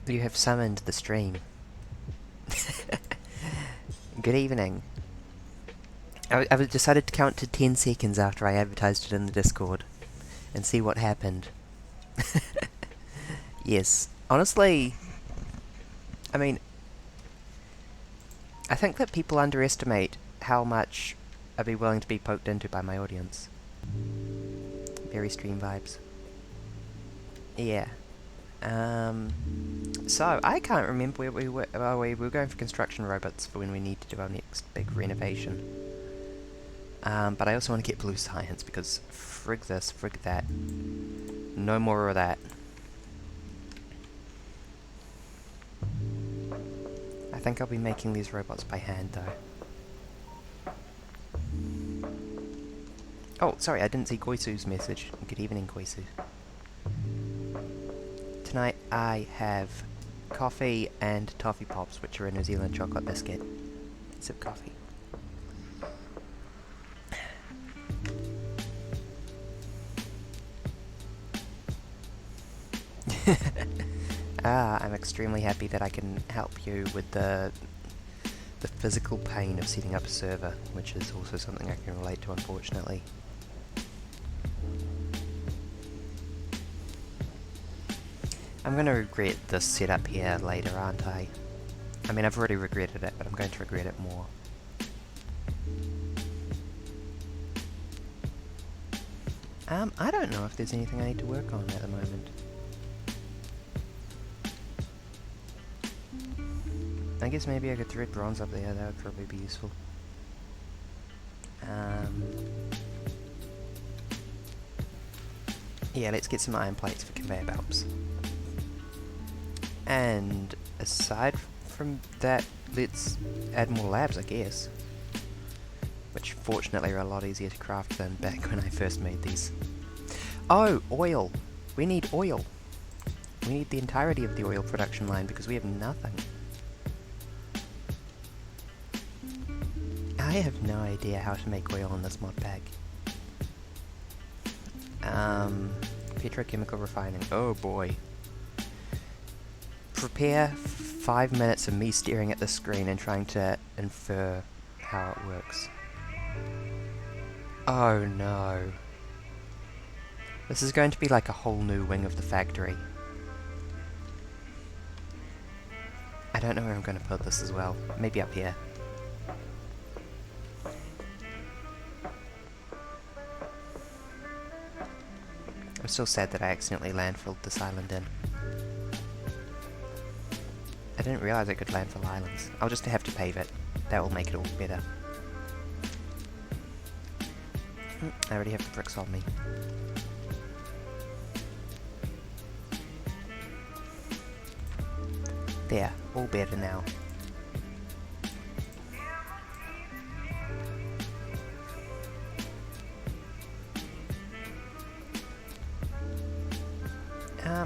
You have summoned the stream. Good evening. I decided to count to 10 seconds after I advertised it in the Discord and see what happened. Yes. Honestly, I mean, I think that people underestimate how much I'd be willing to be poked into by my audience. Very stream vibes. Yeah. So, I can't remember where we were. Oh, we were going for construction robots for when we need to do our next big renovation. But I also want to get blue science because frig this, frig that. No more of that. I think I'll be making these robots by hand though. Oh, sorry, I didn't see Koisu's message. Good evening, Koisu. Tonight I have coffee and toffee pops, which are a New Zealand chocolate biscuit. Sip coffee. I'm extremely happy that I can help you with the physical pain of setting up a server, which is also something I can relate to, unfortunately. I'm going to regret this setup here later, aren't I? I mean, I've already regretted it, but I'm going to regret it more. I don't know if there's anything I need to work on at the moment. I guess maybe I could thread bronze up there, that would probably be useful. Yeah, let's get some iron plates for conveyor belts. And aside from that, let's add more labs, I guess. Which fortunately are a lot easier to craft than back when I first made these. Oh, oil! We need oil! We need the entirety of the oil production line because we have nothing. I have no idea how to make oil in this mod pack. Petrochemical refining. Oh boy. Prepare 5 minutes of me staring at the screen and trying to infer how it works. Oh no. This is going to be like a whole new wing of the factory. I don't know where I'm going to put this as well. Maybe up here. I'm still sad that I accidentally landfilled this island in. I didn't realise I could landfill islands. I'll just have to pave it. That will make it all better. I already have the bricks on me. There, all better now.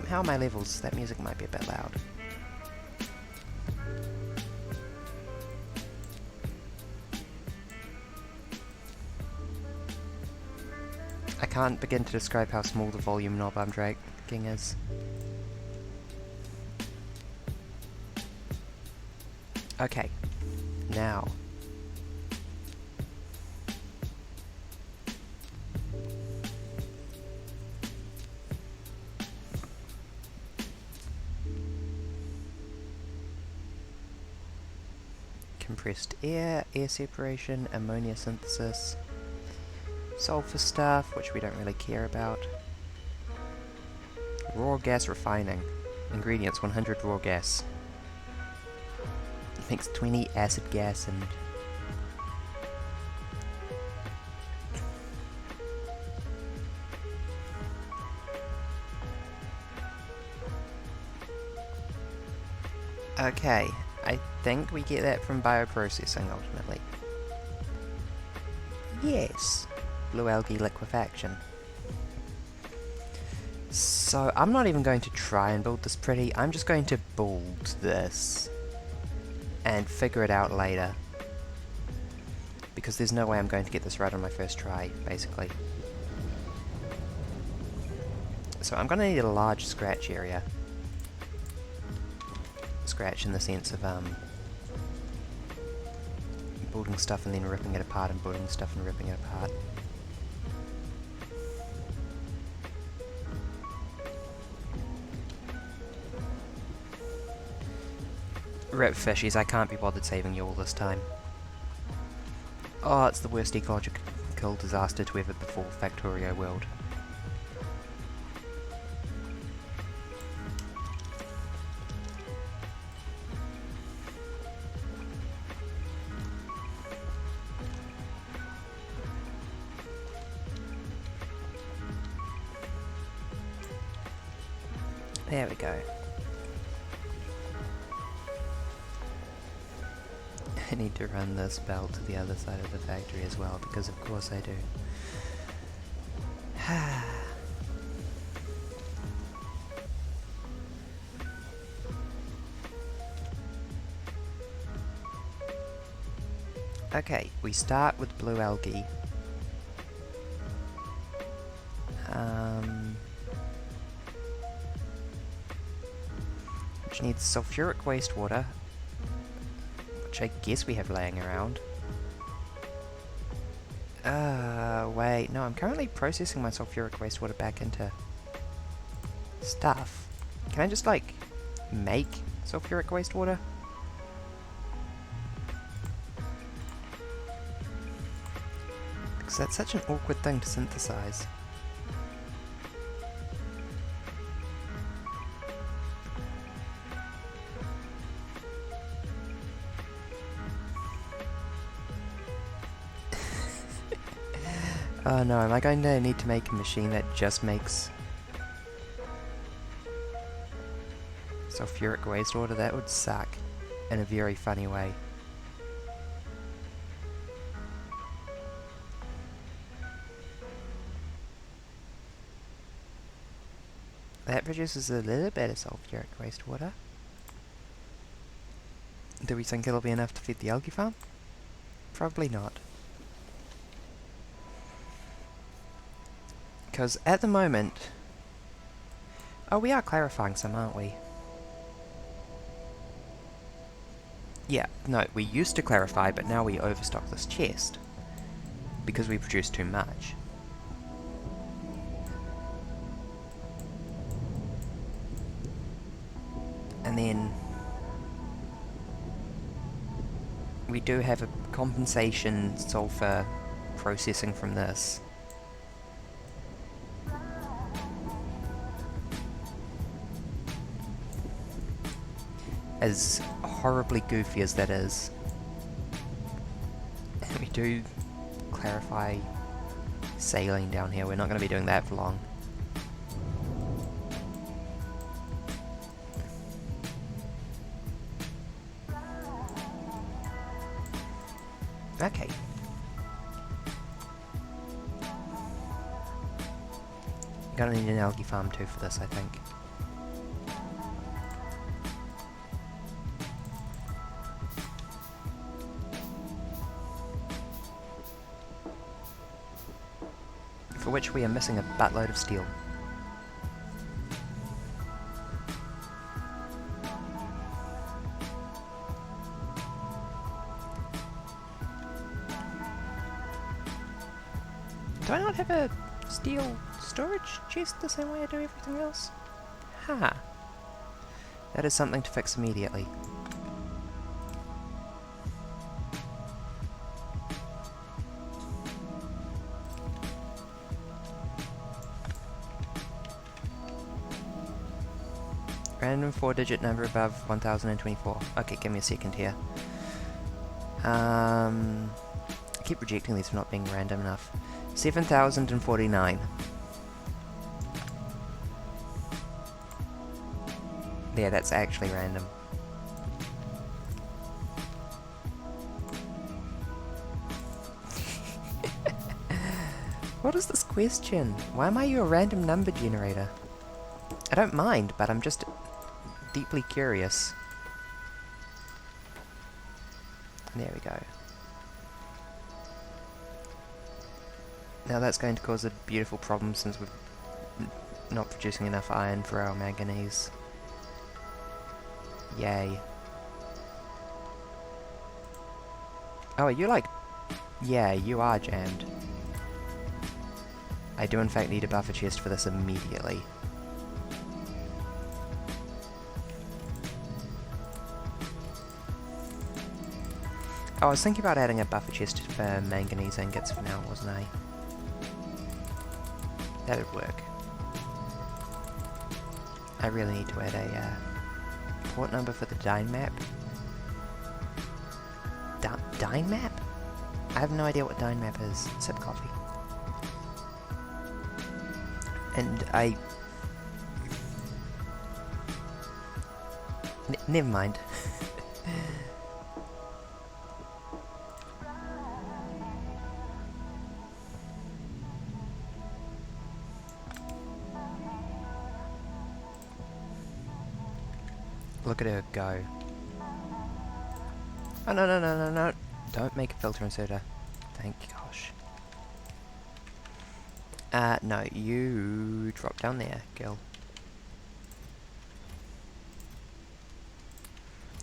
How are my levels? That music might be a bit loud. I can't begin to describe how small the volume knob I'm dragging is. Okay, now. Compressed air, air separation, ammonia synthesis, sulfur stuff, which we don't really care about. Raw gas refining. Ingredients, 100 raw gas. It makes 20 acid gas and... Okay, I think we get that from bioprocessing ultimately. Yes, blue algae liquefaction. So I'm not even going to try and build this pretty, I'm just going to build this and figure it out later. Because there's no way I'm going to get this right on my first try, basically. So I'm going to need a large scratch area. scratch in the sense of building stuff and then ripping it apart and building stuff and ripping it apart. Rip fishies, I can't be bothered saving you all this time. Oh, it's the worst ecological disaster to ever befall Factorio world. There we go. I need to run this belt to the other side of the factory as well, because of course I do. Okay, we start with blue algae. Which needs sulfuric wastewater, which I guess we have laying around. Wait, no, I'm currently processing my sulfuric wastewater back into stuff. Can I just, like, make sulfuric wastewater? Because that's such an awkward thing to synthesize. Oh no, am I going to need to make a machine that just makes sulfuric wastewater? That would suck in a very funny way. That produces a little bit of sulfuric wastewater. Do we think it'll be enough to feed the algae farm? Probably not. Because at the moment... Oh, we are clarifying some, aren't we? Yeah, no, we used to clarify, but now we overstock this chest. Because we produce too much. And then... we do have a compensation sulfur processing from this. As horribly goofy as that is, we do clarify sailing down here. We're not going to be doing that for long. Okay. Gonna need an algae farm too for this, I think. For which we are missing a buttload of steel. Do I not have a steel storage chest the same way I do everything else? Ha! That is something to fix immediately. Random 4-digit number above 1024. Okay, give me a second here. I keep rejecting these for not being random enough. 7049. Yeah, that's actually random. What is this question? Why am I your random number generator? I don't mind, but I'm just deeply curious. There we go. Now that's going to cause a beautiful problem since we're not producing enough iron for our manganese. Yay. Oh, are you like... Yeah, you are jammed. I do in fact need a buffer chest for this immediately. Oh, I was thinking about adding a buffer chest for manganese ingots for now, wasn't I? That'd work. I really need to add a port number for the Dine map. Dine map? I have no idea what Dine map is. Sip coffee. And never mind. Look at her go. Oh, no, no, no, no, no. Don't make a filter inserter. Thank gosh. No, you drop down there, girl.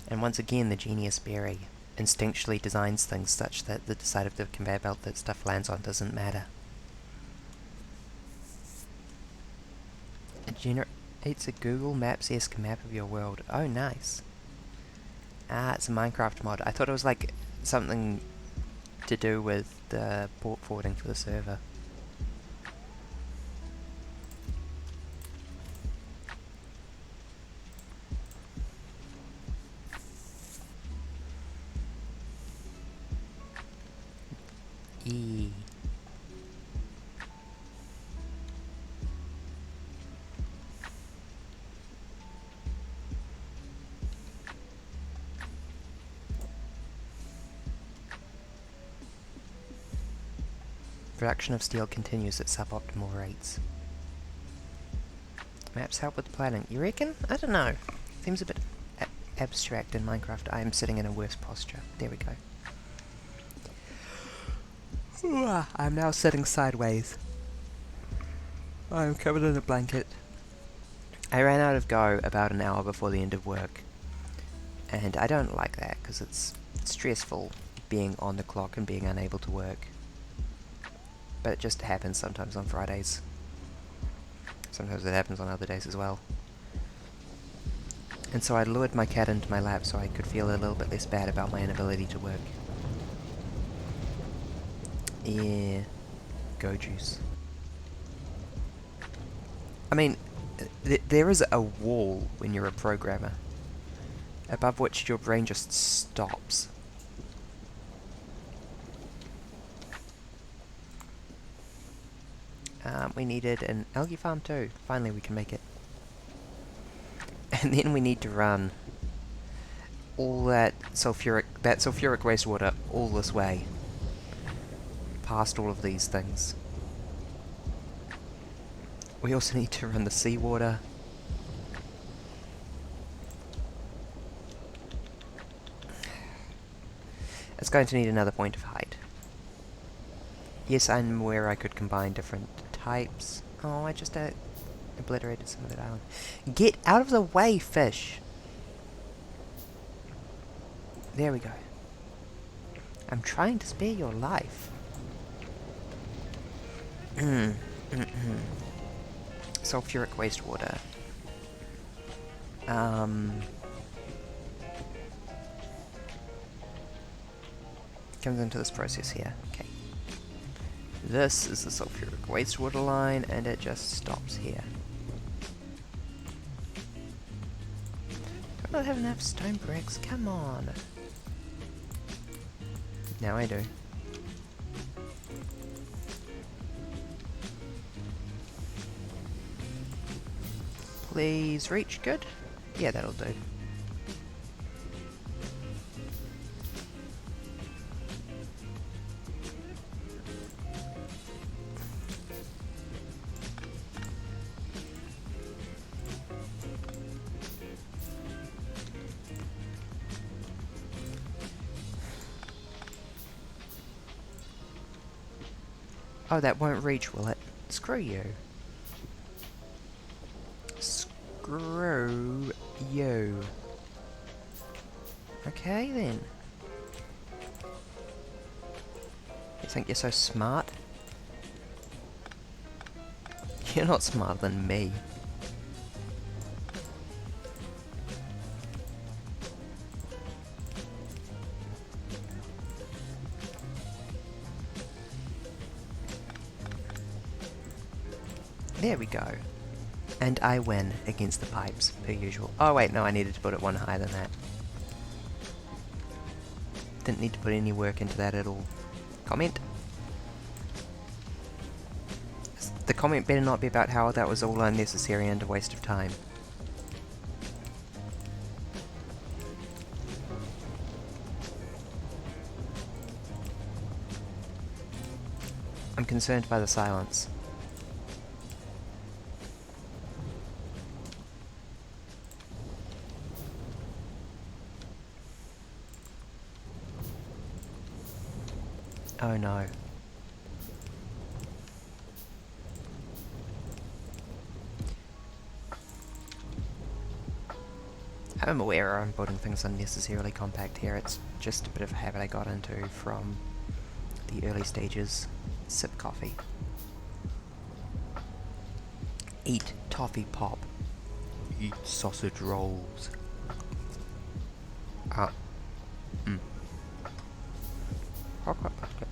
And once again, the genius berry instinctually designs things such that the side of the conveyor belt that stuff lands on doesn't matter. It generates a Google Maps-esque map of your world. Oh, nice. Ah, it's a Minecraft mod. I thought it was like something to do with the port forwarding for the server. E. Production of steel continues at suboptimal rates. Maps help with planning. You reckon? I don't know. Seems a bit abstract in Minecraft. I am sitting in a worse posture. There we go. I'm now sitting sideways. I'm covered in a blanket. I ran out of go about an hour before the end of work. And I don't like that, because it's stressful being on the clock and being unable to work. But it just happens sometimes on Fridays. Sometimes it happens on other days as well. And so I lured my cat into my lap so I could feel a little bit less bad about my inability to work. Yeah. Go juice. I mean, there is a wall when you're a programmer, above which your brain just stops. We needed an algae farm too. Finally we can make it. And then we need to run all that sulfuric wastewater all this way, past all of these things. We also need to run the seawater. It's going to need another point of height. Yes, I'm aware I could combine different types. Oh, I just obliterated some of that island. Get out of the way, fish! There we go. I'm trying to spare your life. Sulfuric wastewater. Comes into this process here. Okay. This is the sulfuric wastewater line, and it just stops here. Do I not have enough stone bricks? Come on. Now I do. Please reach. Good. Yeah, that'll do. Oh, that won't reach, will it? Screw you. Screw you. Okay then. You think you're so smart? You're not smarter than me. There we go. And I win against the pipes, per usual. Oh wait, no, I needed to put it one higher than that. Didn't need to put any work into that at all. Comment? The comment better not be about how that was all unnecessary and a waste of time. I'm concerned by the silence. Oh no. I'm aware I'm putting things unnecessarily compact here. It's just a bit of a habit I got into from the early stages. Sip coffee. Eat toffee pop. Eat sausage rolls. Mm. Okay.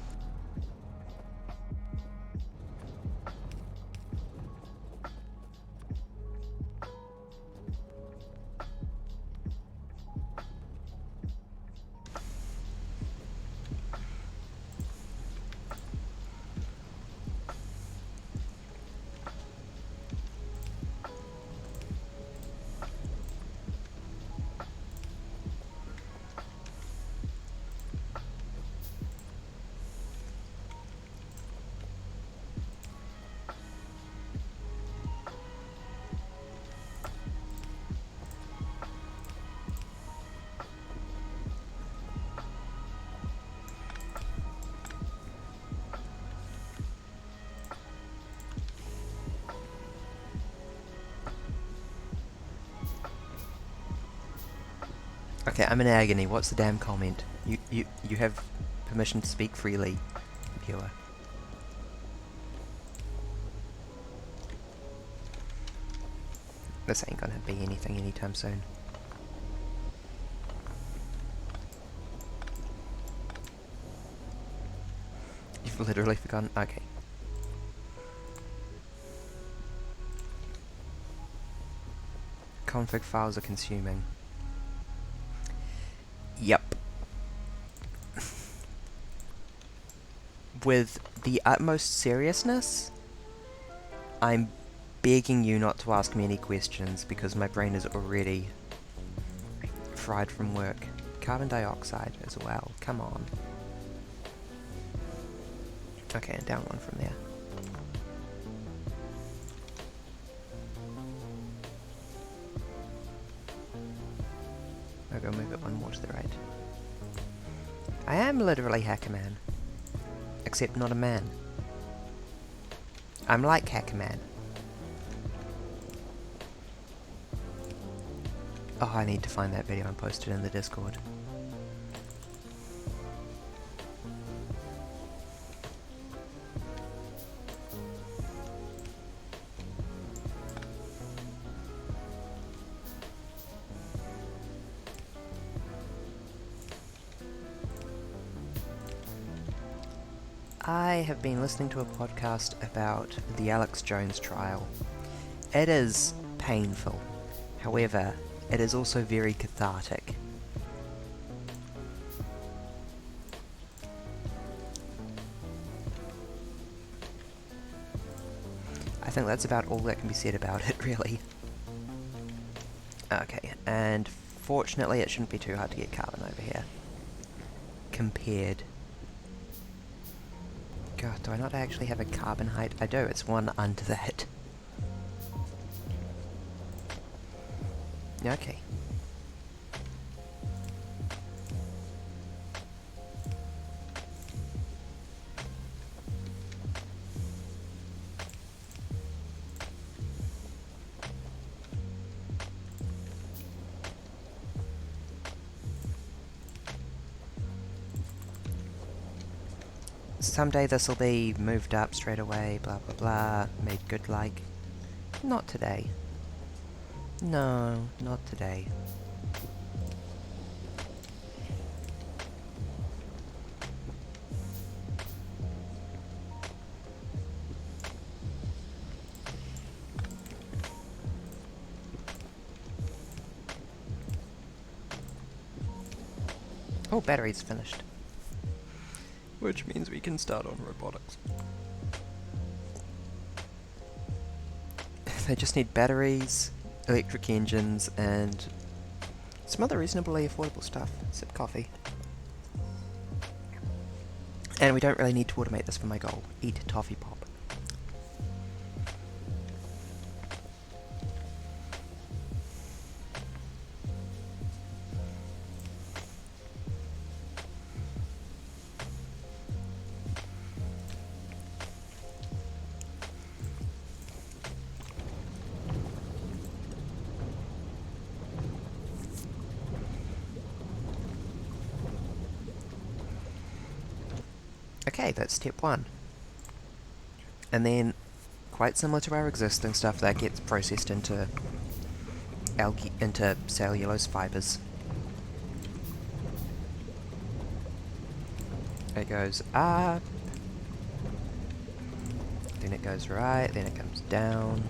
Okay, I'm in agony. What's the damn comment? You have permission to speak freely, viewer. This ain't gonna be anything anytime soon. You've literally forgotten? Okay. Config files are consuming. Yep. With the utmost seriousness, I'm begging you not to ask me any questions because my brain is already fried from work. Carbon dioxide as well, come on. Okay, and down one from there. I'll go move it one more to the right. I am literally Hacker-Man. Except not a man. I'm like Hacker-Man. Oh, I need to find that video and post it in the Discord. I have been listening to a podcast about the Alex Jones trial. It is painful. However, it is also very cathartic. I think that's about all that can be said about it, really. Okay, and fortunately it shouldn't be too hard to get carbon over here. Compared. God, do I not actually have a carbon height? I do, it's one under that. Okay. Someday this'll be moved up straight away, blah blah blah, made good like. Not today. No, not today. Oh, battery's finished. Which means we can start on robotics. They just need batteries, electric engines, and some other reasonably affordable stuff. Sip coffee. And we don't really need to automate this for my goal. Eat toffee pop. Okay, that's step one. And then, quite similar to our existing stuff, that gets processed into algae, into cellulose fibers. It goes up, then it goes right, then it comes down.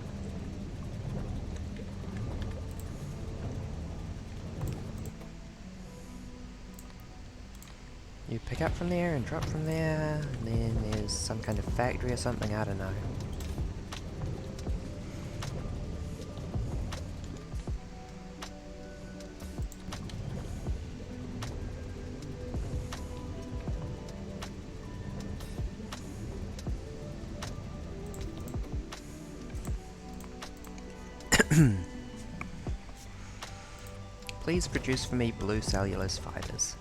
You pick up from there and drop from there, and then there's some kind of factory or something, I don't know. Please produce for me blue cellulose fibers.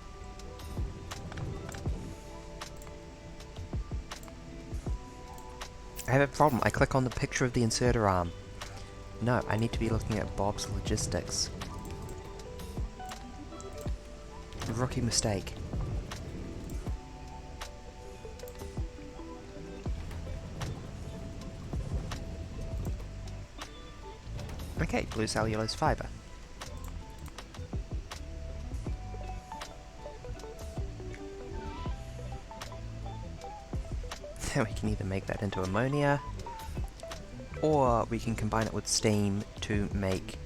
I have a problem. I click on the picture of the inserter arm. No, I need to be looking at Bob's logistics. Rookie mistake. Okay, blue cellulose fiber. We can either make that into ammonia, or we can combine it with steam to make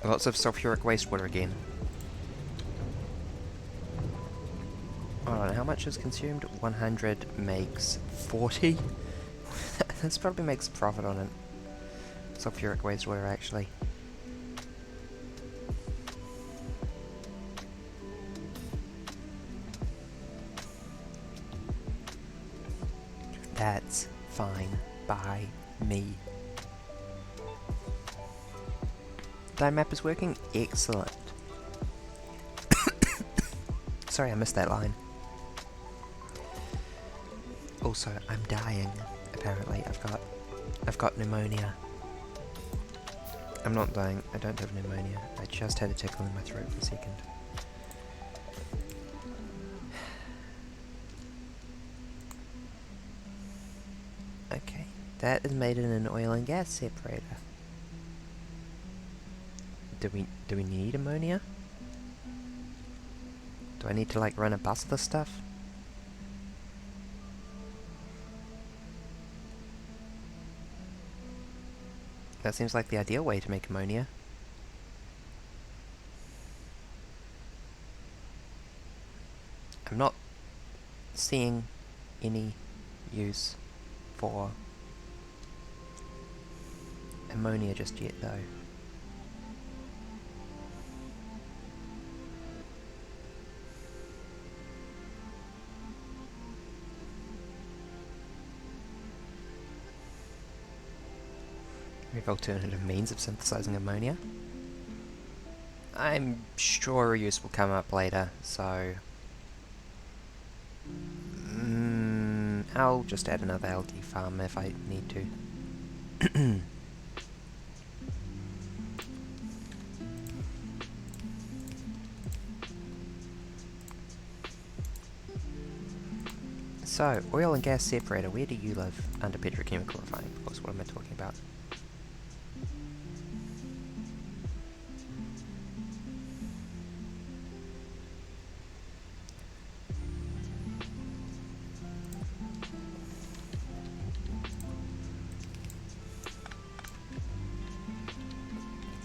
lots of sulfuric wastewater again. Hold on, how much is consumed? 100 makes 40? This probably makes a profit on it. Sulfuric wastewater, actually. That's fine by me. That map is working? Excellent. Sorry, I missed that line. Also, I'm dying, apparently. I've got pneumonia. I'm not dying, I don't have pneumonia. I just had a tickle in my throat for a second. Okay, that is made in an oil and gas separator. Do we need ammonia? Do I need to like run a bus of this stuff? That seems like the ideal way to make ammonia. I'm not seeing any use for ammonia just yet, though. We have alternative means of synthesizing ammonia. I'm sure a use will come up later, so I'll just add another algae farm if I need to. So, oil and gas separator, where do you live? Under petrochemical refining, of course, what am I talking about?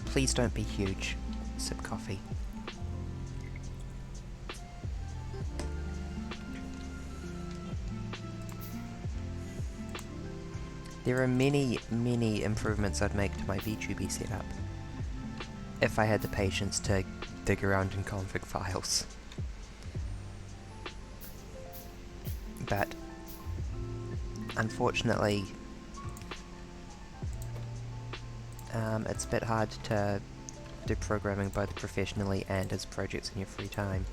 Please don't be huge. Sip coffee. There are many, many improvements I'd make to my VTubey setup if I had the patience to dig around in config files. But unfortunately, it's a bit hard to do programming both professionally and as projects in your free time.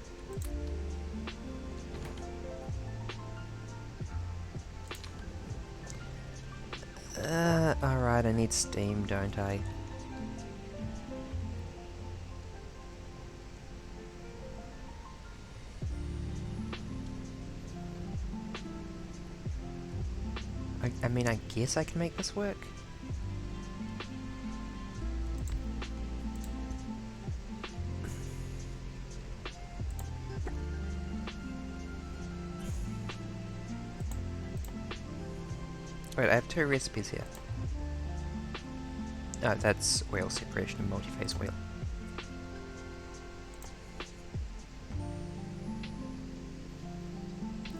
Alright, I need steam, don't I? I mean, I guess I can make this work. Wait, I have two recipes here. Oh, that's oil separation and multi-phase oil.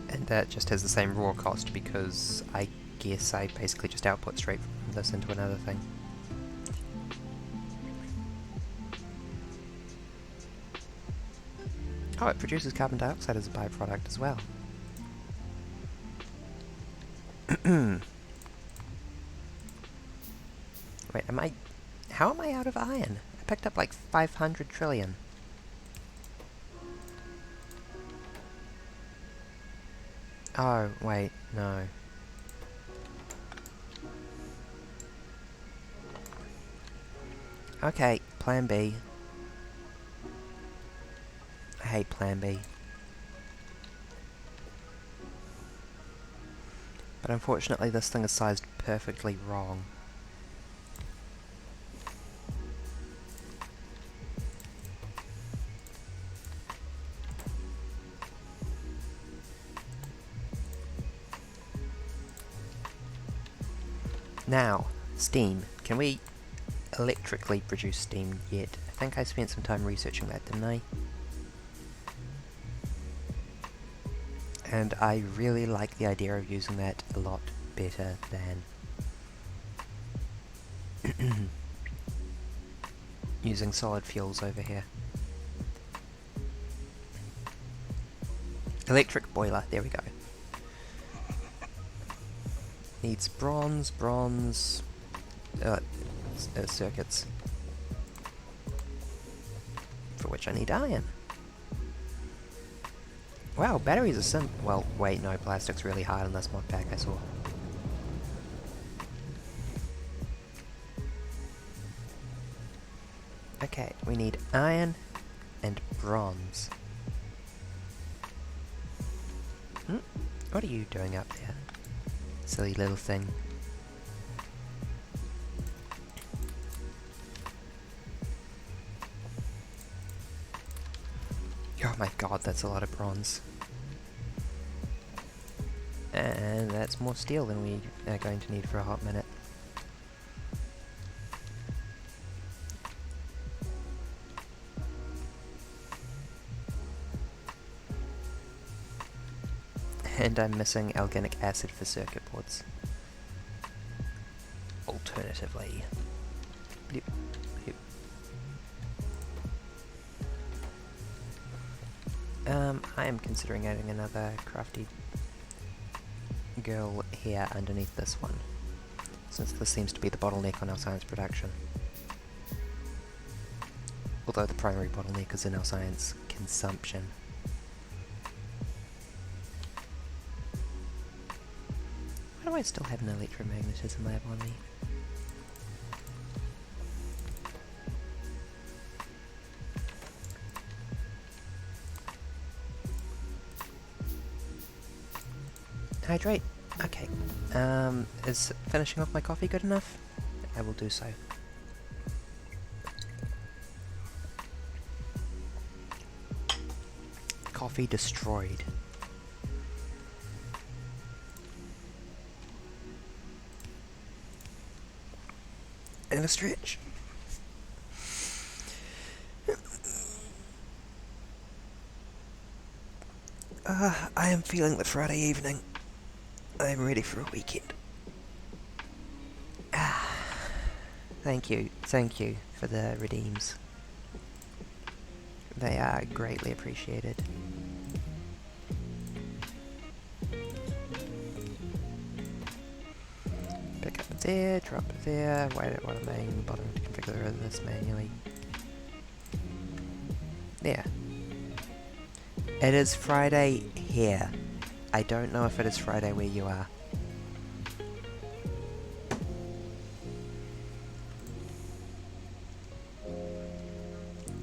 And that just has the same raw cost because I guess I basically just output straight from this into another thing. Oh, it produces carbon dioxide as a byproduct as well. Wait, how am I out of iron? I picked up like 500 trillion. Oh, wait, no. Okay, plan B. I hate plan B. But unfortunately this thing is sized perfectly wrong. Now, steam. Can we electrically produce steam yet? I think I spent some time researching that, didn't I? And I really like the idea of using that a lot better than using solid fuels over here. Electric boiler, there we go. Needs bronze, circuits. For which I need iron. Wow, batteries are well, wait, no, plastic's really hard in this mod pack, I saw. Okay, we need iron and bronze. What are you doing up there? Silly little thing. Oh my god, that's a lot of bronze. And that's more steel than we are going to need for a hot minute. And I'm missing organic acid for circuit boards. Alternatively. Bleep, bleep. I am considering adding another crafty girl here underneath this one, since this seems to be the bottleneck on our science production. Although the primary bottleneck is in our science consumption. Why do I still have an electromagnetism lab on me? hydrate. Okay. Is finishing off my coffee good enough? I will do so. Coffee destroyed. And a stretch. I am feeling the Friday evening. I am ready for a weekend. Thank you for the redeems. They are greatly appreciated. Pick up there, drop it there, wait at what I'm aiming, bottom to configure this manually. There. It is Friday here. I don't know if it is Friday where you are.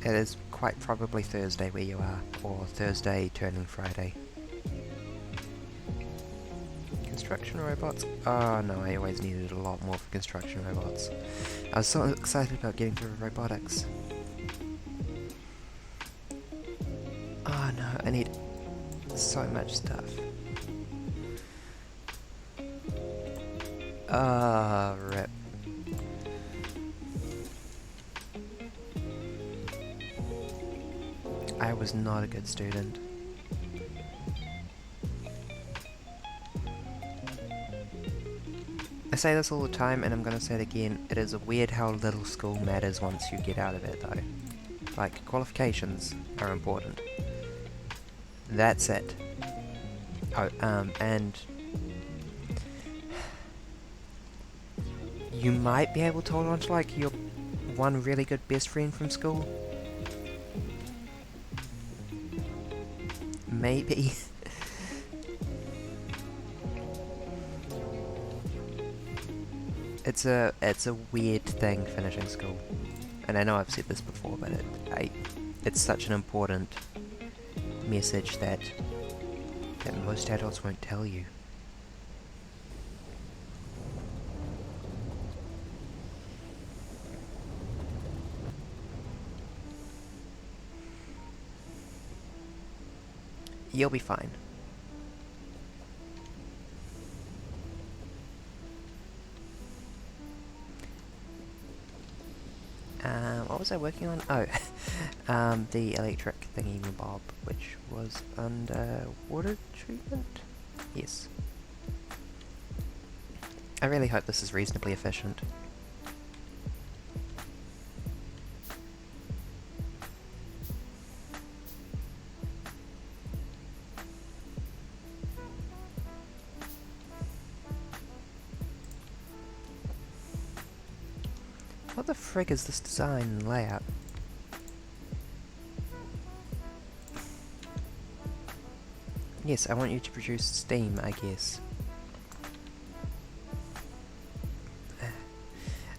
It is quite probably Thursday where you are, or Thursday turning Friday. Construction robots? Oh no, I always needed a lot more for construction robots. I was so excited about getting through robotics. Oh no, I need so much stuff. Ah, rip. I was not a good student. I say this all the time, and I'm gonna say it again, it is weird how little school matters once you get out of it, though. Like, qualifications are important. That's it. Oh, and you might be able to hold on to, like, your one really good best friend from school. Maybe. It's a weird thing finishing school, and I know I've said this before, but it's such an important message that most adults won't tell you. You'll be fine. What was I working on? Oh, the electric thingy-mabob, which was under water treatment? Yes. I really hope this is reasonably efficient. What the frig is this design and layout? Yes, I want you to produce steam, I guess.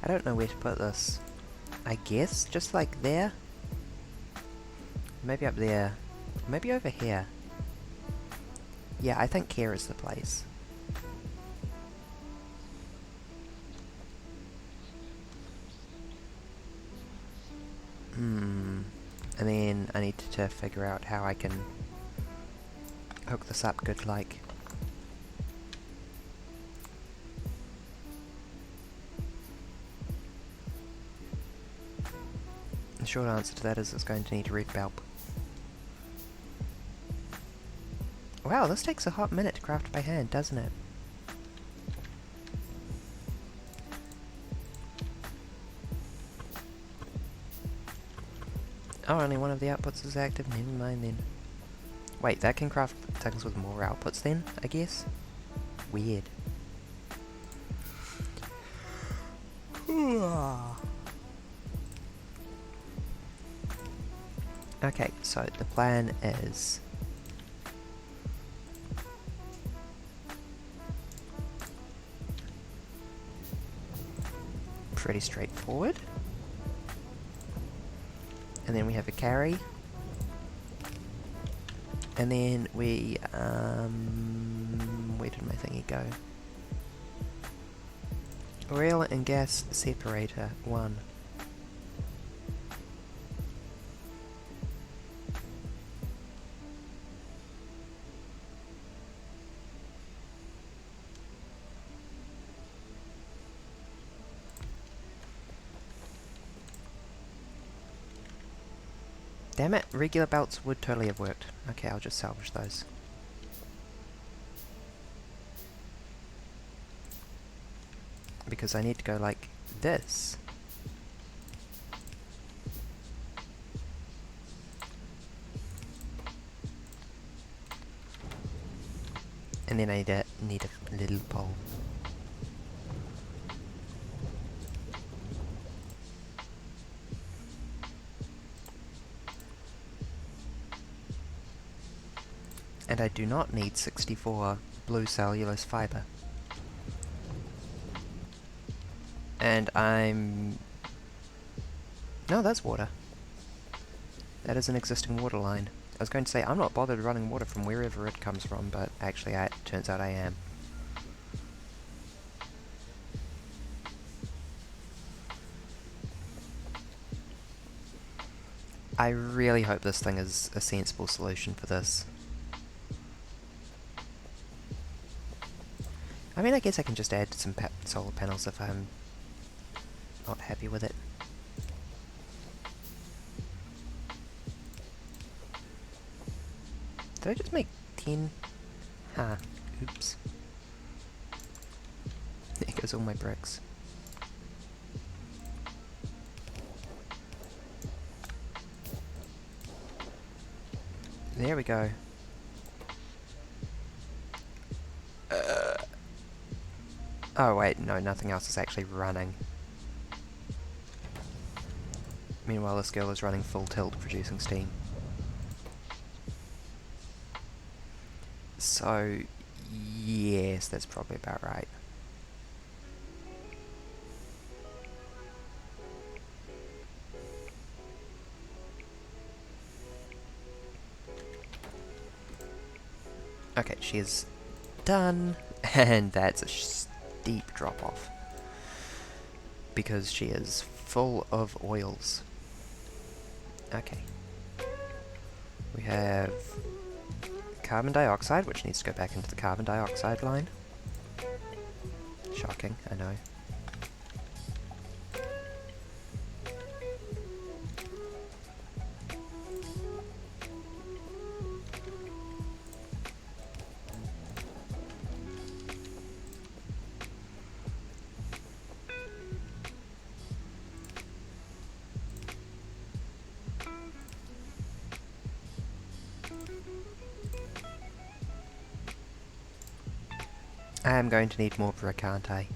I don't know where to put this. I guess just like there? Maybe up there. Maybe over here. Yeah, I think here is the place. And then I need to figure out how I can hook this up good like. The short answer to that is it's going to need a red bulb. Wow, this takes a hot minute to craft by hand, doesn't it? Oh, only one of the outputs is active, never mind then. Wait, that can craft things with more outputs then, I guess? Weird. Okay, so the plan is... pretty straightforward. And then we have a carry. And then we, where did did my thingy go? Oil and gas separator 1. Damn it, regular belts would totally have worked. Okay, I'll just salvage those. Because I need to go like this. And then I need a little pole. And I do not need 64 blue cellulose fibre. And I'm... No, that's water. That is an existing water line. I was going to say, I'm not bothered running water from wherever it comes from, but actually it turns out I am. I really hope this thing is a sensible solution for this. I mean, I guess I can just add some solar panels if I'm not happy with it. Did I just make 10? Huh. Oops. There goes all my bricks. There we go. Oh wait, no, nothing else is actually running. Meanwhile, this girl is running full tilt, producing steam. So, yes, that's probably about right. Okay, she is done, and that's a steep drop off. Because she is full of oils. Okay. We have carbon dioxide, which needs to go back into the carbon dioxide line. Shocking, I know. I am going to need more brick, aren't I?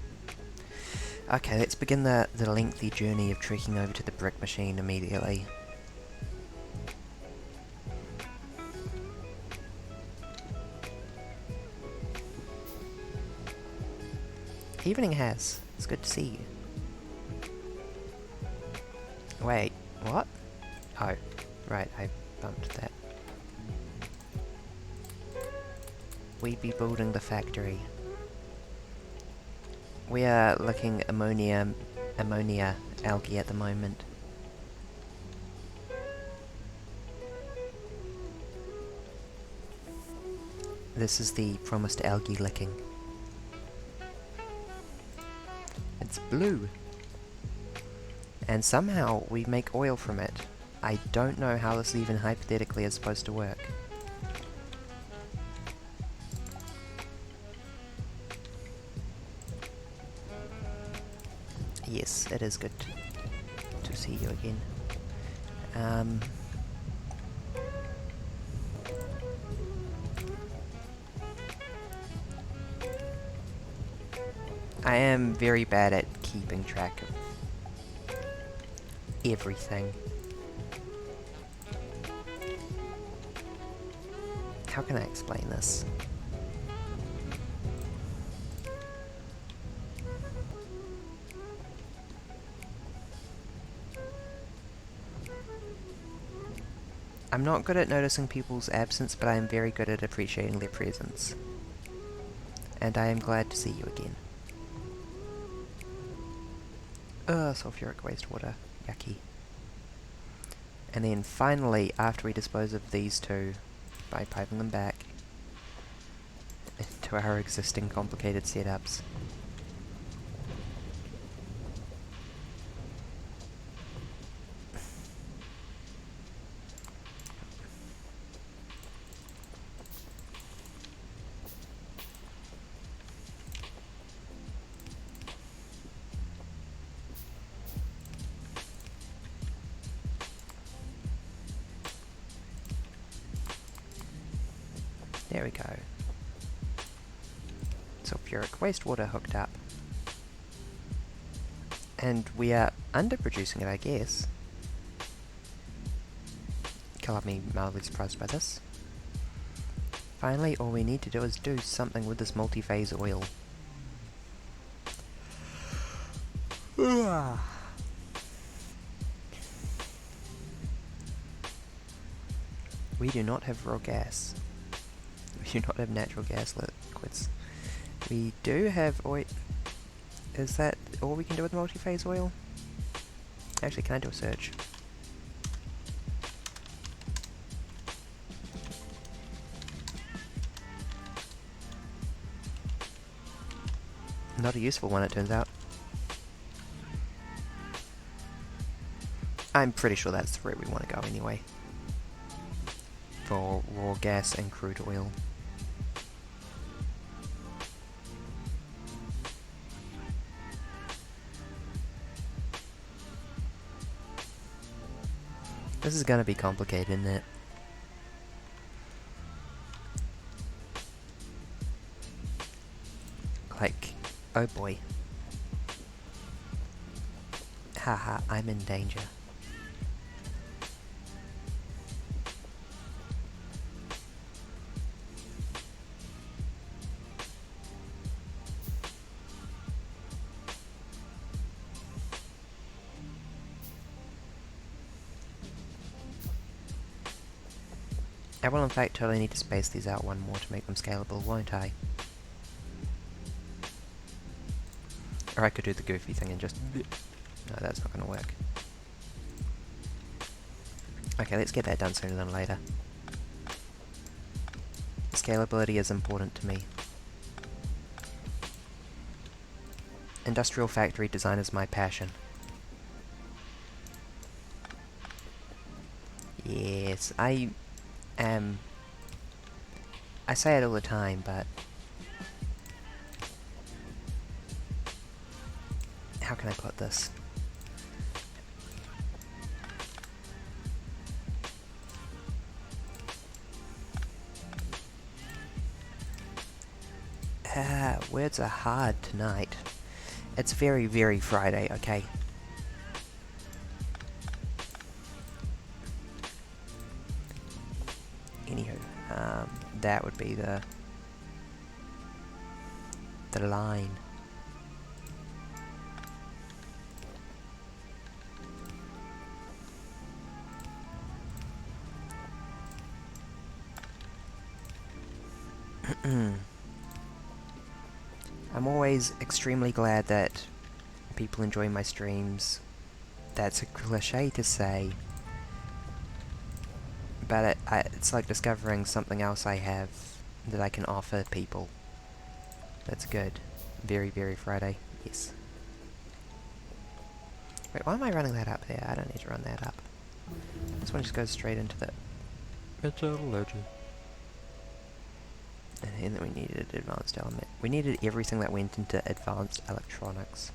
Okay, let's begin the lengthy journey of trekking over to the brick machine immediately. Evening has. It's good to see you. Wait, what? Oh, right, I bumped that. We be building the factory. We are looking ammonia algae at the moment. This is the promised algae licking. It's blue. And somehow we make oil from it. I don't know how this even hypothetically is supposed to work. Yes, it is good to see you again. I am very bad at keeping track of everything. How can I explain this? I'm not good at noticing people's absence, but I am very good at appreciating their presence. and I am glad to see you again. Sulfuric wastewater. Yucky. And then finally, after we dispose of these two, by piping them back into our existing complicated setups, there we go. Sulfuric wastewater hooked up. And we are underproducing it, I guess. Call me mildly surprised by this. Finally, all we need to do is do something with this multi-phase oil. We do not have raw gas. We do not have natural gas liquids. We do have oil. Is that all we can do with multi-phase oil? Actually, can I do a search? Not a useful one, it turns out. I'm pretty sure that's the route we want to go anyway. For raw gas and crude oil. This is gonna be complicated, isn't it? Like, oh boy. Haha, I'm in danger. I will in fact totally need to space these out one more to make them scalable, won't I? Or I could do the goofy thing and just... No, that's not going to work. Okay, let's get that done sooner than later. Scalability is important to me. Industrial factory design is my passion. Yes, I say it all the time, but how can I put this? Words are hard tonight. It's very, very Friday, okay? Anywho, that would be the line. I'm always extremely glad that people enjoy my streams. That's a cliche to say, but it's like discovering something else I have that I can offer people. That's good. Very, very Friday. Yes. Wait, why am I running that up there? I don't need to run that up. This one just goes straight into the metallurgy. And then we needed advanced element. We needed everything that went into advanced electronics.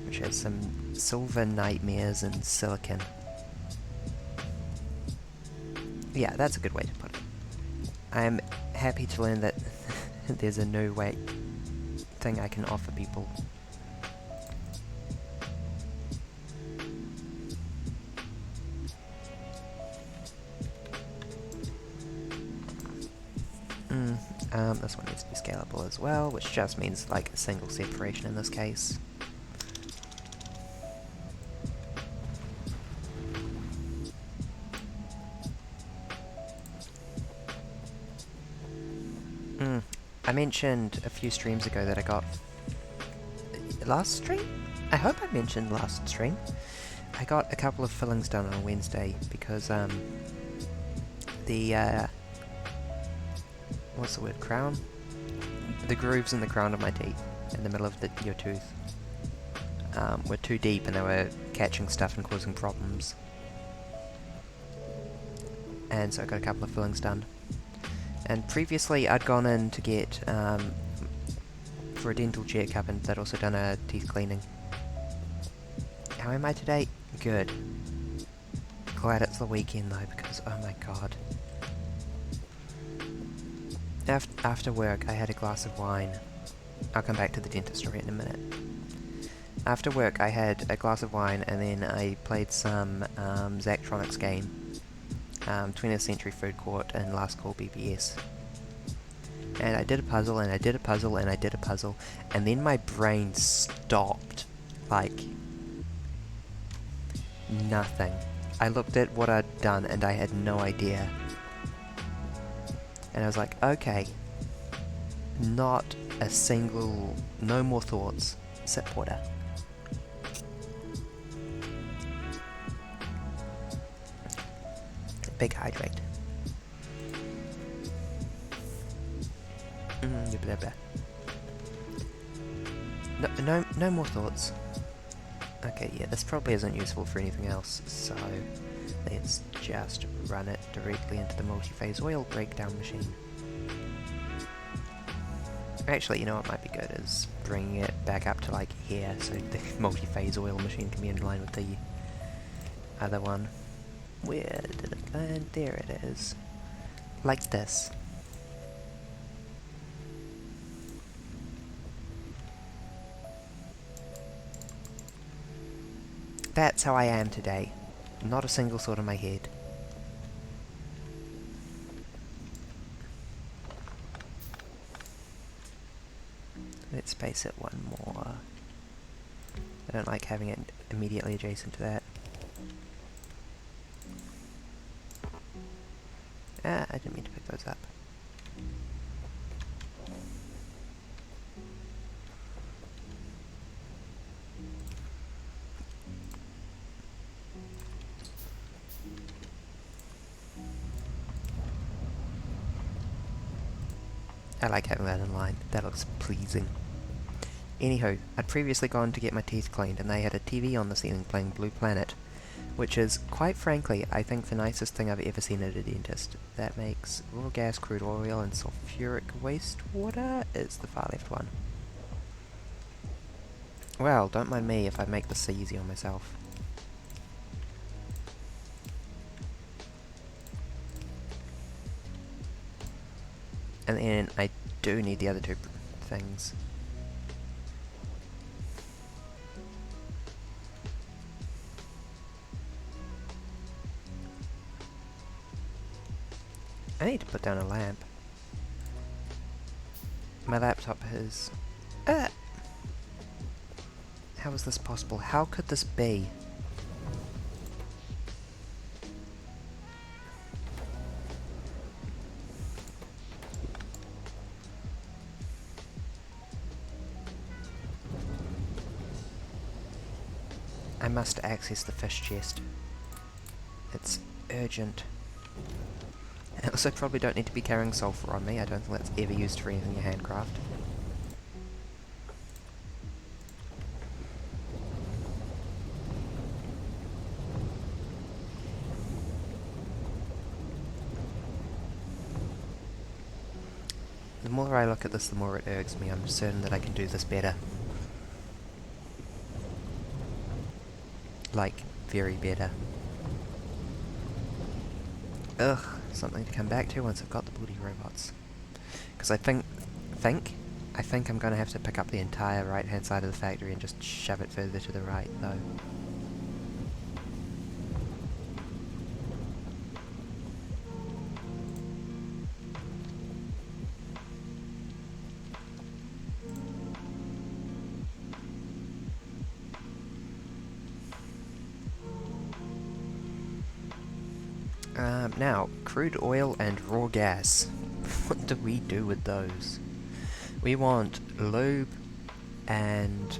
Which has some silver nightmares and silicon. Yeah, that's a good way to put it. I'm happy to learn that there's a new thing I can offer people. This one needs to be scalable as well, which just means like a single separation in this case. I mentioned a few streams ago that I got... Last stream? I hope I mentioned last stream. I got a couple of fillings done on Wednesday because, the, what's the word? Crown? The grooves in the crown of my teeth, in the middle of your tooth, were too deep and they were catching stuff and causing problems. And so I got a couple of fillings done. And previously I'd gone in to get, for a dental checkup, and they'd also done a teeth cleaning. How am I today? Good. Glad it's the weekend though, because oh my god. After work I had a glass of wine. I'll come back to the dentist story in a minute. After work I had a glass of wine and then I played some Zachtronics game. 20th Century Food Court and Last Call BBS. And I did a puzzle and I did a puzzle and I did a puzzle, and then my brain stopped. Like, nothing. I looked at what I'd done and I had no idea. And I was like, okay. Not a single... No more thoughts. Sip water. Big hydrate. Blah blah. No more thoughts. Okay, yeah, this probably isn't useful for anything else, so let's just run it directly into the multi-phase oil breakdown machine. Actually, you know what might be good is bringing it back up to like here, so the multi-phase oil machine can be in line with the other one. Where did it land? There it is. Like this. That's how I am today. Not a single thought in my head. Let's space it one more. I don't like having it immediately adjacent to that. Ah, I didn't mean to pick those up. I like having that in line. That looks pleasing. Anywho, I'd previously gone to get my teeth cleaned and they had a TV on the ceiling playing Blue Planet, which is, quite frankly, I think the nicest thing I've ever seen at a dentist. That makes raw gas, crude oil, and sulfuric wastewater is the far left one. Well, don't mind me if I make this so easy on myself. And then I do need the other two things. I need to put down a lamp. My laptop has... How is this possible? How could this be? I must access the fish chest. It's urgent. I also probably don't need to be carrying sulfur on me. I don't think that's ever used for anything you handcraft. The more I look at this, the more it irks me. I'm certain that I can do this better. Like, very better. Ugh, something to come back to once I've got the bloody robots. Because I think I'm going to have to pick up the entire right-hand side of the factory and just shove it further to the right, though. Now, crude oil and raw gas. What do we do with those? We want lube and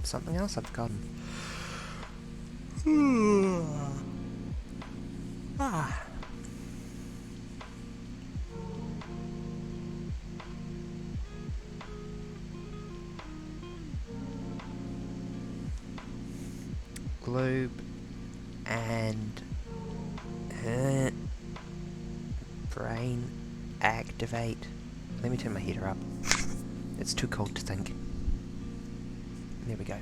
something else I've forgotten. Ah. Lube and brain activate. Let me turn my heater up. It's too cold to think. There we go.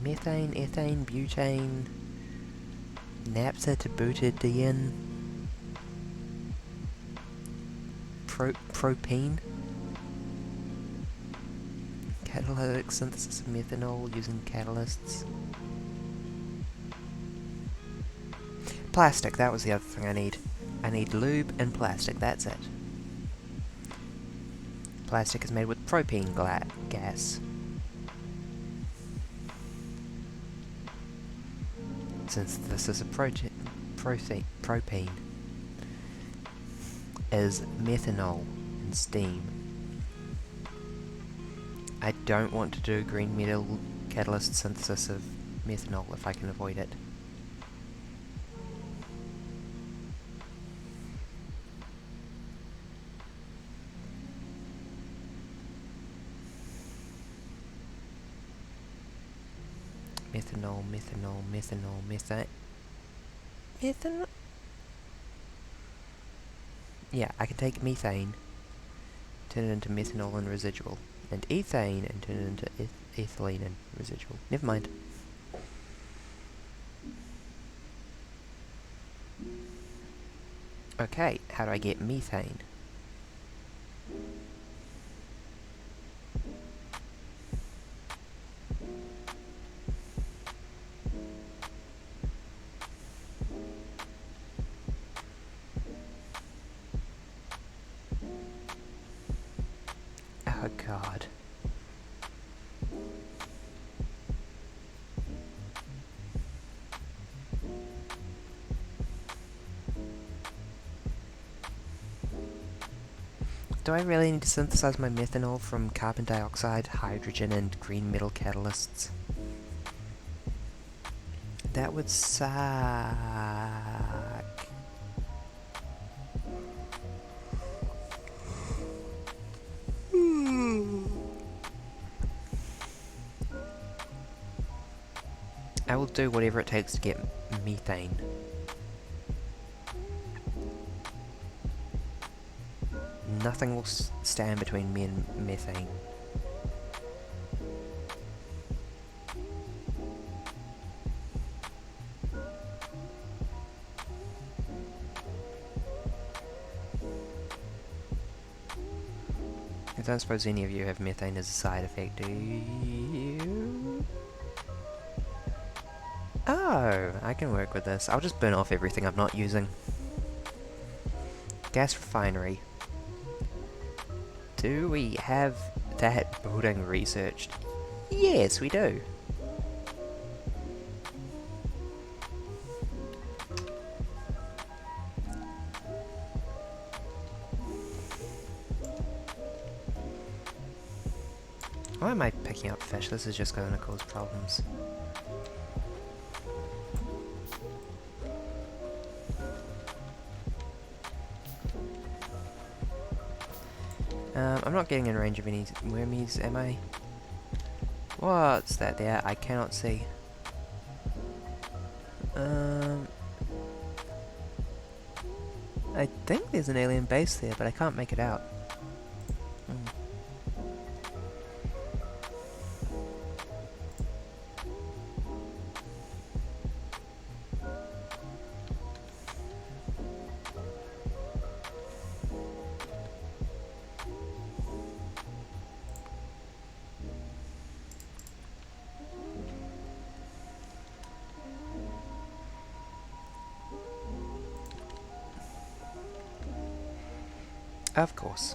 Methane, ethane, butane, naphtha to butadiene, propene, catalytic synthesis of methanol using catalysts. Plastic, that was the other thing I need. I need lube and plastic, that's it. Plastic is made with propene gas. Synthesis of propene is methanol and steam. I don't want to do green metal catalyst synthesis of methanol if I can avoid it. Methanol, methane. Methanol? Yeah, I can take methane, turn it into methanol and residual, and ethane and turn it into ethylene and residual. Never mind. Okay, how do I get methane? Oh god. Do I really need to synthesize my methanol from carbon dioxide, hydrogen, and green metal catalysts? That would suck. I will do whatever it takes to get methane. Nothing will stand between me and methane. I don't suppose any of you have methane as a side effect, do you? Oh, I can work with this. I'll just burn off everything I'm not using. Gas refinery. Do we have that building researched? Yes, we do. Why am I picking up fish? This is just going to cause problems. I'm not getting in range of any wormies, am I? What's that there? I cannot see. I think there's an alien base there, but I can't make it out. Of course.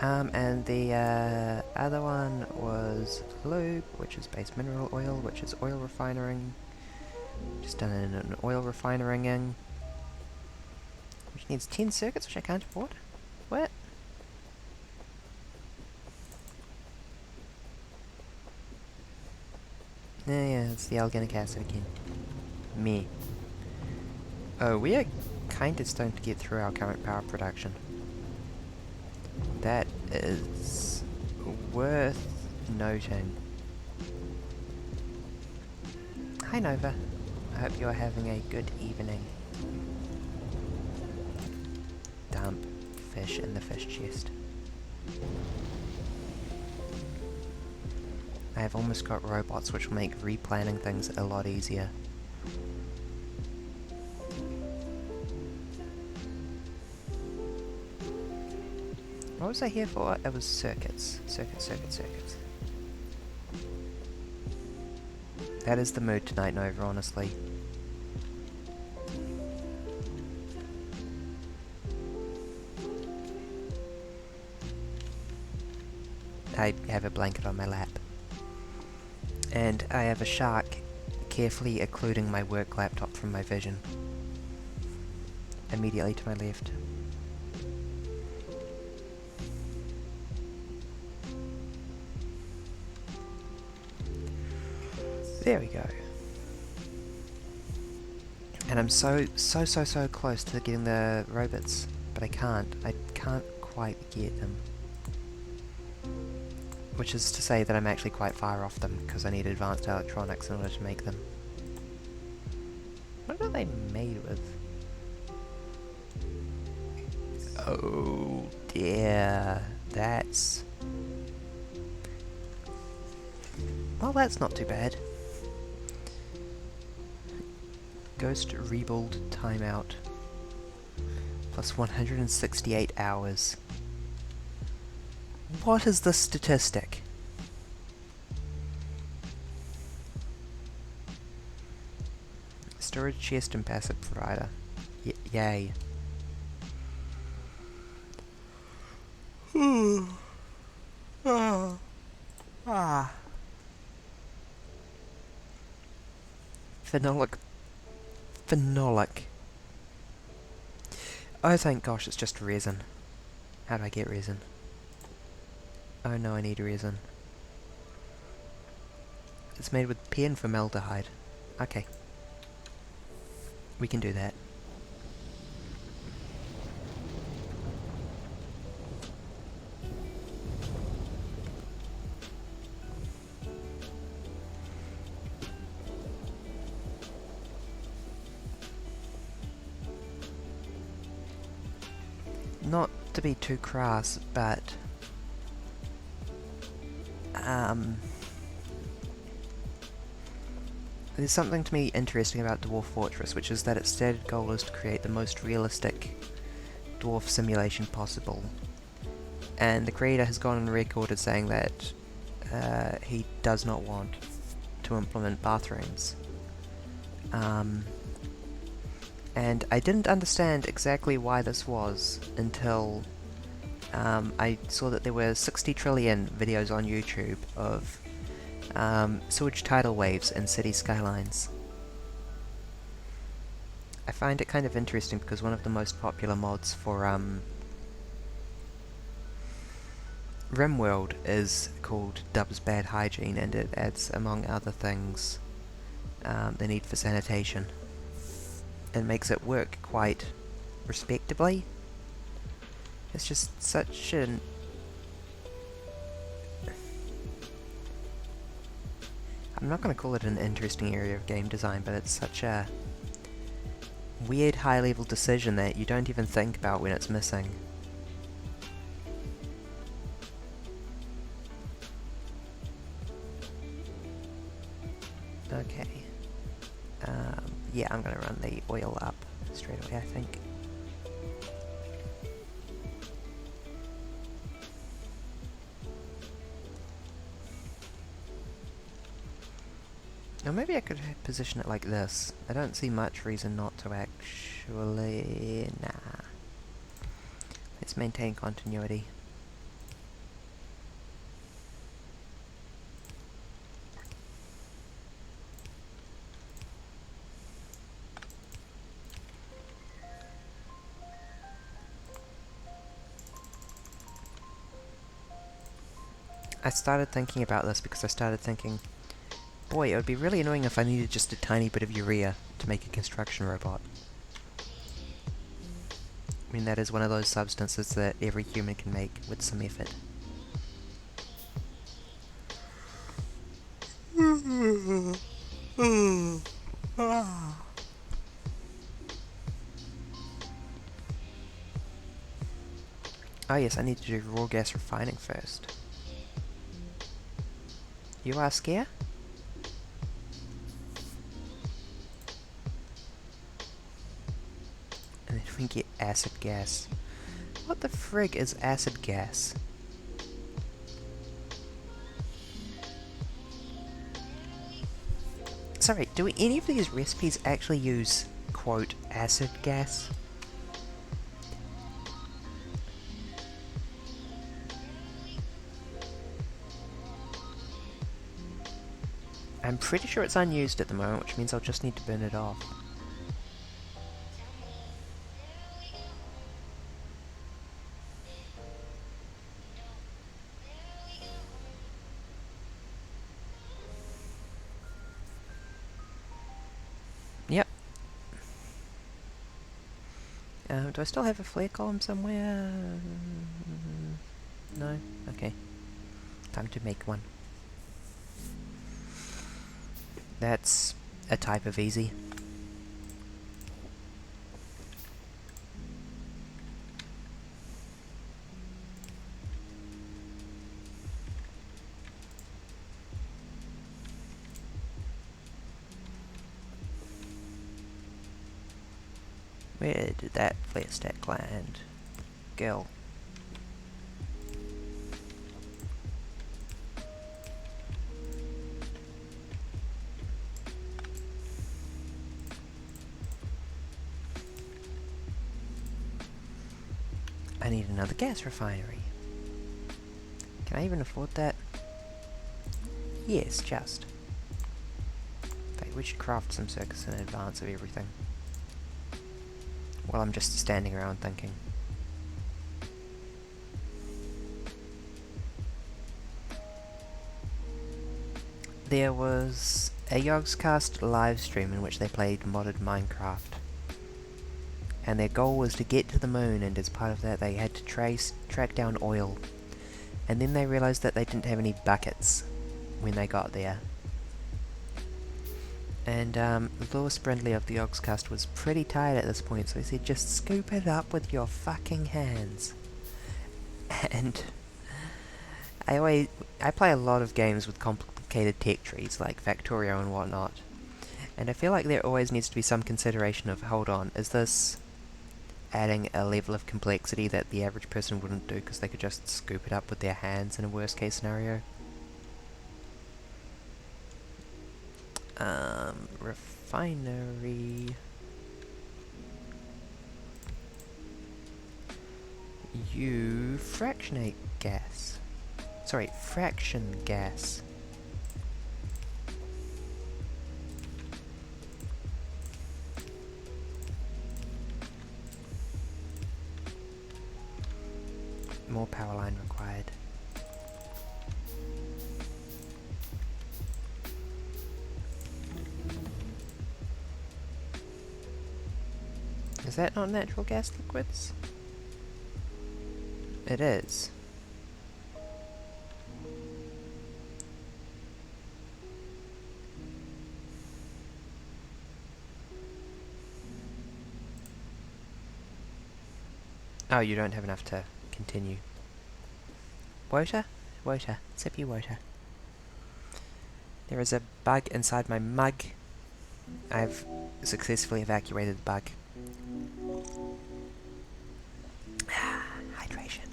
And the other one was lube, which is base mineral oil, which is oil refining. Just done in an oil refining, which needs 10 circuits, which I can't afford. What? Yeah, it's the organic acid again. Me. Oh, we are kind of starting to get through our current power production. That is worth noting. Hi Nova. I hope you're having a good evening. Dump fish in the fish chest. I have almost got robots which will make replanning things a lot easier. What was I here for? It was circuits. Circuits. That is the mood tonight, Nova, honestly. I have a blanket on my lap. And I have a shark carefully occluding my work laptop from my vision. Immediately to my left. There we go. And I'm so close to getting the robots, but I can't quite get them. Which is to say that I'm actually quite far off them, because I need advanced electronics in order to make them. What are they made with? Oh dear, that's... well, that's not too bad. Ghost rebuild timeout. Plus 168 hours. What is the statistic? Storage chest and passive provider. Yay. Phenolic. Oh, thank gosh, it's just resin. How do I get resin? Oh no, I need resin. It's made with pan-formaldehyde. Okay. We can do that. Not to be too crass, but there's something to me interesting about Dwarf Fortress, which is that its stated goal is to create the most realistic dwarf simulation possible. And the creator has gone on record as saying that he does not want to implement bathrooms. And I didn't understand exactly why this was until I saw that there were 60 trillion videos on YouTube of sewage tidal waves and city skylines. I find it kind of interesting because one of the most popular mods for RimWorld is called Dub's Bad Hygiene, and it adds, among other things, the need for sanitation. And makes it work quite respectably. It's just such an... I'm not going to call it an interesting area of game design, but it's such a weird high-level decision that you don't even think about when it's missing. Okay. Yeah, I'm gonna run the oil up straight away, I think. Now maybe I could position it like this. I don't see much reason not to actually... nah. Let's maintain continuity. I started thinking about this because I started thinking, boy, it would be really annoying if I needed just a tiny bit of urea to make a construction robot. I mean, that is one of those substances that every human can make with some effort. Oh yes, I need to do raw gas refining first. You are scared? And then we get acid gas. What the frig is acid gas? Sorry, do any of these recipes actually use, quote, acid gas? I'm pretty sure it's unused at the moment, which means I'll just need to burn it off. Yep. Do I still have a flare column somewhere? No? Okay. Time to make one. That's a type of easy. Where did that flare stack land? Girl. I need another gas refinery. Can I even afford that? Yes, just. In fact, we should craft some circuits in advance of everything. While I'm just standing around thinking. There was a Yogscast live stream in which they played modded Minecraft. And their goal was to get to the moon, and as part of that they had to track down oil. And then they realised that they didn't have any buckets when they got there. And Lewis Brindley of the Yogscast was pretty tired at this point, so he said, just scoop it up with your fucking hands. And I play a lot of games with complicated tech trees, like Factorio and whatnot. And I feel like there always needs to be some consideration of, hold on, is this adding a level of complexity that the average person wouldn't do because they could just scoop it up with their hands in a worst case scenario? Refinery. You fractionate gas. Sorry, fraction gas. More power line required. Is that not natural gas liquids? It is. Oh, you don't have enough to continue. Water? Water. Sip your water. There is a bug inside my mug. I've successfully evacuated the bug. Hydration.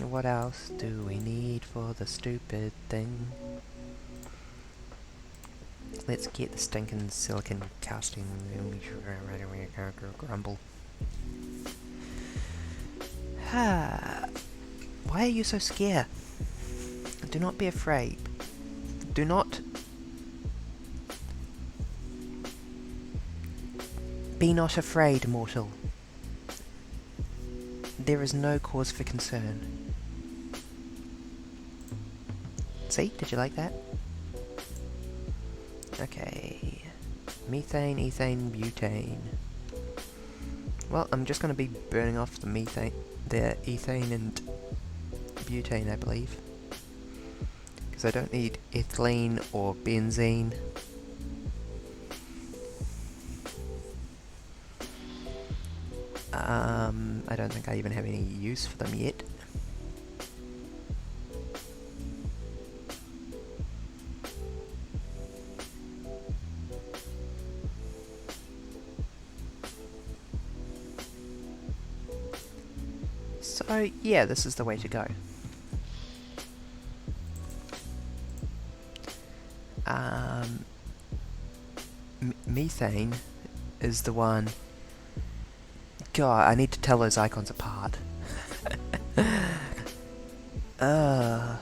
What else do we need for the stupid thing? Let's get the stinking silicon casting. Grumble. Why are you so scared? Do not be afraid. Do not be not afraid, mortal. there is no cause for concern. See? Did you like that? Okay. Methane, ethane, butane. Well, I'm just going to be burning off the ethane and butane, I believe. Because I don't need ethylene or benzene. I don't think I even have any use for them yet. So, yeah, this is the way to go. Methane is the one... God, I need to tell those icons apart. The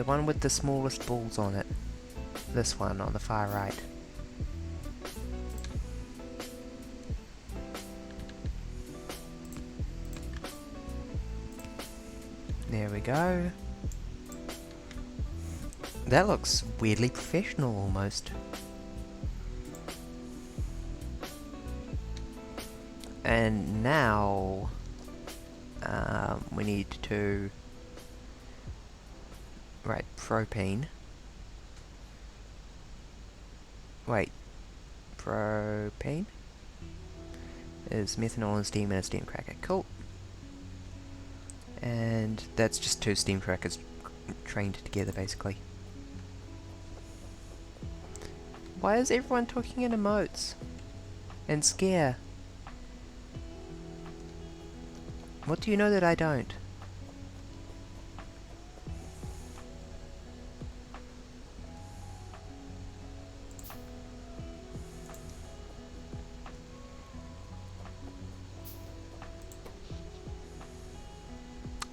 one with the smallest balls on it. This one on the far right. There we go. That looks weirdly professional almost. And now we need to write propane. Wait, propane is methanol and steam in a steam cracker. Cool. And that's just two steam crackers trained together, basically. Why is everyone talking in emotes? And scare? What do you know that I don't?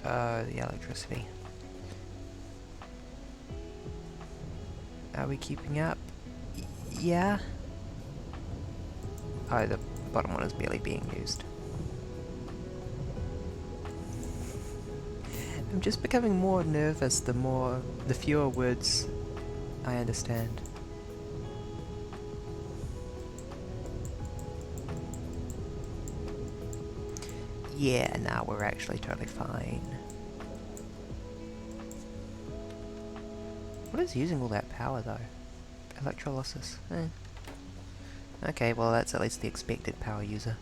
The electricity. Are we keeping up? Yeah. Oh, the bottom one is barely being used. I'm just becoming more nervous the fewer words I understand. Yeah, now we're actually totally fine. What is using all that power though? Electrolysis. Okay, well that's at least the expected power user.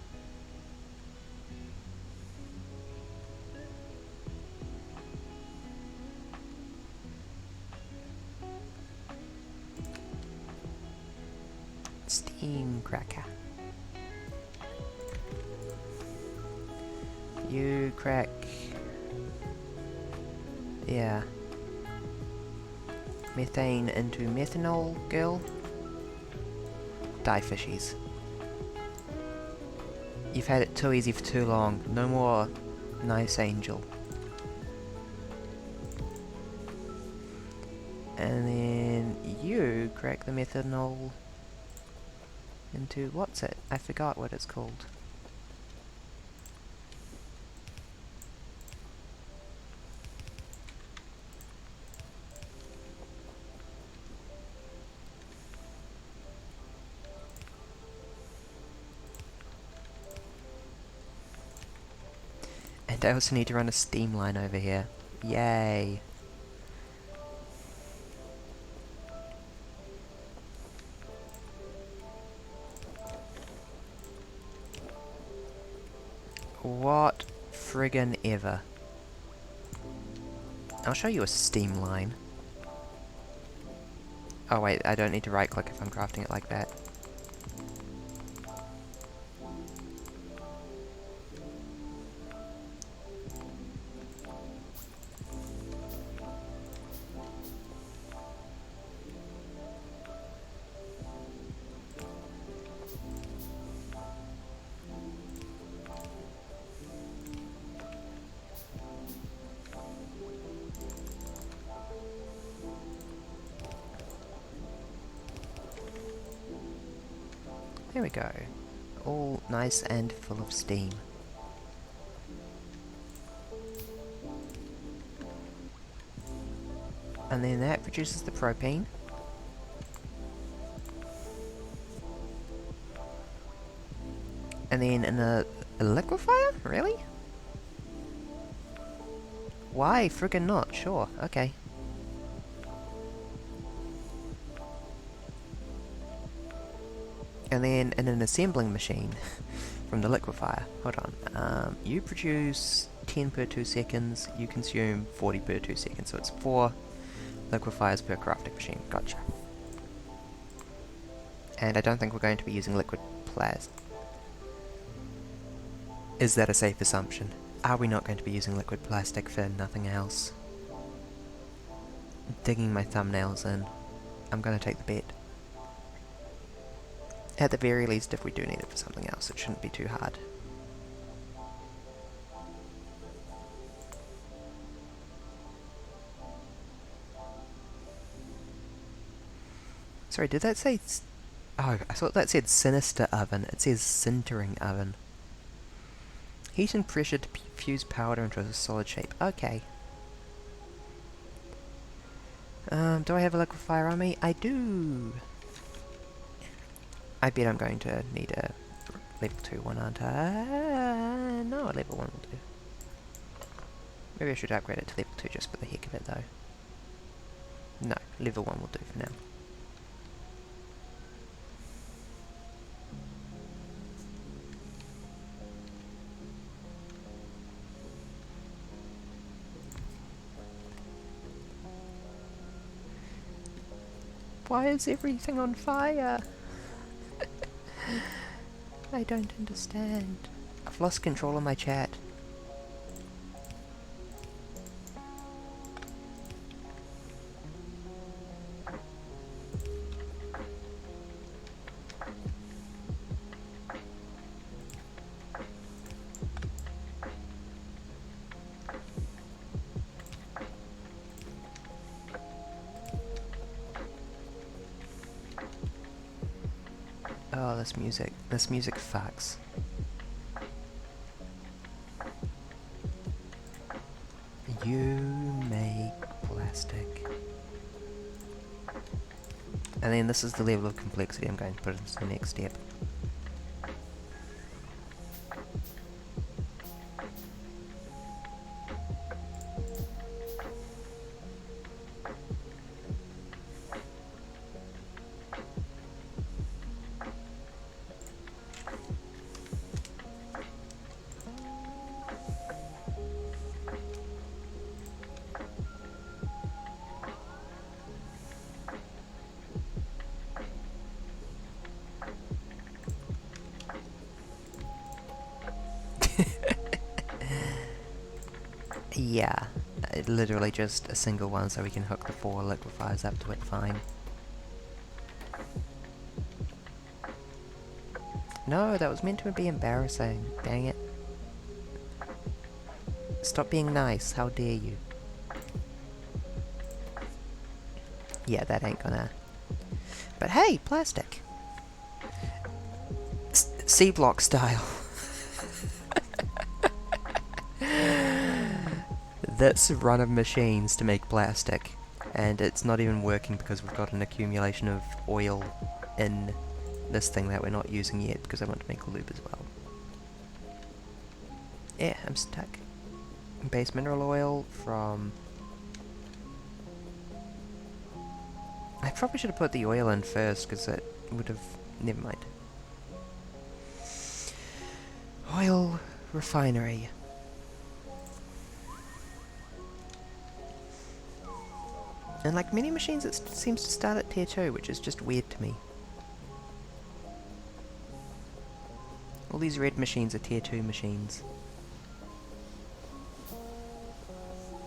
Steam cracker. You crack. Yeah. Methane into methanol, girl. Die fishies. You've had it too easy for too long. No more nice angel. And then you crack the methanol into what's it? I forgot what it's called. And I also need to run a steam line over here. Yay! What friggin' ever. I'll show you a steam line. Oh wait, I don't need to right click if I'm crafting it like that. There we go. All nice and full of steam. And then that produces the propane. And then in a liquefier? Really? Why? Friggin' not. Sure. Okay. And then in an assembling machine from the liquefier. Hold on. You produce 10 per 2 seconds. You consume 40 per 2 seconds. So it's 4 liquefiers per crafting machine. Gotcha. And I don't think we're going to be using liquid plastic. Is that a safe assumption? Are we not going to be using liquid plastic for nothing else? Digging my thumbnails in. I'm going to take the bet. At the very least, if we do need it for something else, it shouldn't be too hard. Sorry, did that say... Oh, I thought that said sinister oven. It says sintering oven. Heat and pressure to fuse powder into a solid shape. Okay. Do I have a liquefier on me? I do! I bet I'm going to need a level 2 one, aren't I? No, a level 1 will do. Maybe I should upgrade it to level 2 just for the heck of it, though. No, level 1 will do for now. Why is everything on fire? I don't understand. I've lost control of my chat. Oh, this music fucks. You make plastic. And then this is the level of complexity I'm going to put into the next step. Yeah, literally just a single one so we can hook the 4 liquefiers up to it fine. No, that was meant to be embarrassing. Dang it. Stop being nice, how dare you. Yeah, that ain't gonna... But hey, plastic! Seablock style. That's a run of machines to make plastic, and it's not even working because we've got an accumulation of oil in this thing that we're not using yet because I want to make a lube as well. Yeah, I'm stuck. Base mineral oil from... I probably should have put the oil in first because it would have... Never mind. Oil refinery. And like many machines, it seems to start at tier 2, which is just weird to me. All these red machines are tier 2 machines.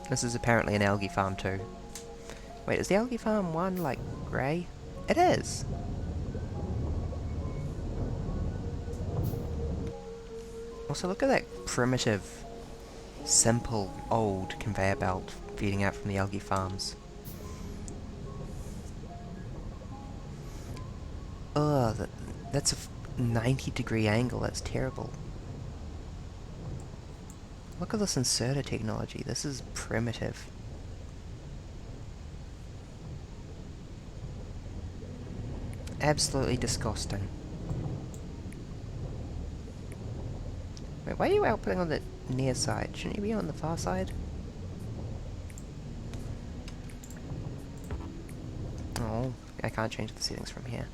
This is apparently an algae farm too. Wait, is the algae farm one like grey? It is! Also look at that primitive, simple, old conveyor belt feeding out from the algae farms. Ugh, that's a 90-degree angle, that's terrible. Look at this inserter technology, this is primitive. Absolutely disgusting. Wait, why are you outputting on the near side? Shouldn't you be on the far side? Oh, I can't change the settings from here.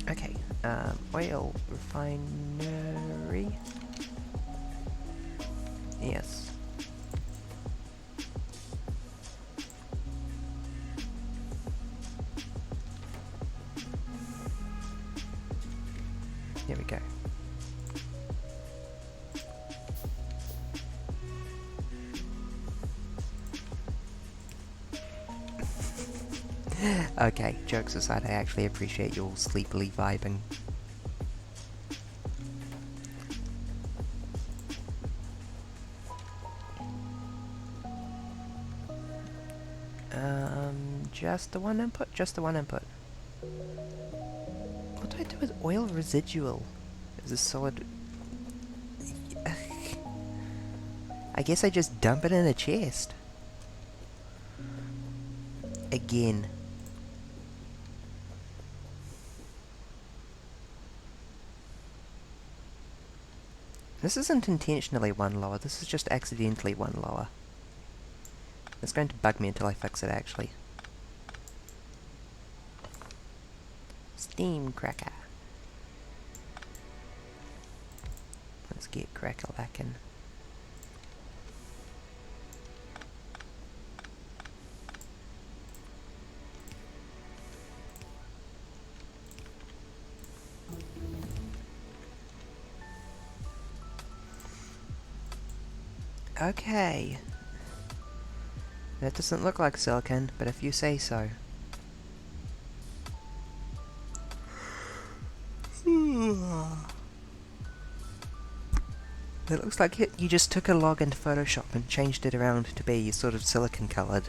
Okay, oil refinery. Yes. Here we go. Okay, jokes aside, I actually appreciate your sleepily vibing. Just the one input? Just the one input. What do I do with oil residual? Is this solid... I guess I just dump it in a chest. Again. This isn't intentionally one lower, this is just accidentally one lower. It's going to bug me until I fix it, actually. Steam cracker. Let's get cracker-lackin'. Okay. That doesn't look like silicon, but if you say so. It looks like you just took a log into Photoshop and changed it around to be sort of silicon coloured.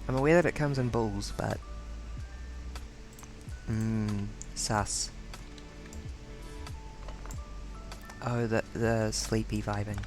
I'm aware that it comes in balls, but... sus. Oh, the sleepy vibing.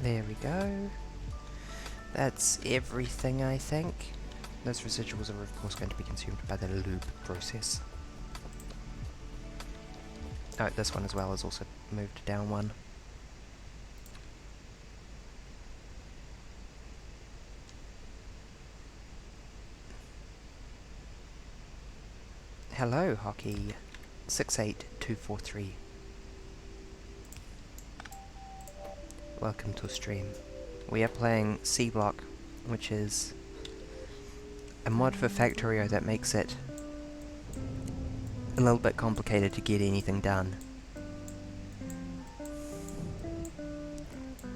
There we go. That's everything, I think. Those residuals are of course going to be consumed by the lube process. Oh, this one as well has also moved down one. Hello, Hockey 68243. Welcome to stream. We are playing Seablock, which is a mod for Factorio that makes it a little bit complicated to get anything done.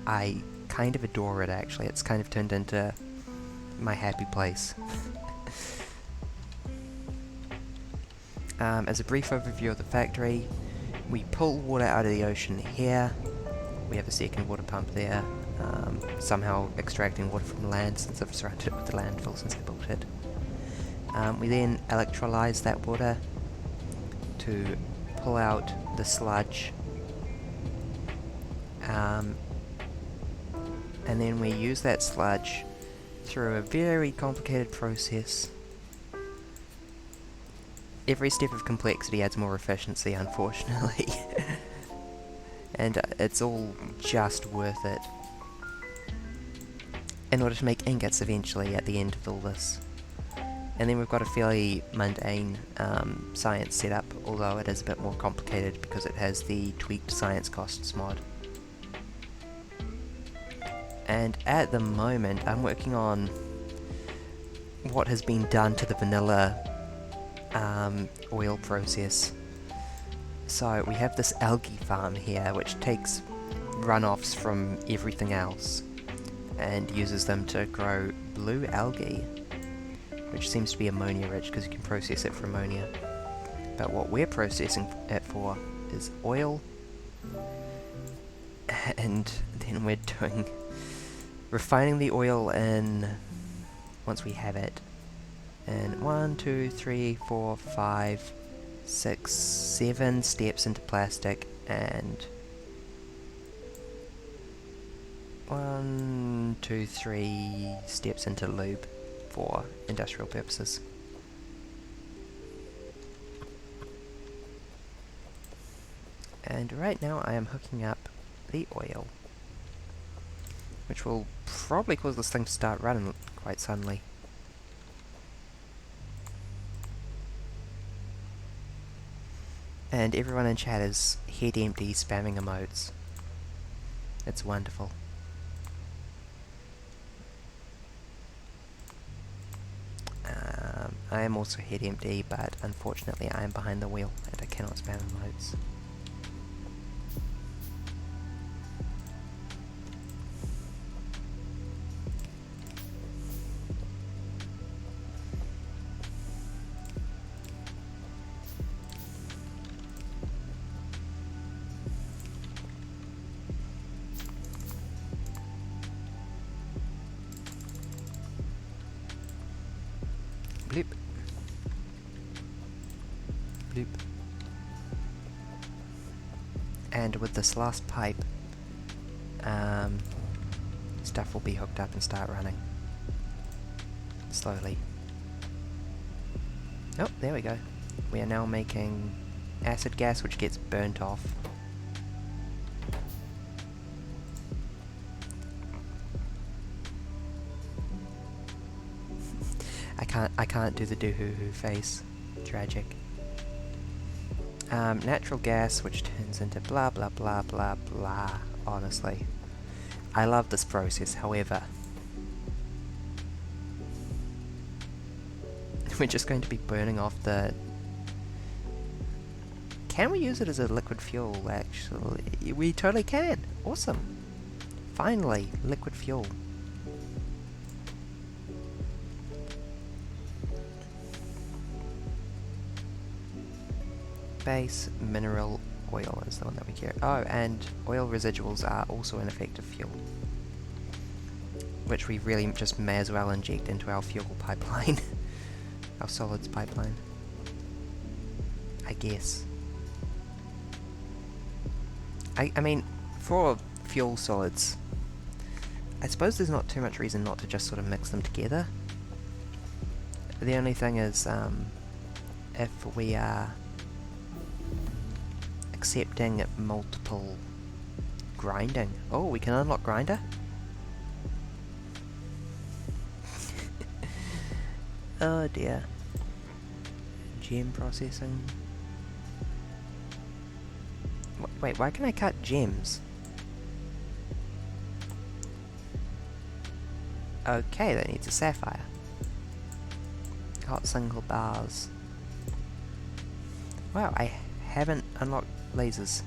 I kind of adore it, actually. It's kind of turned into my happy place. As a brief overview of the factory, we pull water out of the ocean here. We have a second water pump there, somehow extracting water from land since I've surrounded it with the landfill since I built it. We then electrolyze that water to pull out the sludge, and then we use that sludge through a very complicated process every step of complexity adds more efficiency, unfortunately. And it's all just worth it in order to make ingots eventually at the end of all this. And then we've got a fairly mundane science setup, although it is a bit more complicated because it has the tweaked science costs mod. And at the moment I'm working on what has been done to the vanilla oil process. So we have this algae farm here which takes runoffs from everything else and uses them to grow blue algae, which seems to be ammonia rich because you can process it for ammonia. But what we're processing it for is oil, and then we're doing refining the oil in, once we have it, in 1, 2, 3, 4, 5, 6, 7 steps into plastic, and 1, 2, 3 steps into lube for industrial purposes. And right now I am hooking up the oil, which will probably cause this thing to start running quite suddenly. And everyone in chat is head empty spamming emotes. It's wonderful. I am also head empty, but unfortunately I am behind the wheel and I cannot spam emotes. Bloop. Bloop. And with this last pipe, stuff will be hooked up and start running. Slowly. Oh, there we go. We are now making acid gas which gets burnt off. I can't do the doo-hoo-hoo face. Tragic. Natural gas, which turns into blah blah blah blah blah. Honestly, I love this process. However, we're just going to be burning off the... Can we use it as a liquid fuel, actually? We totally can! Awesome! Finally, liquid fuel. Base mineral oil is the one that we care. Oh, and oil residuals are also an effective fuel, which we really just may as well inject into our fuel pipeline. Our solids pipeline, I guess. I mean, for fuel solids, I suppose there's not too much reason not to just sort of mix them together. The only thing is, if we are accepting multiple grinding. Oh, we can unlock grinder? Oh dear. Gem processing. Wait, why can I cut gems? Okay, that needs a sapphire. Hot single bars. Wow, I haven't unlocked lasers.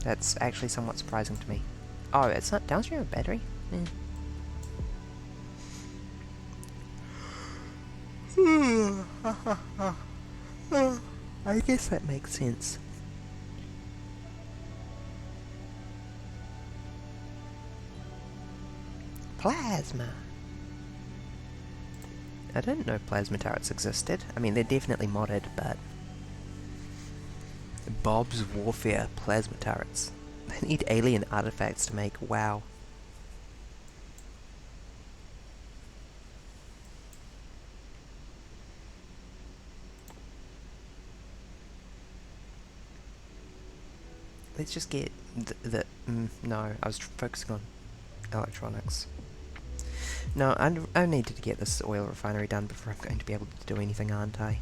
That's actually somewhat surprising to me. Oh, it's not downstream of battery? I guess that makes sense. Plasma! I didn't know plasma turrets existed. I mean, they're definitely modded, but... Bob's Warfare plasma turrets. They need alien artifacts to make. Wow. Let's just get no, I was focusing on electronics. No, I needed to get this oil refinery done before I'm going to be able to do anything, aren't I?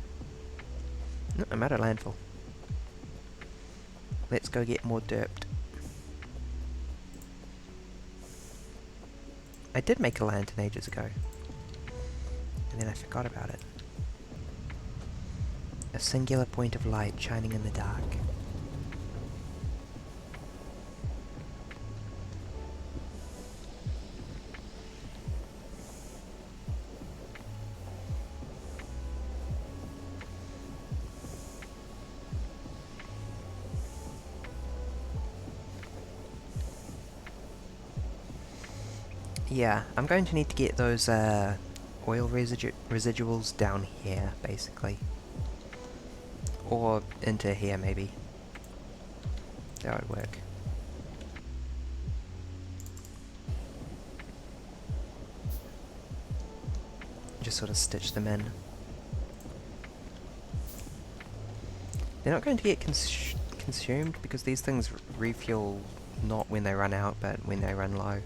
No, I'm out of landfill. Let's go get more dirt. I did make a lantern ages ago. And then I forgot about it. A singular point of light shining in the dark. Yeah, I'm going to need to get those oil residuals down here, basically. Or into here, maybe. That would work. Just sort of stitch them in. They're not going to get consumed because these things refuel not when they run out, but when they run low.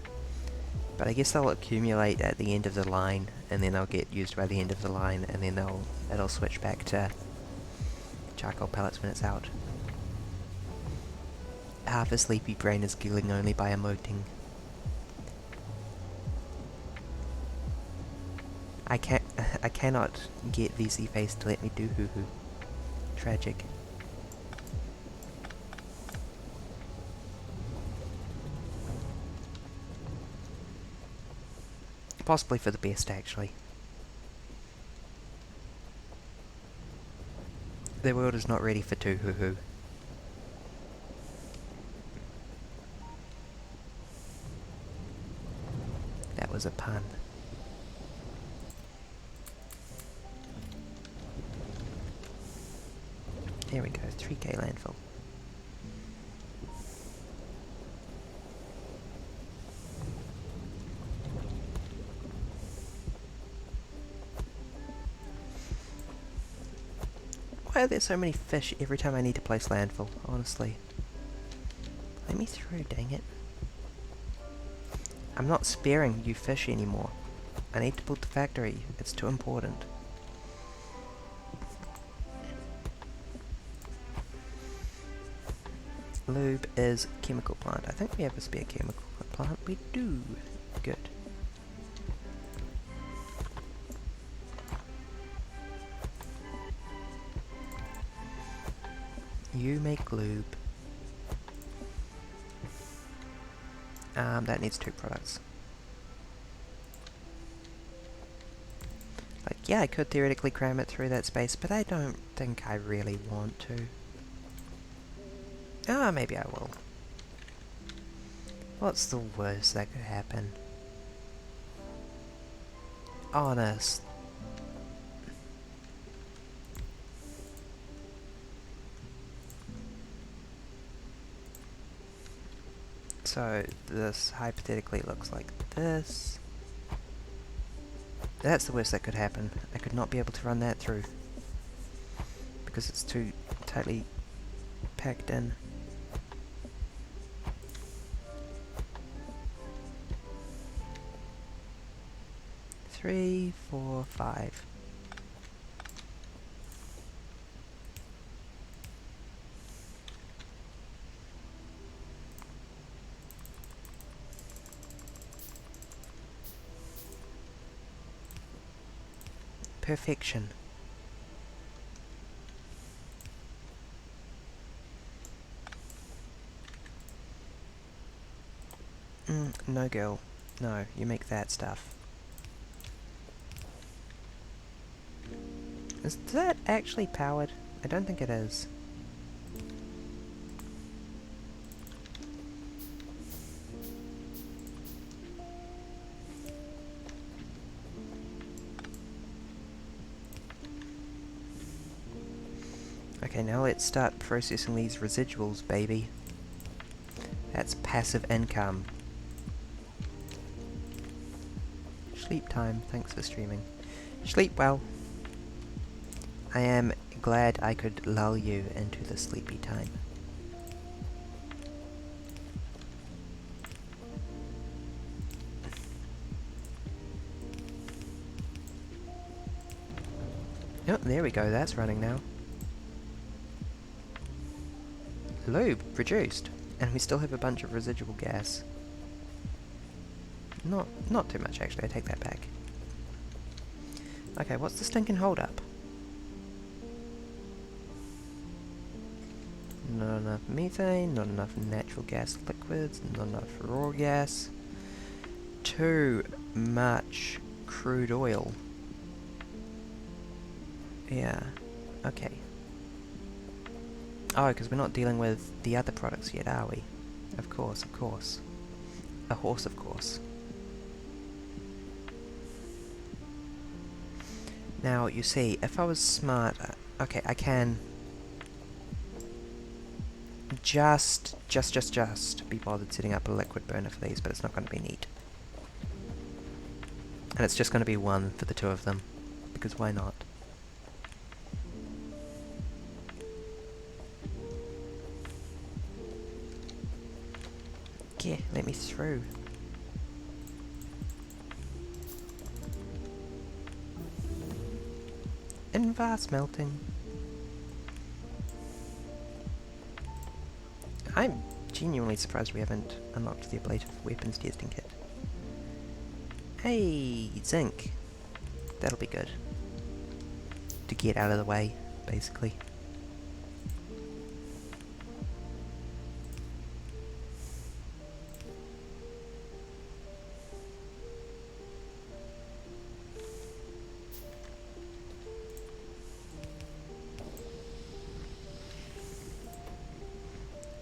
But I guess they'll accumulate at the end of the line, and then they'll get used by the end of the line, and then it'll switch back to charcoal pellets when it's out. Half a sleepy brain is giggling only by emoting. I cannot get VC Face to let me do hoo-hoo. Tragic. Possibly for the best, actually. The world is not ready for two hoo-hoo. That was a pun. There we go, 3k landfill. Why are there so many fish every time I need to place landfill, honestly? Let me through, dang it. I'm not sparing you fish anymore. I need to build the factory, it's too important. Lube is chemical plant. I think we have a spare chemical plant. We do. Good. You make lube. That needs 2 products. Like, yeah, I could theoretically cram it through that space, but I don't think I really want to. Ah, maybe I will. What's the worst that could happen? Honest. So, this hypothetically looks like this. That's the worst that could happen. I could not be able to run that through. Because it's too tightly packed in. 3, 4, 5. Perfection. No girl. No, you make that stuff. Is that actually powered? I don't think it is. Okay, now let's start processing these residuals, baby. That's passive income. Sleep time, thanks for streaming. Sleep well. I am glad I could lull you into the sleepy time. Oh, there we go, that's running now. Lube reduced, and we still have a bunch of residual gas. Not too much actually, I take that back. Okay, what's the stinking hold up? Not enough methane, not enough natural gas liquids, not enough raw gas. Too much crude oil. Yeah, okay. Oh, because we're not dealing with the other products yet, are we? Of course, of course. A horse, of course. Now, you see, if I was smart... okay, I can... just be bothered setting up a liquid burner for these, but it's not going to be neat. And it's just going to be one for the two of them, because why not? Yeah, let me through. Invar melting. I'm genuinely surprised we haven't unlocked the ablative weapons testing kit. Hey, zinc. That'll be good. To get out of the way, basically.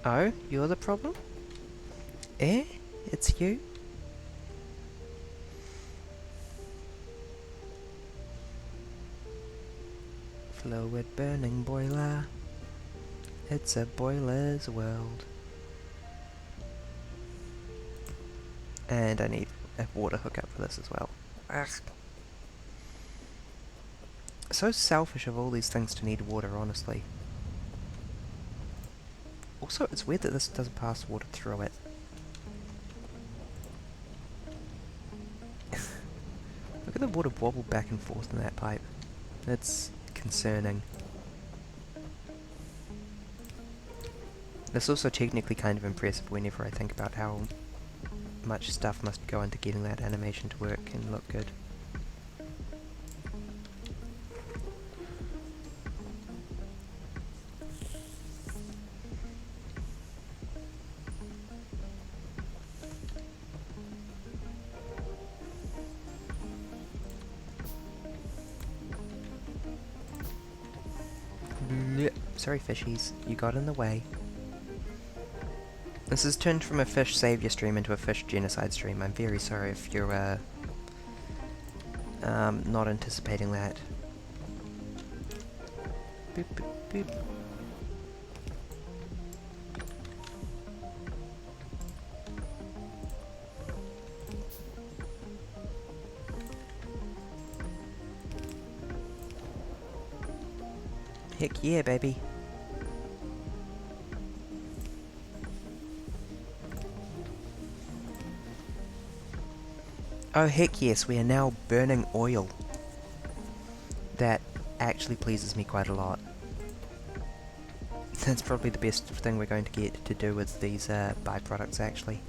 Oh, you're the problem? Eh? It's you? Fluid burning boiler. It's a boiler's world. And I need a water hookup for this as well. Ugh. So selfish of all these things to need water, honestly. Also, it's weird that this doesn't pass water through it. Look at the water wobble back and forth in that pipe. That's concerning. It's also technically kind of impressive whenever I think about how much stuff must go into getting that animation to work and look good. Sorry fishies, you got in the way. This has turned from a fish saviour stream into a fish genocide stream. I'm very sorry if you're not anticipating that. Boop boop boop. Heck yeah, baby. Oh heck yes, we are now burning oil. That actually pleases me quite a lot. That's probably the best thing we're going to get to do with these byproducts actually.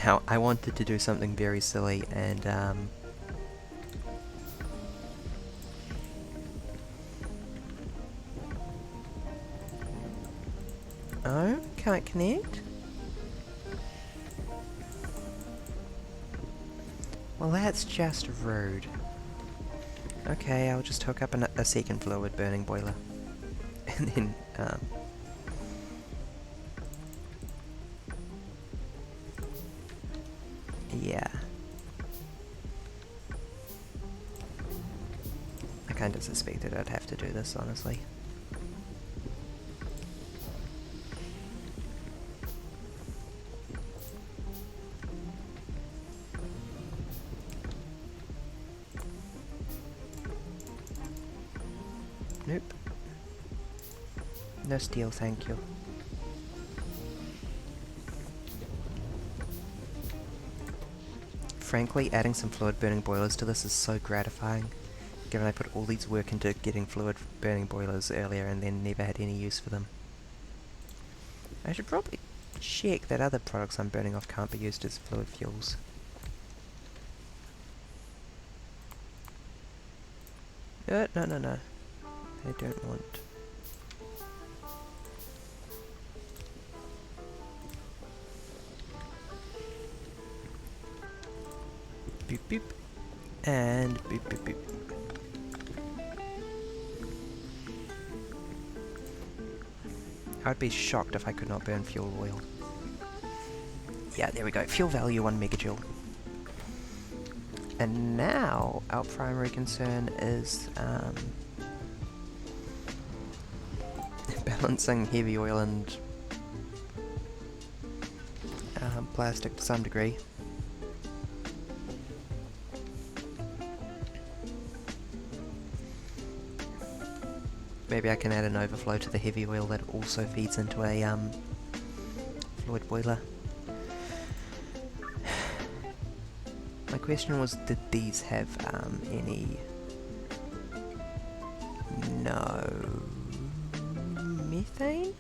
Now, I wanted to do something very silly and oh, can't connect? Well, that's just rude. Okay, I'll just hook up a second fluid burning boiler. And then, yeah. I kind of suspected I'd have to do this, honestly. Nope. No steel, thank you. Frankly, adding some fluid burning boilers to this is so gratifying. given I put all these work into getting fluid burning boilers earlier and then never had any use for them. I should probably check that other products I'm burning off can't be used as fluid fuels. No. I don't want. Boop boop. And boop boop boop. I would be shocked if I could not burn fuel oil. Yeah, there we go. Fuel value 1 megajoule. And now our primary concern is balancing heavy oil and plastic to some degree. Maybe I can add an overflow to the heavy oil that also feeds into a fluid boiler. My question was, did these have any... No... methane?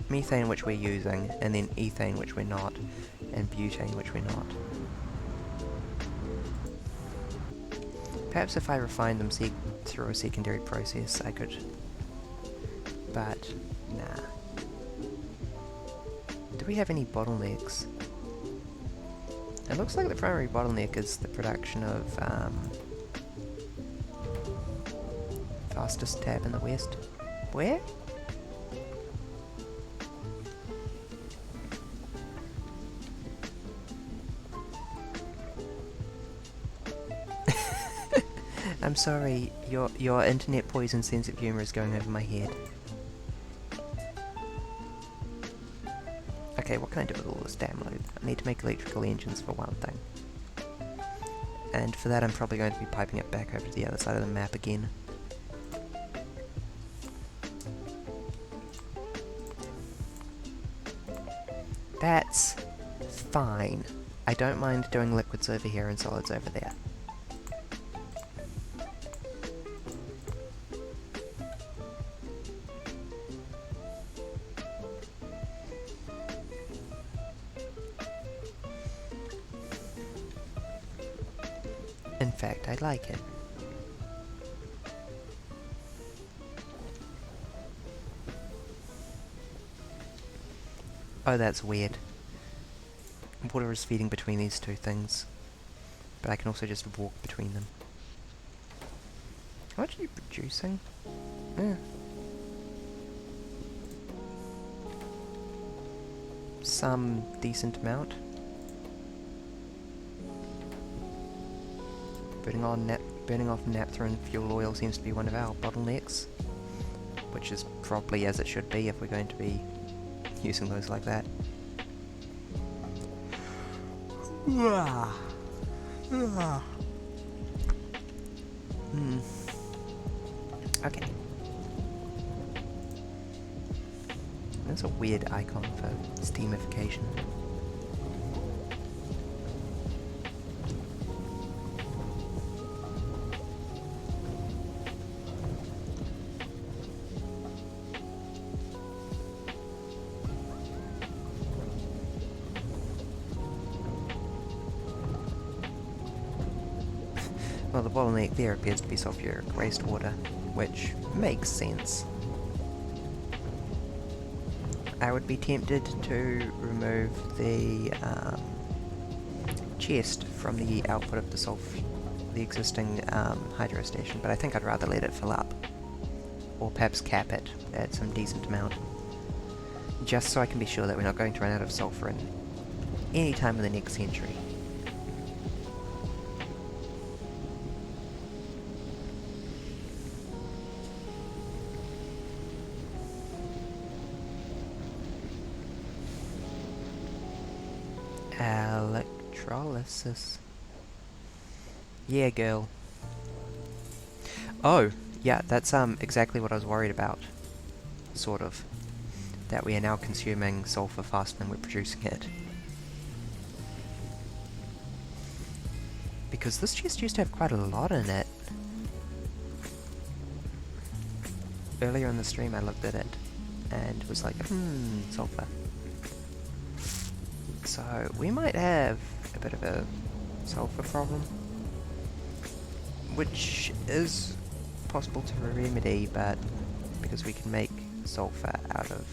Methane, which we're using, and then ethane, which we're not, and butane, which we're not. Perhaps if I refine them through a secondary process, I could... But, nah. Do we have any bottlenecks? It looks like the primary bottleneck is the production of fastest tab in the west. Where? I'm sorry, your internet poison sense of humour is going over my head. Okay, what can I do with all this damn load? I need to make electrical engines for one thing. And for that I'm probably going to be piping it back over to the other side of the map again. That's fine. I don't mind doing liquids over here and solids over there. In fact, I like it. Oh, that's weird. Water is feeding between these two things, but I can also just walk between them. How much are you producing? Some decent amount. Burning off naphtha and fuel oil seems to be one of our bottlenecks, which is probably as it should be if we're going to be using those like that. Okay. That's a weird icon for steamification. Well, the bottleneck there appears to be sulfuric wastewater, which makes sense. I would be tempted to remove the chest from the output of the existing hydro station, but I think I'd rather let it fill up, or perhaps cap it at some decent amount, just so I can be sure that we're not going to run out of sulfur in any time in the next century. Electrolysis. Yeah, girl. Oh, yeah, that's exactly what I was worried about. Sort of. That we are now consuming sulfur faster than we're producing it. Because this chest used to have quite a lot in it. Earlier in the stream I looked at it and was like, sulfur. So we might have a bit of a sulfur problem, which is possible to remedy, but because we can make sulfur out of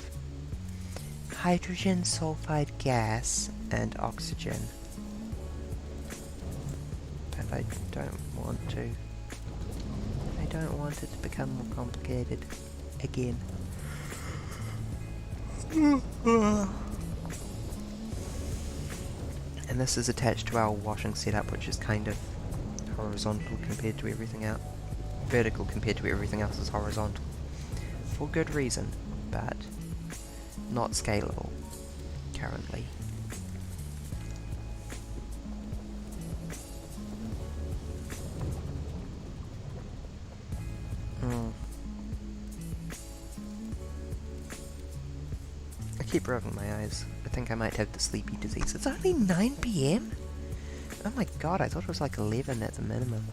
hydrogen sulfide gas and oxygen. But I don't want to. I don't want it to become more complicated again. And this is attached to our washing setup, which is kind of horizontal compared to everything else. Vertical compared to everything else is horizontal. For good reason, but not scalable currently. I keep rubbing my eyes. I think I might have the sleepy disease. It's only 9 PM? Oh my god, I thought it was like 11 at the minimum.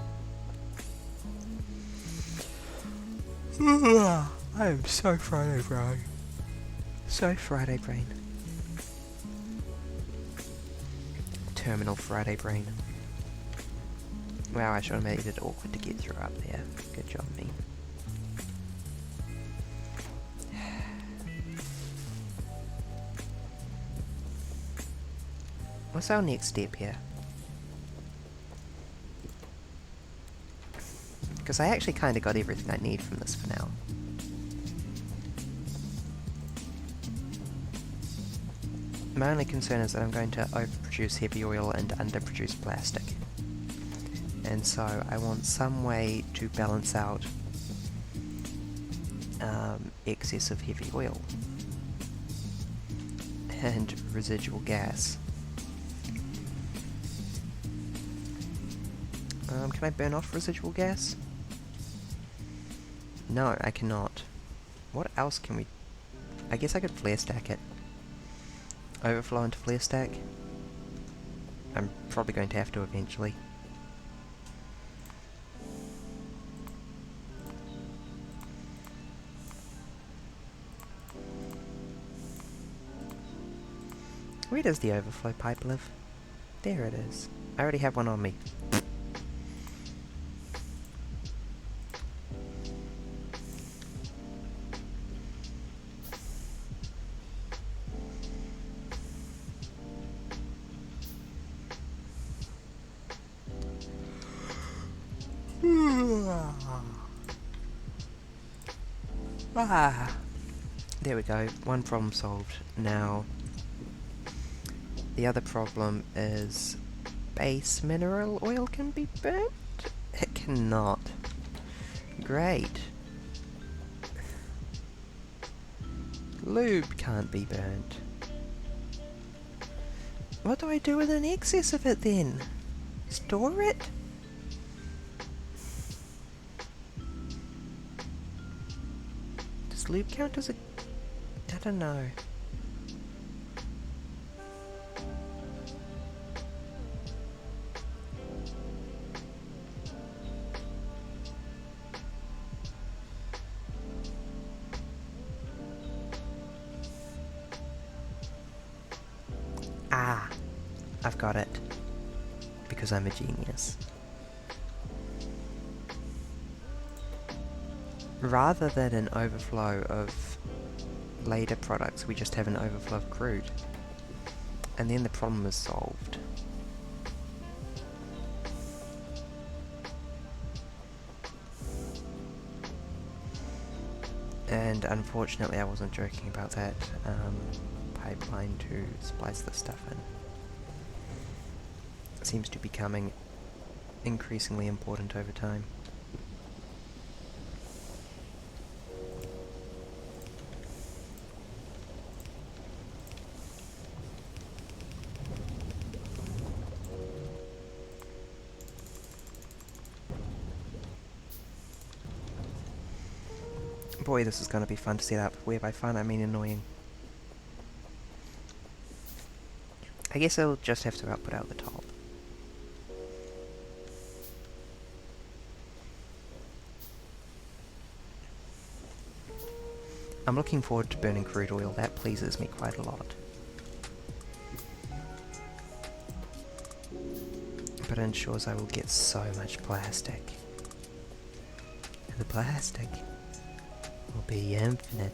I am so Friday brain. So Friday brain. Terminal Friday brain. Wow, I should have made it awkward to get through up there. Good job, me. What's our next step here? Because I actually kind of got everything I need from this for now. My only concern is that I'm going to overproduce heavy oil and underproduce plastic. And so I want some way to balance out excess of heavy oil and residual gas. Can I burn off residual gas? No, I cannot. What else can we... I guess I could flare stack it. Overflow into flare stack. I'm probably going to have to eventually. Where does the overflow pipe live? There it is. I already have one on me. There we go, one problem solved. Now, the other problem is base mineral oil can be burnt? It cannot. Great. Lube can't be burnt. What do I do with an excess of it then? Store it? Does lube count as a... I don't know. Ah, I've got it. Because I'm a genius. Rather than an overflow of later products, we just have an overflow of crude. And then the problem is solved. And unfortunately I wasn't joking about that pipeline to splice this stuff in. It seems to be becoming increasingly important over time. Boy, this is going to be fun to set up. Where by fun, I mean annoying. I guess I'll just have to output out the top. I'm looking forward to burning crude oil. That pleases me quite a lot. But it ensures I will get so much plastic. And the plastic will be infinite.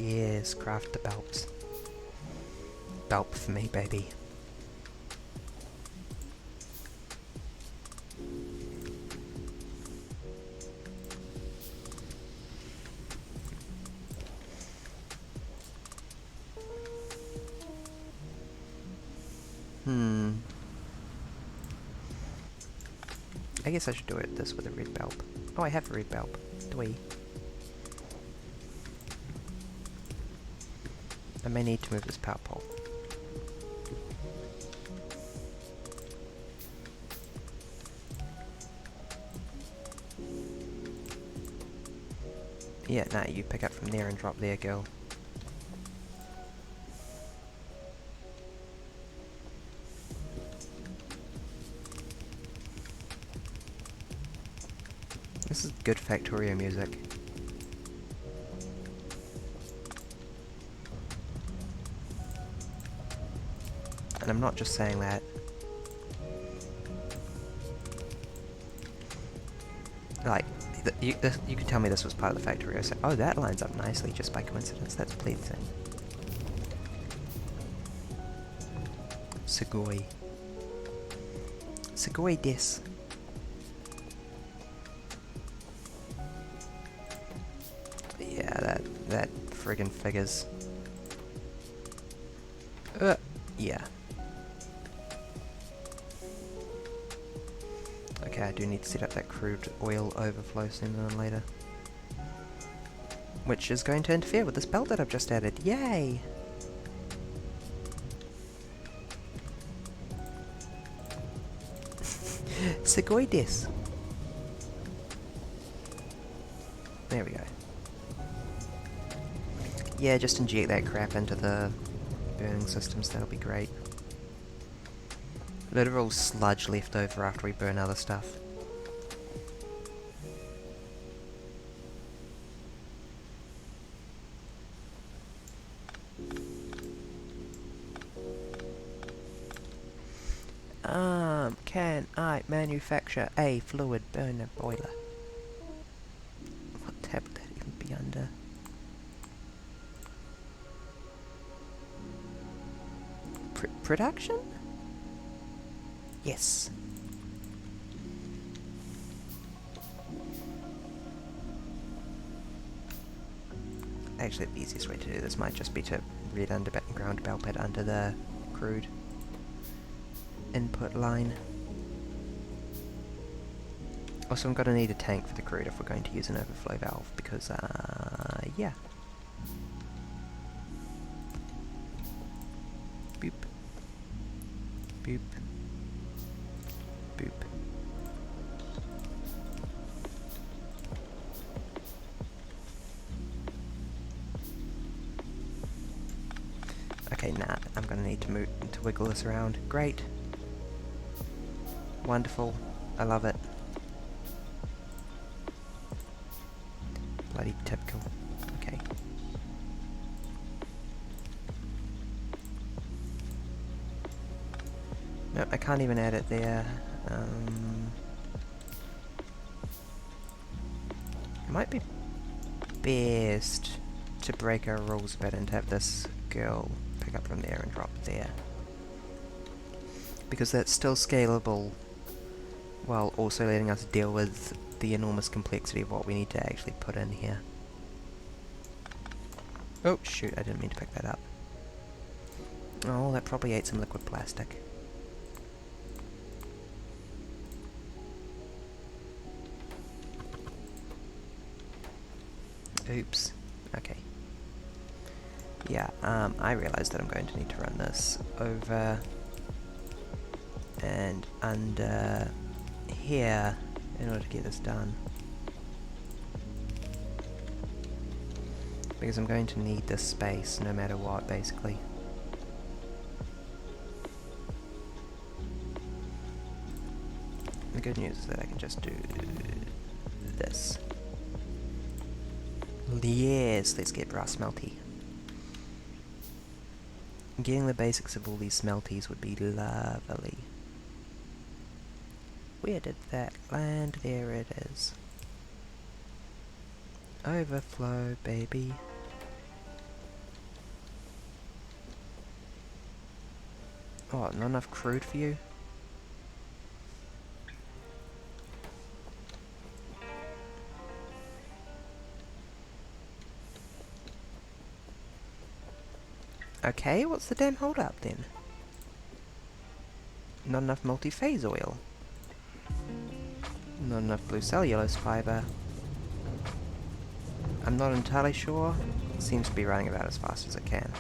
Yes, craft the belts. Belt for me, baby. I guess I should do this with a red bulb. Oh, I have a red bulb. Dwee. I may need to move this power pole. Yeah, nah, you pick up from there and drop there, girl. This is good Factorio music. And I'm not just saying that. Like, you could tell me this was part of the Factorio set. Oh, that lines up nicely just by coincidence. That's pleasing. Sugoi. Sugoi des. Yeah, that friggin' figures. Yeah. Okay, I do need to set up that crude oil overflow sooner than later. Which is going to interfere with this belt that I've just added. Yay! Sugoi des. There we go. Yeah, just inject that crap into the burning systems, that'll be great. Literal sludge left over after we burn other stuff. Can I manufacture a fluid burner boiler? What tab would that even be under? Production? Yes. Actually, the easiest way to do this might just be to read underground bell pad under the crude input line. Also, I'm gonna need a tank for the crude if we're going to use an overflow valve, because, yeah. Boop. Boop. Boop. Okay, nah, I'm gonna need to wiggle this around. Great. Wonderful. I love it. Bloody typical. Okay. No, I can't even add it there. It might be best to break our rules a bit and have this girl pick up from there and drop there. Because that's still scalable, while also letting us deal with the enormous complexity of what we need to actually put in here. Oh shoot, I didn't mean to pick that up. Oh, that probably ate some liquid plastic. Oops. Okay. Yeah, I realised that I'm going to need to run this over and under here in order to get this done. Because I'm going to need this space no matter what, basically. The good news is that I can just do this. Yes, let's get brass smelty. Getting the basics of all these smelties would be lovely. Where did that land? There it is. Overflow, baby. Oh, not enough crude for you? Okay, what's the damn hold up then? Not enough multi-phase oil. Not enough blue cellulose fibre. I'm not entirely sure. It seems to be running about as fast as it can.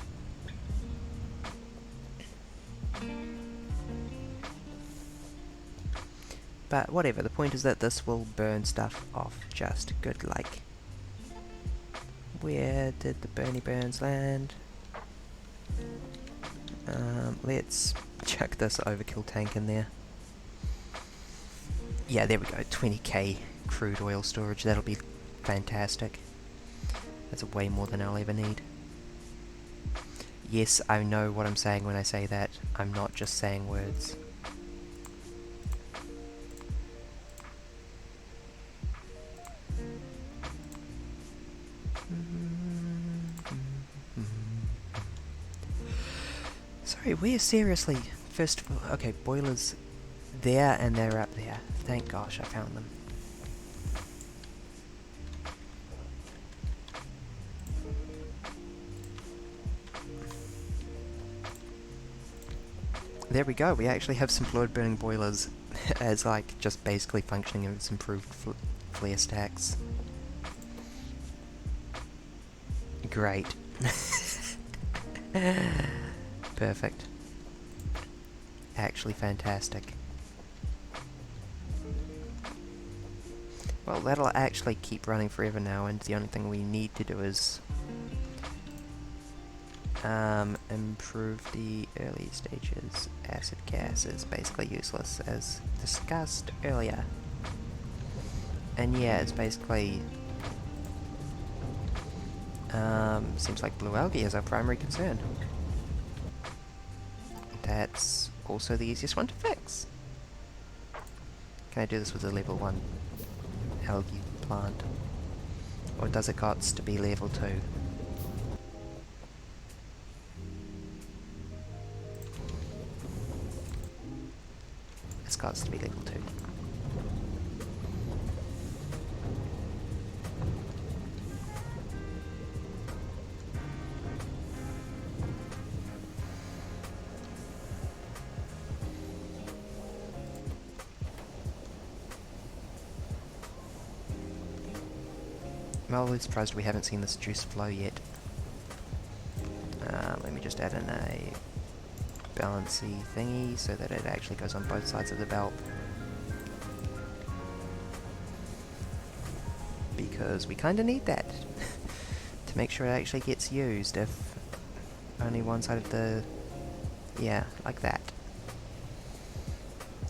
But whatever, the point is that this will burn stuff off just good like. Where did the Bernie Burns land? Let's chuck this overkill tank in there. Yeah, there we go, 20k crude oil storage, that'll be fantastic. That's way more than I'll ever need. Yes, I know what I'm saying when I say that. I'm not just saying words. Sorry, we're seriously... First of all, okay, boilers there and they're up there. Thank gosh I found them. There we go, we actually have some fluid burning boilers as like just basically functioning as improved flare stacks. Great. Perfect. Actually fantastic. Well, that'll actually keep running forever now, and the only thing we need to do is improve the early stages. Acid gas is basically useless, as discussed earlier. And yeah, it's basically... seems like blue algae is our primary concern. That's also the easiest one to fix. Can I do this with a level 1 algae plant? Or does it got to be level 2? It's got to be level 2. I'm really surprised we haven't seen this juice flow yet. Let me just add in a balancy thingy so that it actually goes on both sides of the belt. Because we kinda need that to make sure it actually gets used if only one side of the... yeah, like that.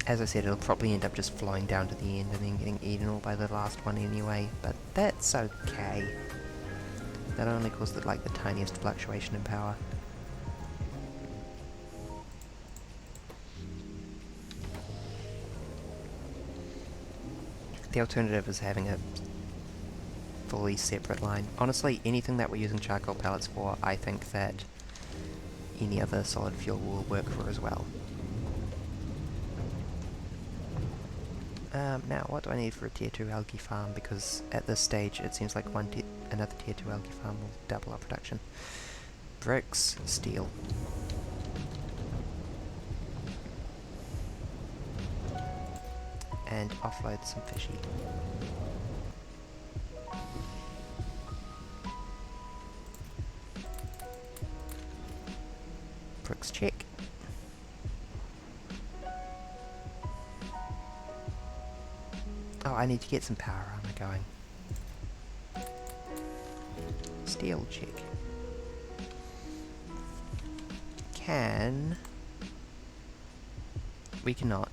As I said, it'll probably end up just flowing down to the end and then getting eaten all by the last one anyway, but that's okay. That only caused the tiniest fluctuation in power. The alternative is having a fully separate line. Honestly, anything that we're using charcoal pellets for, I think that any other solid fuel will work for as well. Now, what do I need for a tier 2 algae farm? Because at this stage, it seems like another tier 2 algae farm will double our production. Bricks, steel. And offload some fishy. Bricks check. Oh, I need to get some power armor going. Steel check. Can... We cannot.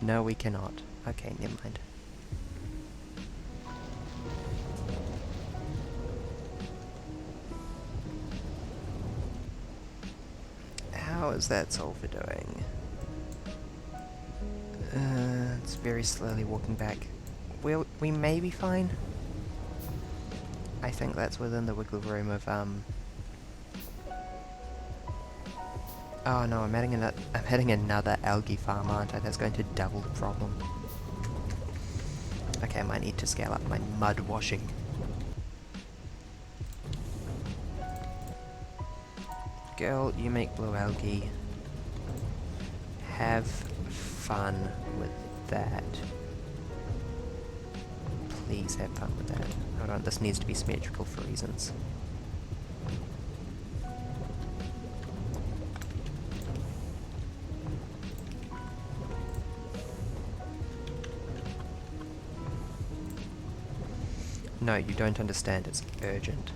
No, we cannot. Okay, never mind. How is that sulfur doing? It's very slowly walking back. We may be fine. I think that's within the wiggle room of, Oh no, I'm adding another algae farm, aren't I? That's going to double the problem. Okay, I might need to scale up my mud washing. Girl, you make blue algae. Have fun with that. Please have fun with that. Hold on, this needs to be symmetrical for reasons. No, you don't understand, it's urgent.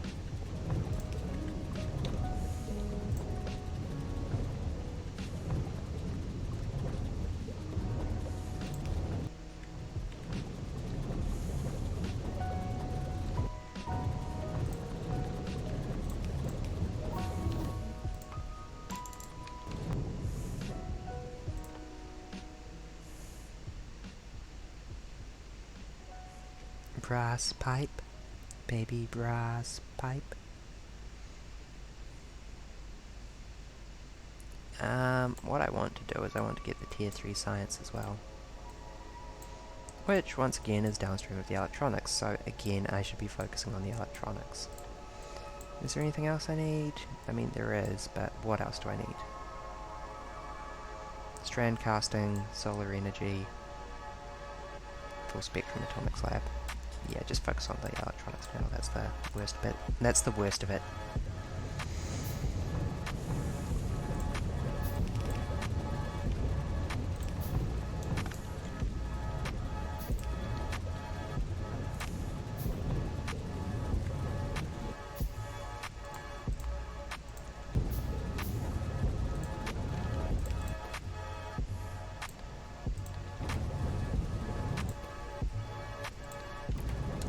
Brass pipe, baby brass pipe. What I want to do is I want to get the tier 3 science as well. Which, once again, is downstream of the electronics, so again, I should be focusing on the electronics. Is there anything else I need? I mean, there is, but what else do I need? Strand casting, solar energy, full spectrum atomics lab. Yeah, just focus on the electronics now, that's the worst bit. That's the worst of it.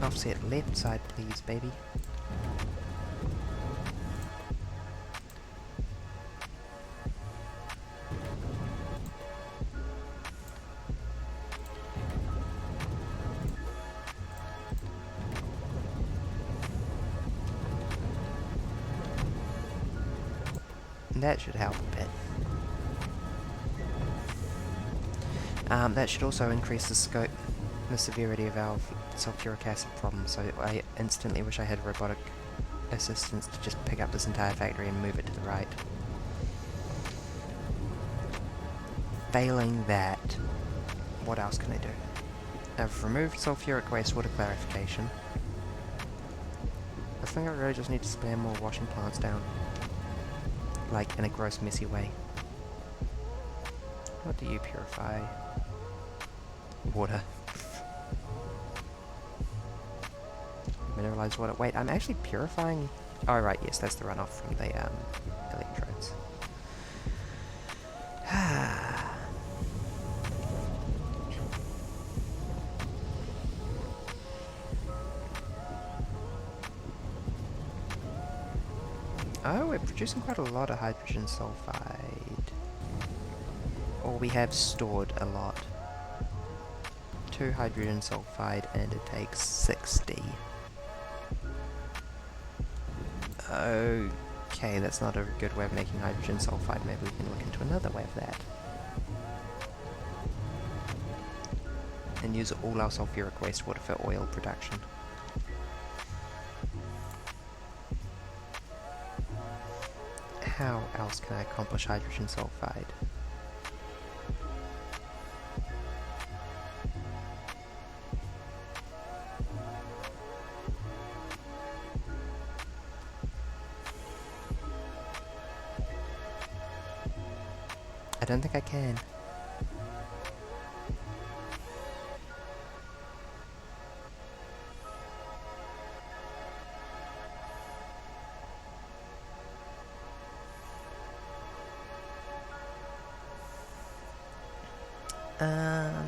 Offset left side, please, baby. That should help a bit. That should also increase the scope, the severity of our sulfuric acid problem, so I instantly wish I had robotic assistance to just pick up this entire factory and move it to the right. Failing that, what else can I do? I've removed sulfuric wastewater clarification. I think I really just need to spam more washing plants down. Like, in a gross, messy way. What do you purify? Water. Mineralized water. Wait, I'm actually purifying... Oh, right, yes, that's the runoff from the, electrodes. Oh, we're producing quite a lot of hydrogen sulfide. Or we have stored a lot. 2 hydrogen sulfide and it takes 60. Okay, that's not a good way of making hydrogen sulfide. Maybe we can look into another way of that. And use all our sulfuric wastewater for oil production. How else can I accomplish hydrogen sulfide? I don't think I can.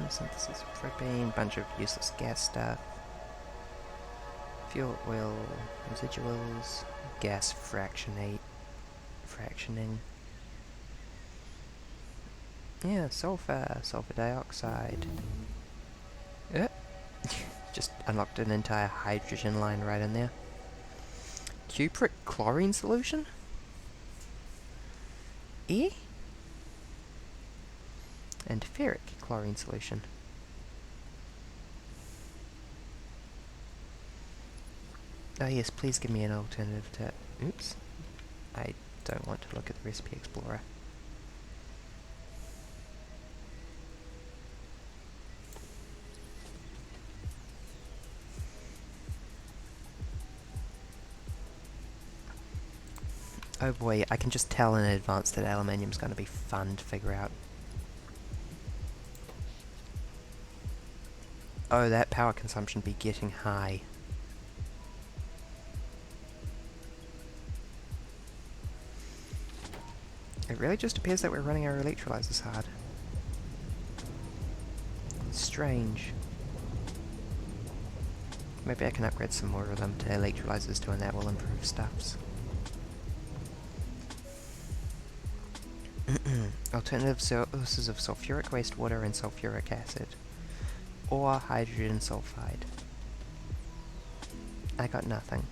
Synthesis of propane, bunch of useless gas stuff. Fuel oil residuals, gas fractioning. Yeah, sulfur dioxide. Just unlocked an entire hydrogen line right in there. Cupric chlorine solution? Eh? And ferric chlorine solution. Oh yes, please give me an alternative to... Oops. I don't want to look at the recipe explorer. Oh boy, I can just tell in advance that aluminium's going to be fun to figure out. Oh, that power consumption be getting high. It really just appears that we're running our electrolyzers hard. Strange. Maybe I can upgrade some more of them to electrolyzers too, and that will improve stuffs. Alternative sources of sulfuric wastewater and sulfuric acid. Or hydrogen sulfide. I got nothing.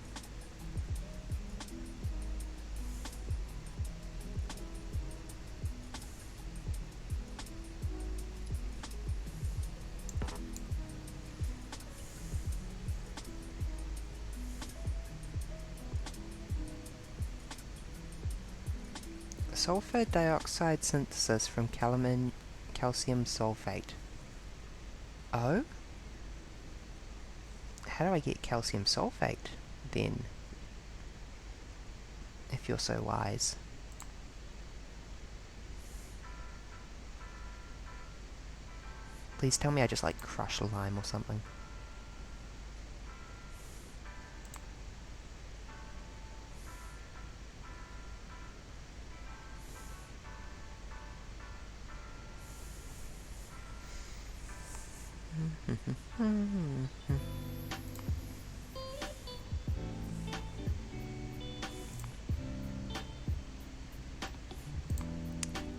Sulfur dioxide synthesis from calcium sulfate. Oh? How do I get calcium sulfate, then? If you're so wise. Please tell me I just, like, crush a lime or something.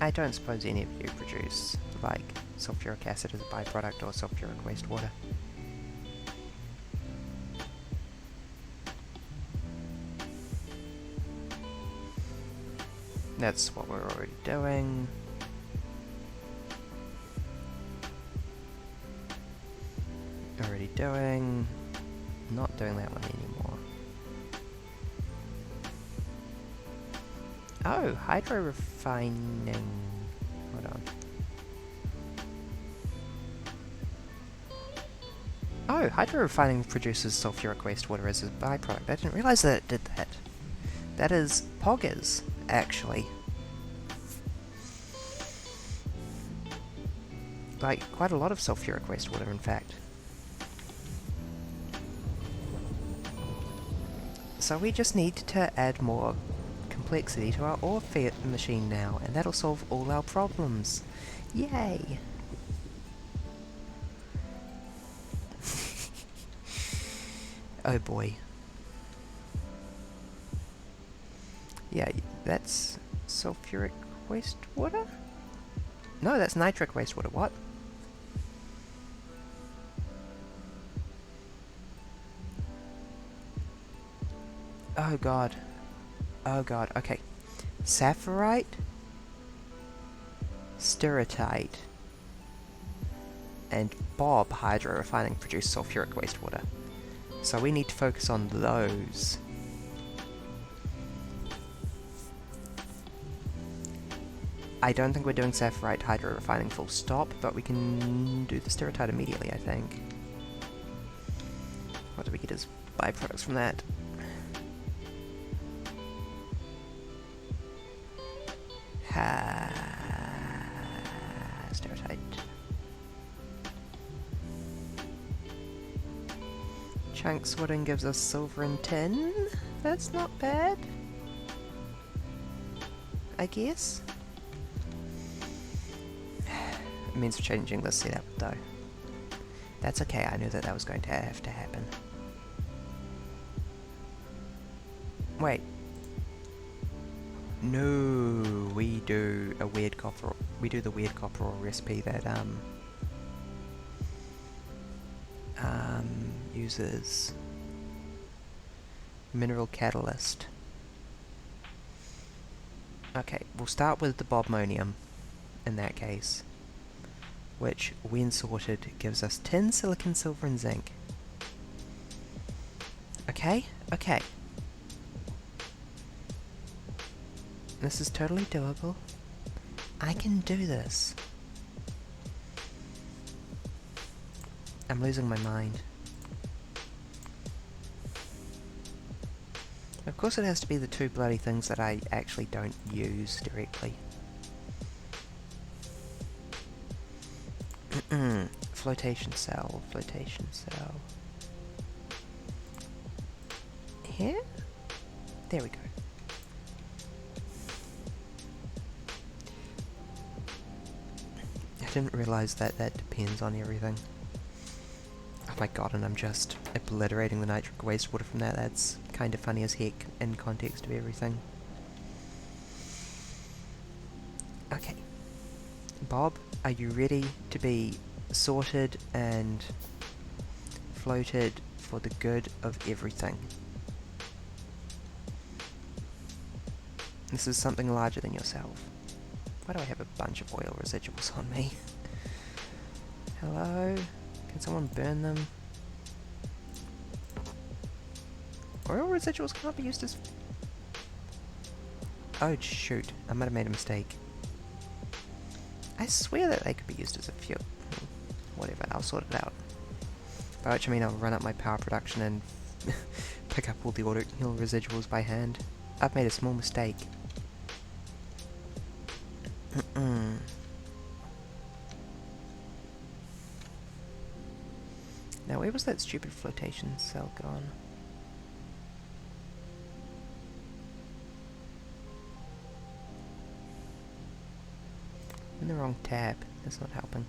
I don't suppose any of you produce, like, sulfuric acid as a byproduct or sulfuric wastewater. That's what we're already doing. Not doing that one anymore. Oh, hydro refining. Hold on. Oh, hydro refining produces sulfuric wastewater as a byproduct. I didn't realize that it did that. That is poggers, actually. Like, quite a lot of sulfuric wastewater, in fact. So we just need to add more complexity to our ore machine now, and that'll solve all our problems. Yay! Oh boy. Yeah, that's sulfuric wastewater? No, that's nitric wastewater. What? Oh god. Oh god, okay. Saphirite, Steratite, and Bob hydro refining produce sulfuric wastewater. So we need to focus on those. I don't think we're doing Saphirite hydro refining full stop, but we can do the Steratite immediately, I think. What do we get as byproducts from that? Steratite. Chunks wooden gives us silver and tin. That's not bad, I guess. means of changing this setup, though. That's okay, I knew that that was going to have to happen. Wait. No, we do a weird copper. We do the weird copper ore recipe that uses mineral catalyst. Okay, we'll start with the bobmonium in that case, which, when sorted, gives us tin, silicon, silver, and zinc. Okay, okay. This is totally doable. I can do this. I'm losing my mind. Of course it has to be the two bloody things that I actually don't use directly. Flotation cell, flotation cell. Here? There we go. I didn't realise that that depends on everything. Oh my god, and I'm just obliterating the nitric wastewater from that. That's kind of funny as heck in context of everything. Okay. Bob, are you ready to be sorted and floated for the good of everything? This is something larger than yourself. Why do I have a bunch of oil residuals on me? Hello? Can someone burn them? Oil residuals can't be used as... Oh shoot, I might have made a mistake. I swear that they could be used as a fuel. Whatever, I'll sort it out. By which I mean I'll run up my power production and pick up all the oil residuals by hand. I've made a small mistake. Now where was that stupid flotation cell gone? In the wrong tab. That's not helping.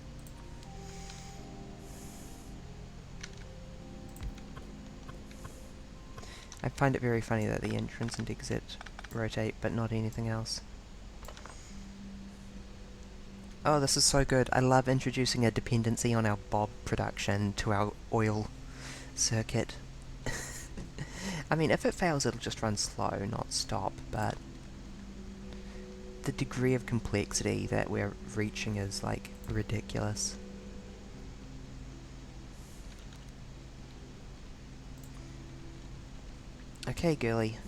I find it very funny that the entrance and exit rotate, but not anything else. Oh, this is so good. I love introducing a dependency on our bob production to our oil circuit. I mean, if it fails, it'll just run slow, not stop, but the degree of complexity that we're reaching is, like, ridiculous. Okay, girly.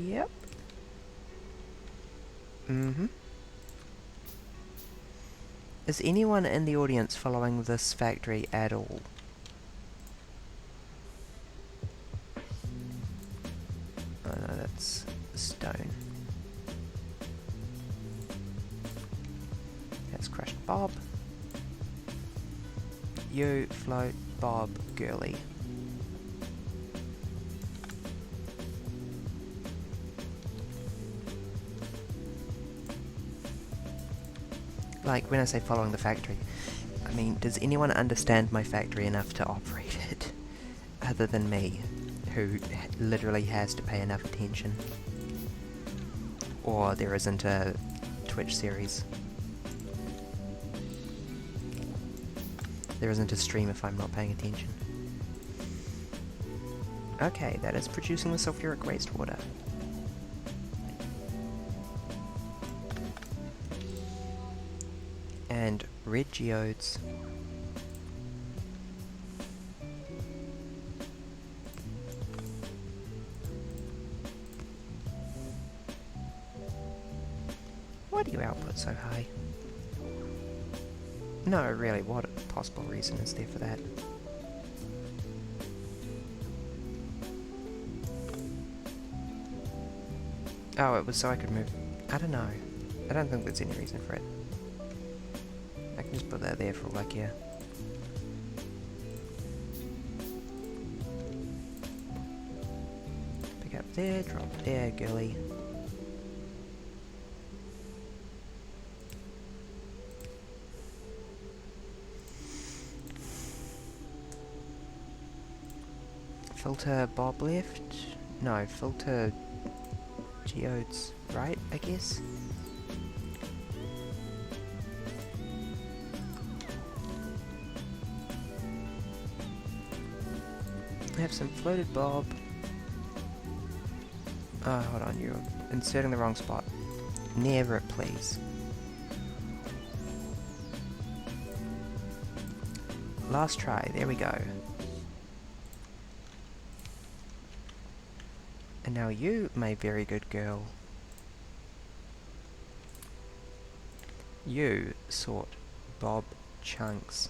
Yep. Is anyone in the audience following this factory at all? Oh no, that's stone. That's crushed Bob. You float Bob, girly. Like, when I say following the factory, I mean, does anyone understand my factory enough to operate it? Other than me, who literally has to pay enough attention. Or there isn't a Twitch series. There isn't a stream if I'm not paying attention. Okay, that is producing the sulfuric wastewater. And red geodes. Why do you output so high? No, really, what possible reason is there for that? Oh, it was so I could move... I don't know. I don't think there's any reason for it. Just put that there for all I care. Pick up there, drop there, girly. Filter Bob left? No, filter geodes right, I guess? I have some floated Bob. Oh, hold on, you're inserting the wrong spot. Near it, please. Last try, there we go. And now you, my very good girl. You sort Bob chunks.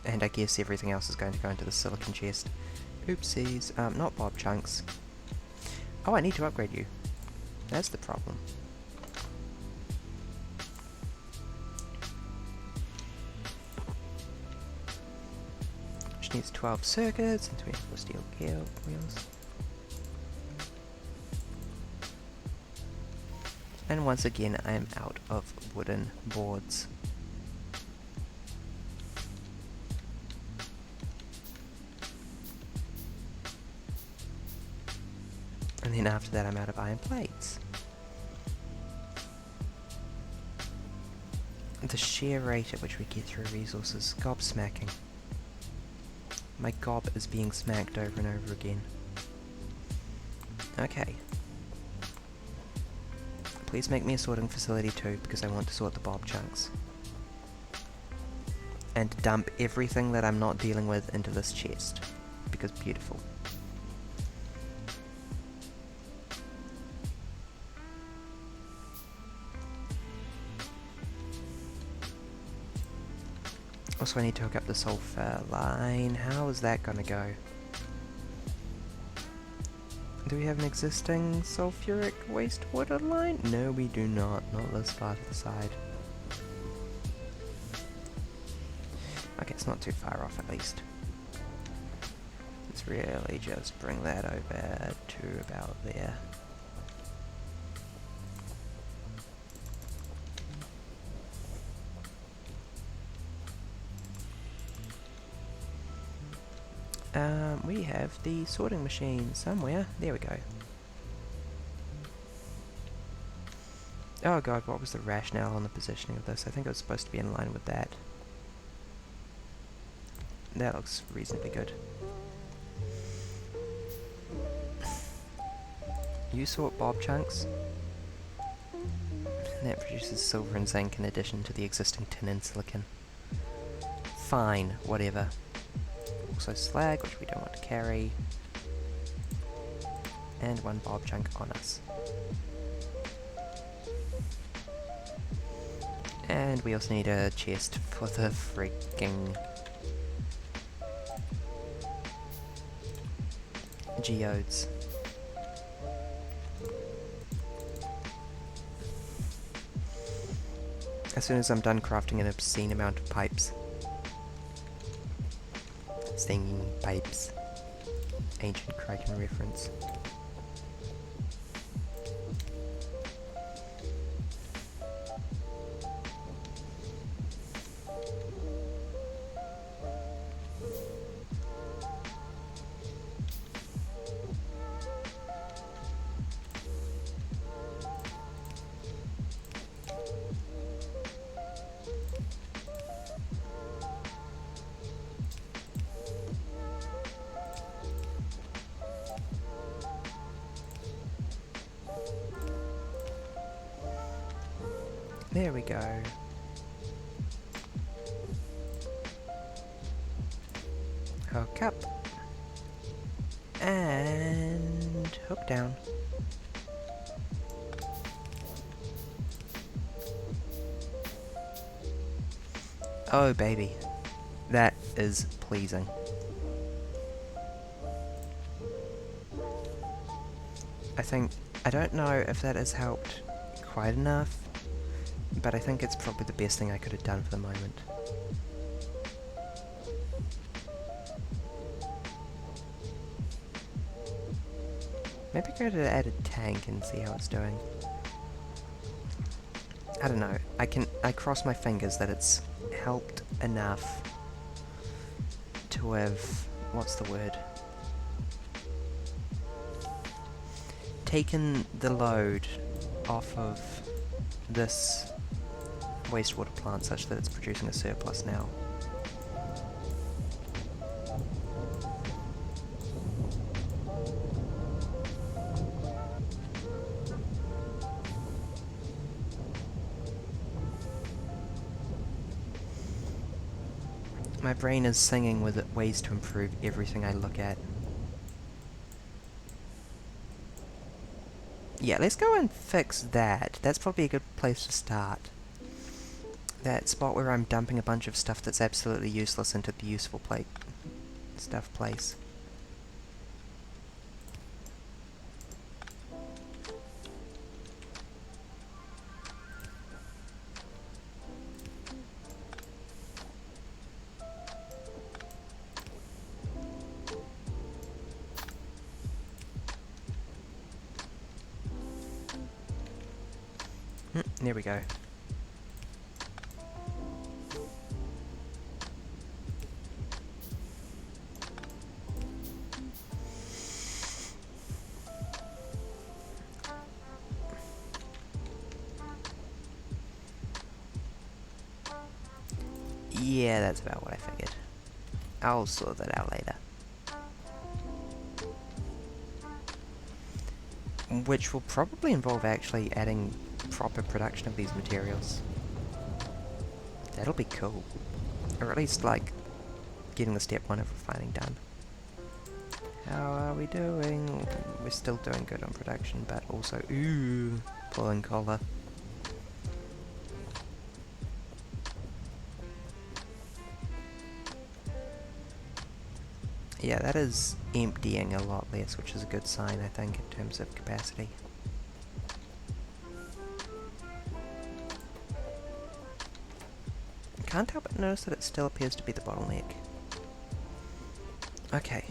And I guess everything else is going to go into the silicon chest. Oopsies. Not Bob chunks. Oh, I need to upgrade you. That's the problem. Which needs 12 circuits and 24 steel gear wheels. And once again, I am out of wooden boards. And then after that I'm out of iron plates. The sheer rate at which we get through resources, gobsmacking. My gob is being smacked over and over again. Okay. Please make me a sorting facility too, because I want to sort the Bob chunks. And dump everything that I'm not dealing with into this chest, because beautiful. Also, I need to hook up the sulfur line. How is that gonna go? Do we have an existing sulfuric wastewater line? No, we do not. Not this far to the side. Okay, it's not too far off at least. Let's really just bring that over to about there. We have the sorting machine somewhere. There we go. Oh god, what was the rationale on the positioning of this? I think it was supposed to be in line with that. That looks reasonably good. You sort Bob chunks. And that produces silver and zinc in addition to the existing tin and silicon. Fine, whatever. Also slag, which we don't want to carry. And one Bob chunk on us. And we also need a chest for the freaking geodes. As soon as I'm done crafting an obscene amount of pipes. Singing pipes. Ancient Kraken reference. There we go. Hook up. And hook down. Oh baby, that is pleasing. I don't know if that has helped quite enough, but I think it's probably the best thing I could have done for the moment. Maybe go to add a tank and see how it's doing. I don't know. I cross my fingers that it's helped enough to have, what's the word? Taken the load off of this wastewater plant such that it's producing a surplus now. My brain is singing with ways to improve everything I look at. Yeah, let's go and fix that. That's probably a good place to start. That spot where I'm dumping a bunch of stuff that's absolutely useless into the useful stuff place. There we go. Yeah, that's about what I figured. I'll sort that out later. Which will probably involve actually adding proper production of these materials. That'll be cool. Or at least, like, getting the step 1 of refining done. How are we doing? We're still doing good on production, but also, ooh, pulling collar. Yeah, that is emptying a lot less, which is a good sign, I think, in terms of capacity. Can't help but notice that it still appears to be the bottleneck. Okay.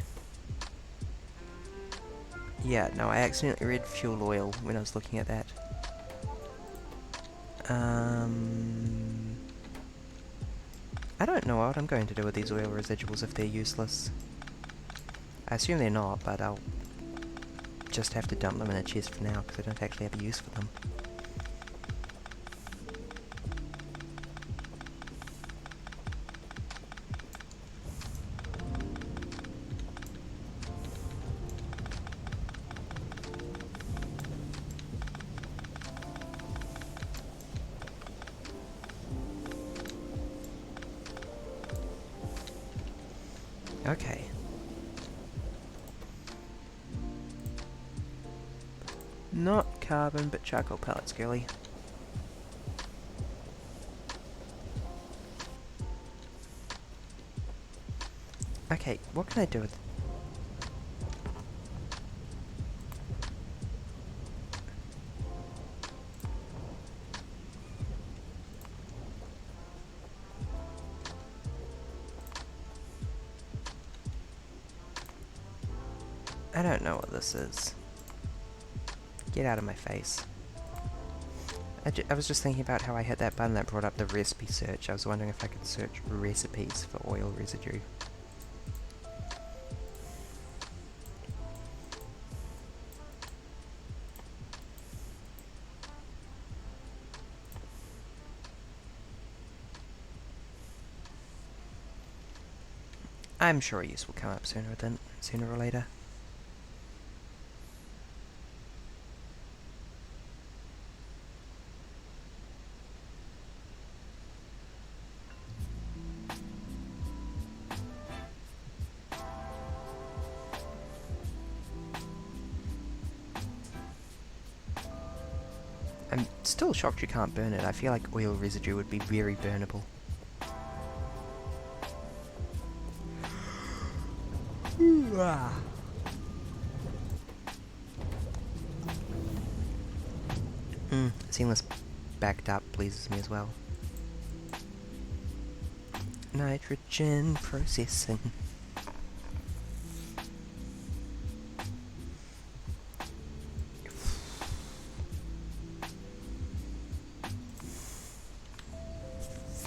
Yeah, no, I accidentally read fuel oil when I was looking at that. I don't know what I'm going to do with these oil residuals if they're useless. I assume they're not, but I'll just have to dump them in a chest for now, because I don't actually have a use for them. Okay. Not carbon, but charcoal pellets, girly. Okay, what can I do with... I don't know what this is. Get out of my face. I was just thinking about how I hit that button that brought up the recipe search. I was wondering if I could search recipes for oil residue. I'm sure a use will come up sooner or later. I'm still shocked you can't burn it. I feel like oil residue would be very burnable. Seeing this backed up pleases me as well. Nitrogen processing.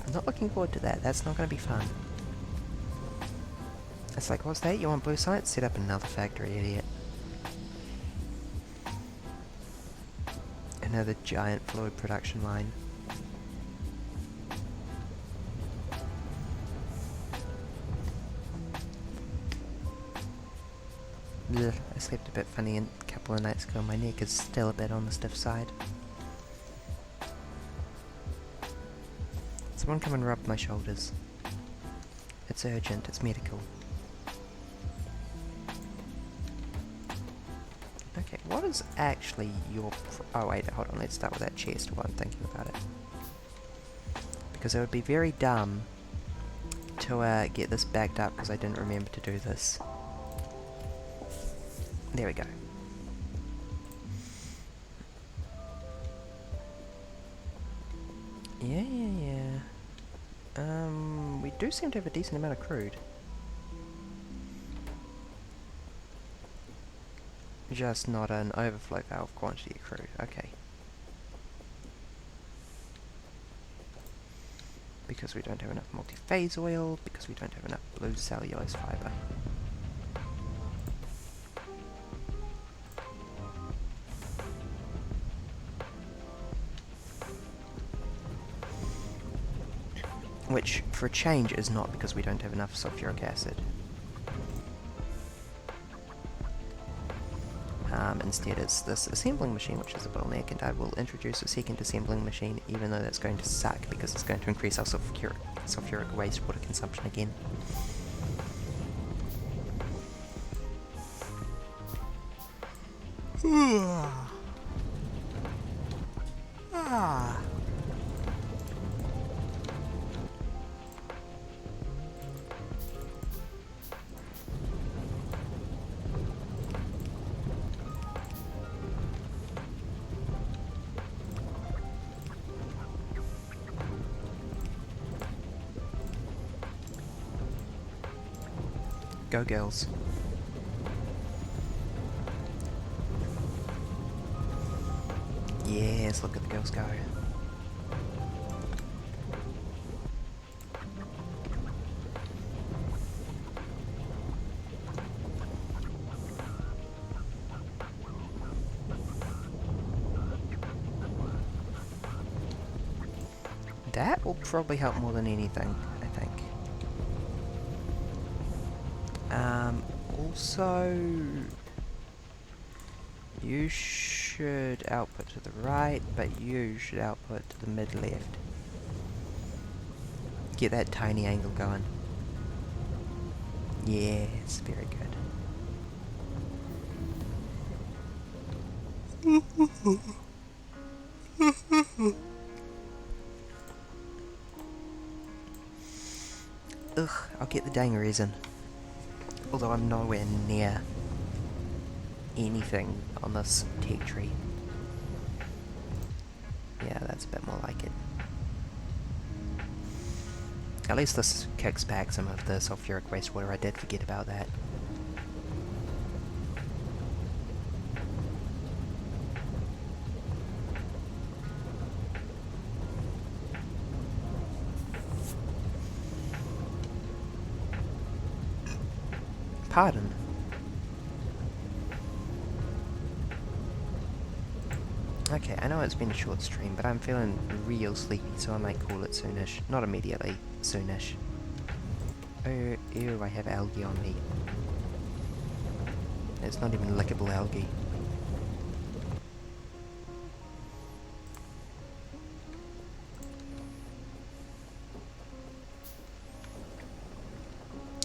I'm not looking forward to that. That's not going to be fun. It's like, what's that? You want blue science? Set up another factory, idiot. Another giant fluid production line. Blech, I slept a bit funny a couple of nights ago. My neck is still a bit on the stiff side. Someone come and rub my shoulders. It's urgent, it's medical. Okay, what is actually your... oh wait, hold on, let's start with that chest while I'm thinking about it. Because it would be very dumb to get this backed up because I didn't remember to do this. There we go. Yeah. We do seem to have a decent amount of crude. Just not an overflow valve quantity of crude, okay. Because we don't have enough multi-phase oil, because we don't have enough blue cellulose fibre. Which, for a change, is not because we don't have enough sulfuric acid. Instead it's this assembling machine which is a bottleneck, and I will introduce a second assembling machine, even though that's going to suck because it's going to increase our sulfuric wastewater consumption again. Go girls. Yes, look at the girls go. That will probably help more than anything, I think. Also, you should output to the right, but you should output to the mid-left. Get that tiny angle going. Yes, very good. Ugh, I'll get the dang resin. Although I'm nowhere near anything on this tech tree. Yeah, that's a bit more like it. At least this kicks back some of the sulfuric wastewater. I did forget about that. Pardon. Okay, I know it's been a short stream, but I'm feeling real sleepy, so I might call it soonish. Not immediately, soonish. Oh, ew, I have algae on me. It's not even lickable algae.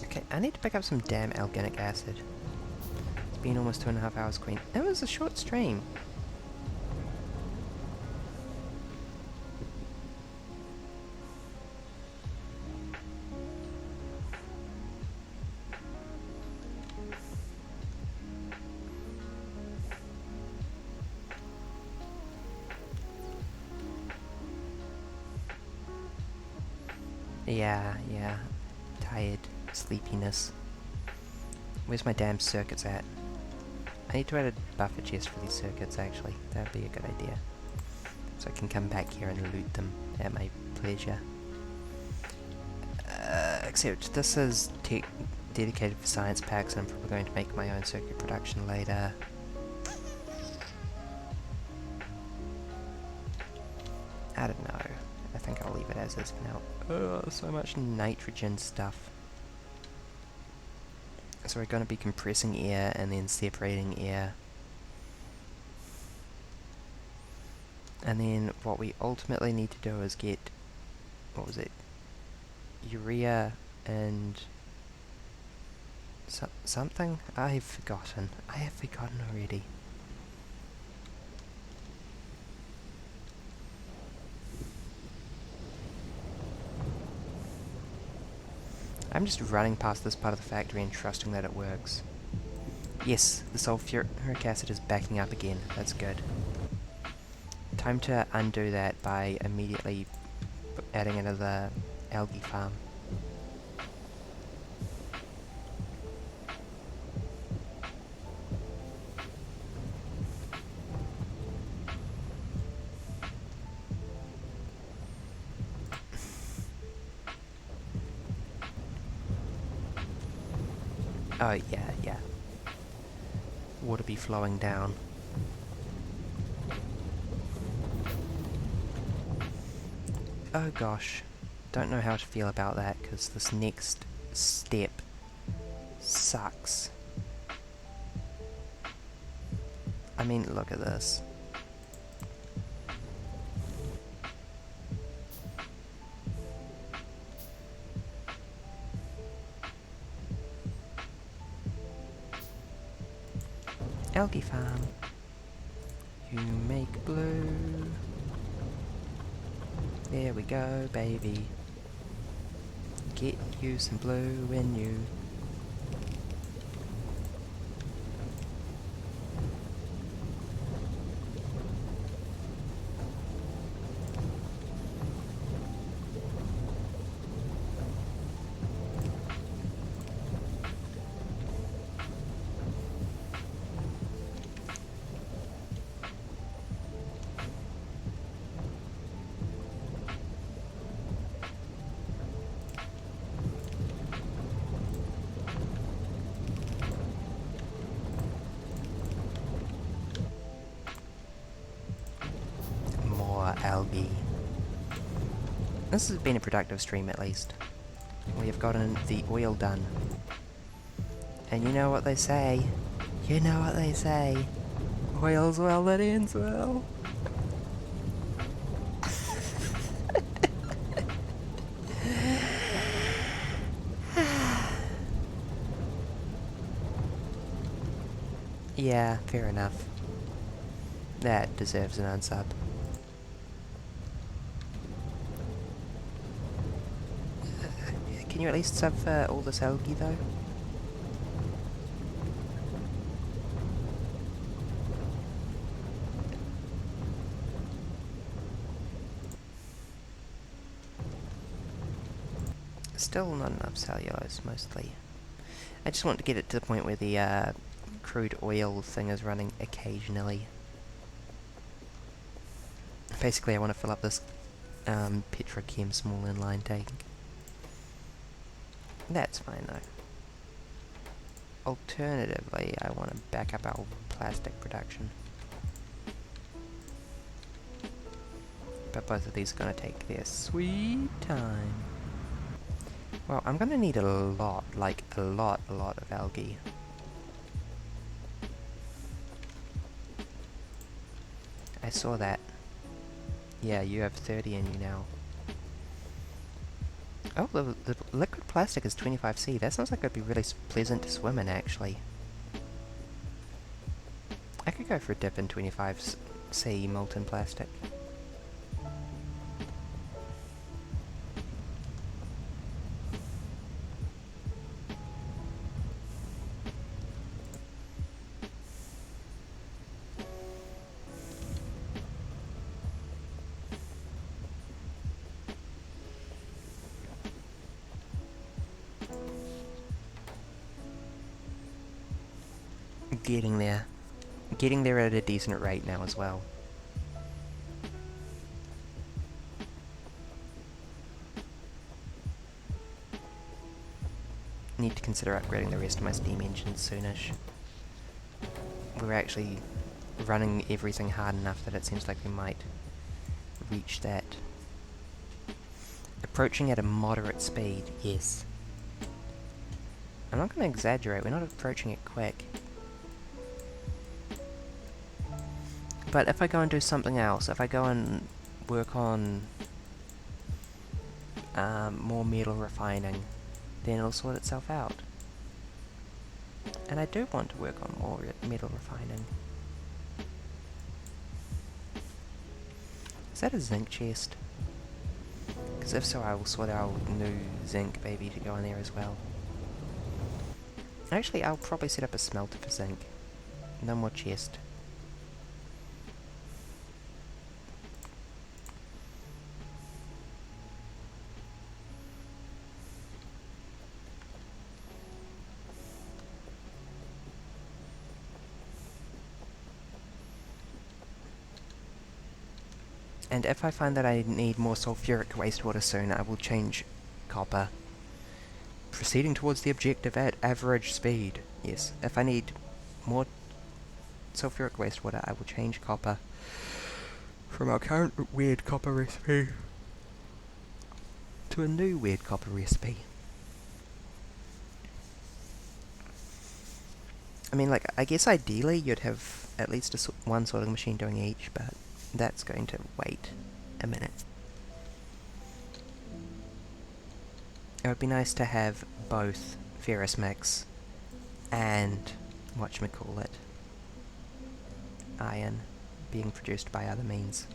Okay, I need to pick up some damn organic acid. It's been almost 2.5 hours, Queen. It was a short stream. Yeah. Tired. Sleepiness. Where's my damn circuits at? I need to add a buffer chest for these circuits, actually. That would be a good idea. So I can come back here and loot them at my pleasure. Except this is dedicated for science packs, and I'm probably going to make my own circuit production later. I don't know. I think I'll leave it as is for now. Oh, so much nitrogen stuff. So we're going to be compressing air and then separating air. And then what we ultimately need to do is get, what was it? Urea and something? I have forgotten already. I'm just running past this part of the factory and trusting that it works. Yes, the sulfuric acid is backing up again. That's good. Time to undo that by immediately adding another algae farm. Oh yeah. Water be flowing down. Oh gosh, don't know how to feel about that, because this next step sucks. I mean, look at this. Algae farm. You make blue. There we go, baby. Get you some blue in you. Algae. This has been a productive stream, at least. We have gotten the oil done. And you know what they say. Oil's well that ends well. Yeah, fair enough. That deserves an unsub. Can you at least sub for all this algae, though? Still not enough cellulose, mostly. I just want to get it to the point where the crude oil thing is running occasionally. Basically, I want to fill up this petrochem small inline tank. That's fine though. Alternatively, I want to back up our plastic production. But both of these are going to take their sweet time. Well, I'm going to need a lot, like a lot of algae. I saw that. Yeah, you have 30 in you now. Oh, the liquid plastic is 25C. That sounds like it'd be really pleasant to swim in, actually. I could go for a dip in 25C molten plastic. getting there. Getting there at a decent rate now as well. Need to consider upgrading the rest of my steam engines soonish. We're actually running everything hard enough that it seems like we might reach that. Approaching at a moderate speed, yes. I'm not going to exaggerate, we're not approaching it quick. But if I go and do something else, if I go and work on more metal refining, then it'll sort itself out. And I do want to work on more metal refining. Is that a zinc chest? Because if so, I will sort out new zinc baby to go in there as well. Actually, I'll probably set up a smelter for zinc. No more chest. And if I find that I need more sulfuric wastewater soon, I will change copper. Proceeding towards the objective at average speed. Yes, if I need more sulfuric wastewater, I will change copper from our current weird copper recipe to a new weird copper recipe. I mean, like, I guess ideally you'd have at least one sorting machine doing each, but that's going to wait a minute. It would be nice to have both ferrous mix and whatchamacallit, iron, being produced by other means.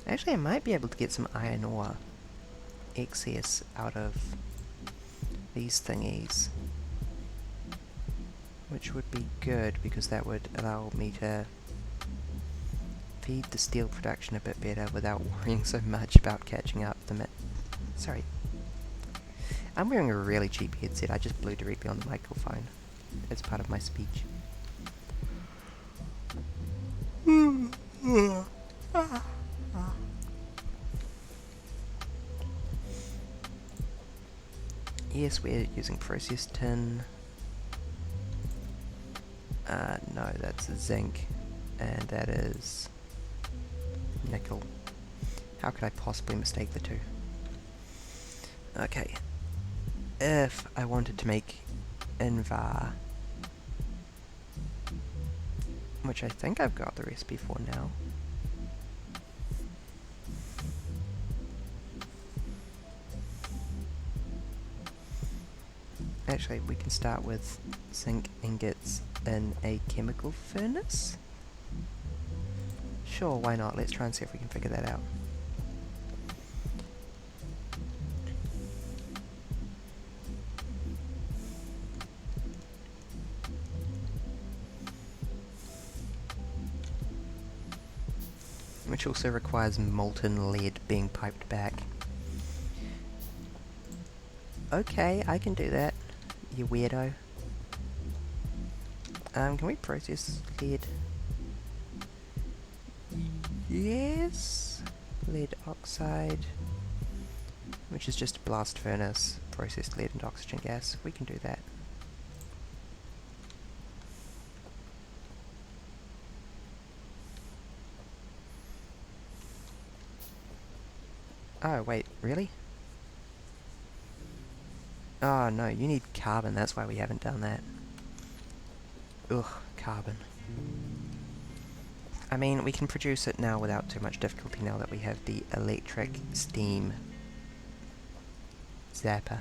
Actually, I might be able to get some iron ore excess out of these thingies, which would be good because that would allow me to feed the steel production a bit better without worrying so much about catching up the Sorry. I'm wearing a really cheap headset. I just blew directly on the microphone. It's part of my speech. Yes, we're using processed tin. No, that's zinc, and that is nickel. How could I possibly mistake the two? Okay. If I wanted to make Invar, which I think I've got the recipe for now. Actually, we can start with zinc ingots in a chemical furnace. Sure, why not? Let's try and see if we can figure that out. Which also requires molten lead being piped back. Okay, I can do that, you weirdo. Can we process lead? Yes. Lead oxide, which is just a blast furnace, processed lead and oxygen gas. We can do that. Oh, wait, really? Oh no, you need carbon, that's why we haven't done that. Ugh, carbon. I mean, we can produce it now without too much difficulty now that we have the electric steam zapper.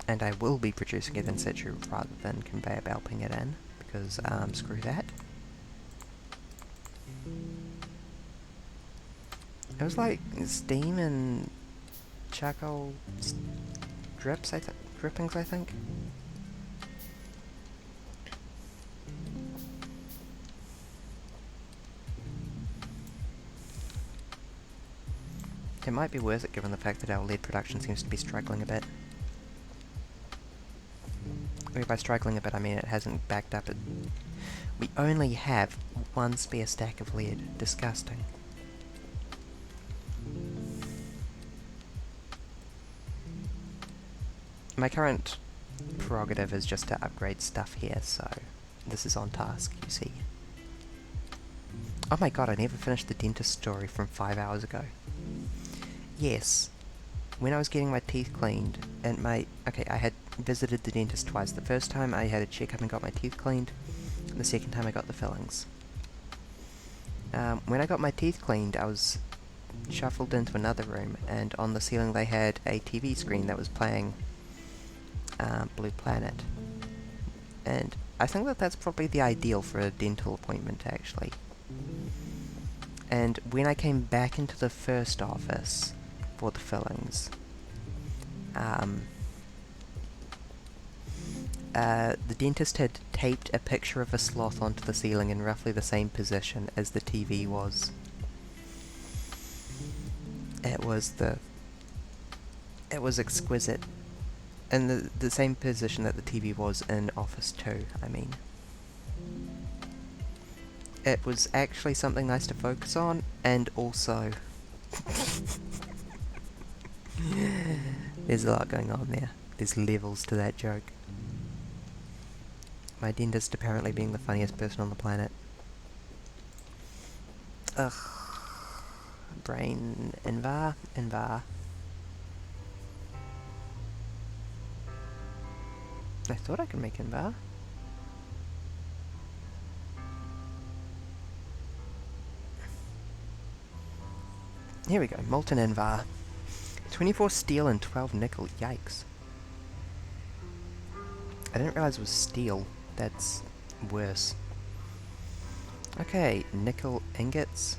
And I will be producing it in situ rather than conveyor belting it in, because, screw that. It was like steam and charcoal drippings, I think. It might be worth it given the fact that our lead production seems to be struggling a bit. By struggling a bit, I mean it hasn't backed up. We only have one spare stack of lead. Disgusting. My current prerogative is just to upgrade stuff here, so this is on task, you see. Oh my god, I never finished the dentist story from 5 hours ago. Yes, when I was getting my teeth cleaned, and I had visited the dentist twice. The first time I had a checkup and got my teeth cleaned, and the second time I got the fillings. When I got my teeth cleaned, I was shuffled into another room, and on the ceiling they had a TV screen that was playing Blue Planet. And I think that that's probably the ideal for a dental appointment, actually. And when I came back into the first office for the fillings, the dentist had taped a picture of a sloth onto the ceiling in roughly the same position as the TV was. It was exquisite. In the same position that the TV was in Office 2, I mean. It was actually something nice to focus on, and also... There's a lot going on there. There's levels to that joke. My dentist apparently being the funniest person on the planet. Ugh. Brain invar. I thought I could make invar. Here we go, molten invar. 24 steel and 12 nickel, yikes. I didn't realize it was steel, that's worse. Okay, nickel ingots.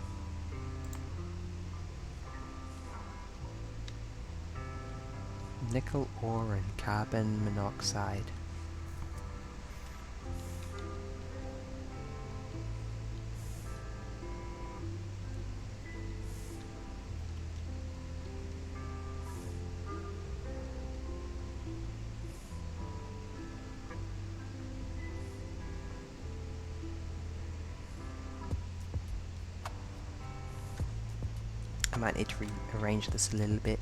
Nickel ore and carbon monoxide. I might need to rearrange this a little bit.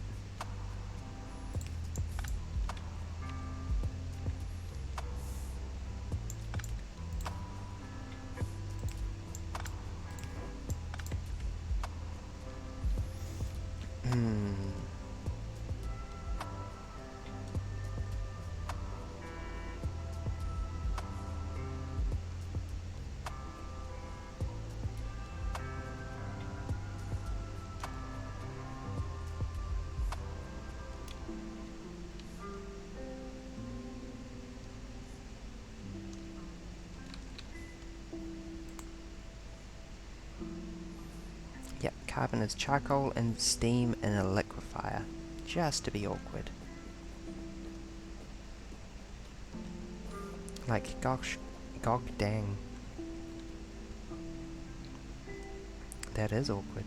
Yep, carbon is charcoal and steam in a liquefier. Just to be awkward. Like, gosh, gog dang. That is awkward.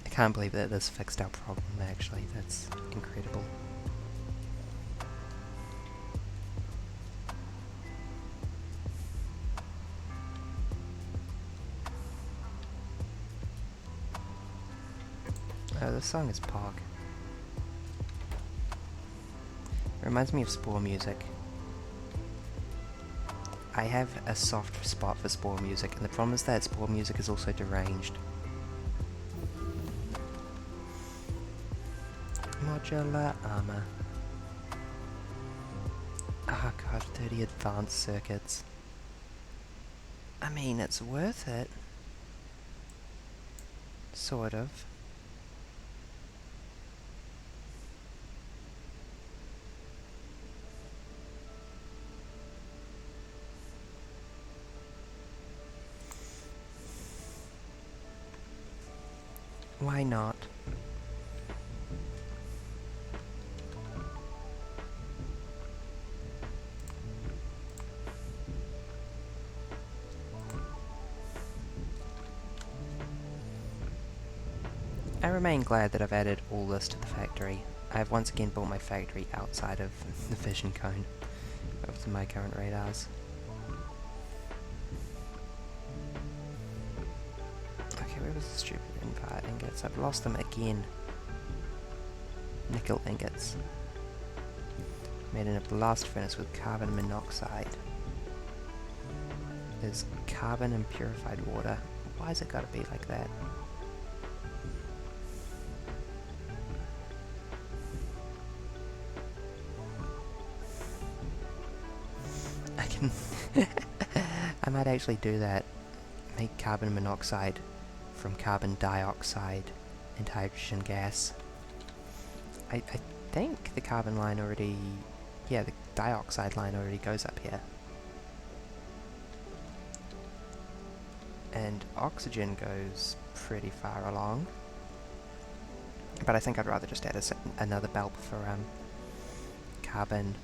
I can't believe that this fixed our problem, actually. That's incredible. The song is Pog. It reminds me of Spore music. I have a soft spot for Spore music, and the problem is that Spore music is also deranged. Modular armor. Oh god, 30 advanced circuits. I mean, it's worth it. Sort of. Why not? I remain glad that I've added all this to the factory. I've once again built my factory outside of the vision cone of my current radars. Okay, where was the stupid invite ingots? I've lost them again. Nickel ingots. Made in a blast furnace with carbon monoxide. There's carbon and purified water. Why has it got to be like that? I can... I might actually do that. Make carbon monoxide from carbon dioxide and hydrogen gas. I think the carbon line already... yeah, the dioxide line already goes up here. And oxygen goes pretty far along. But I think I'd rather just add another bulb for carbon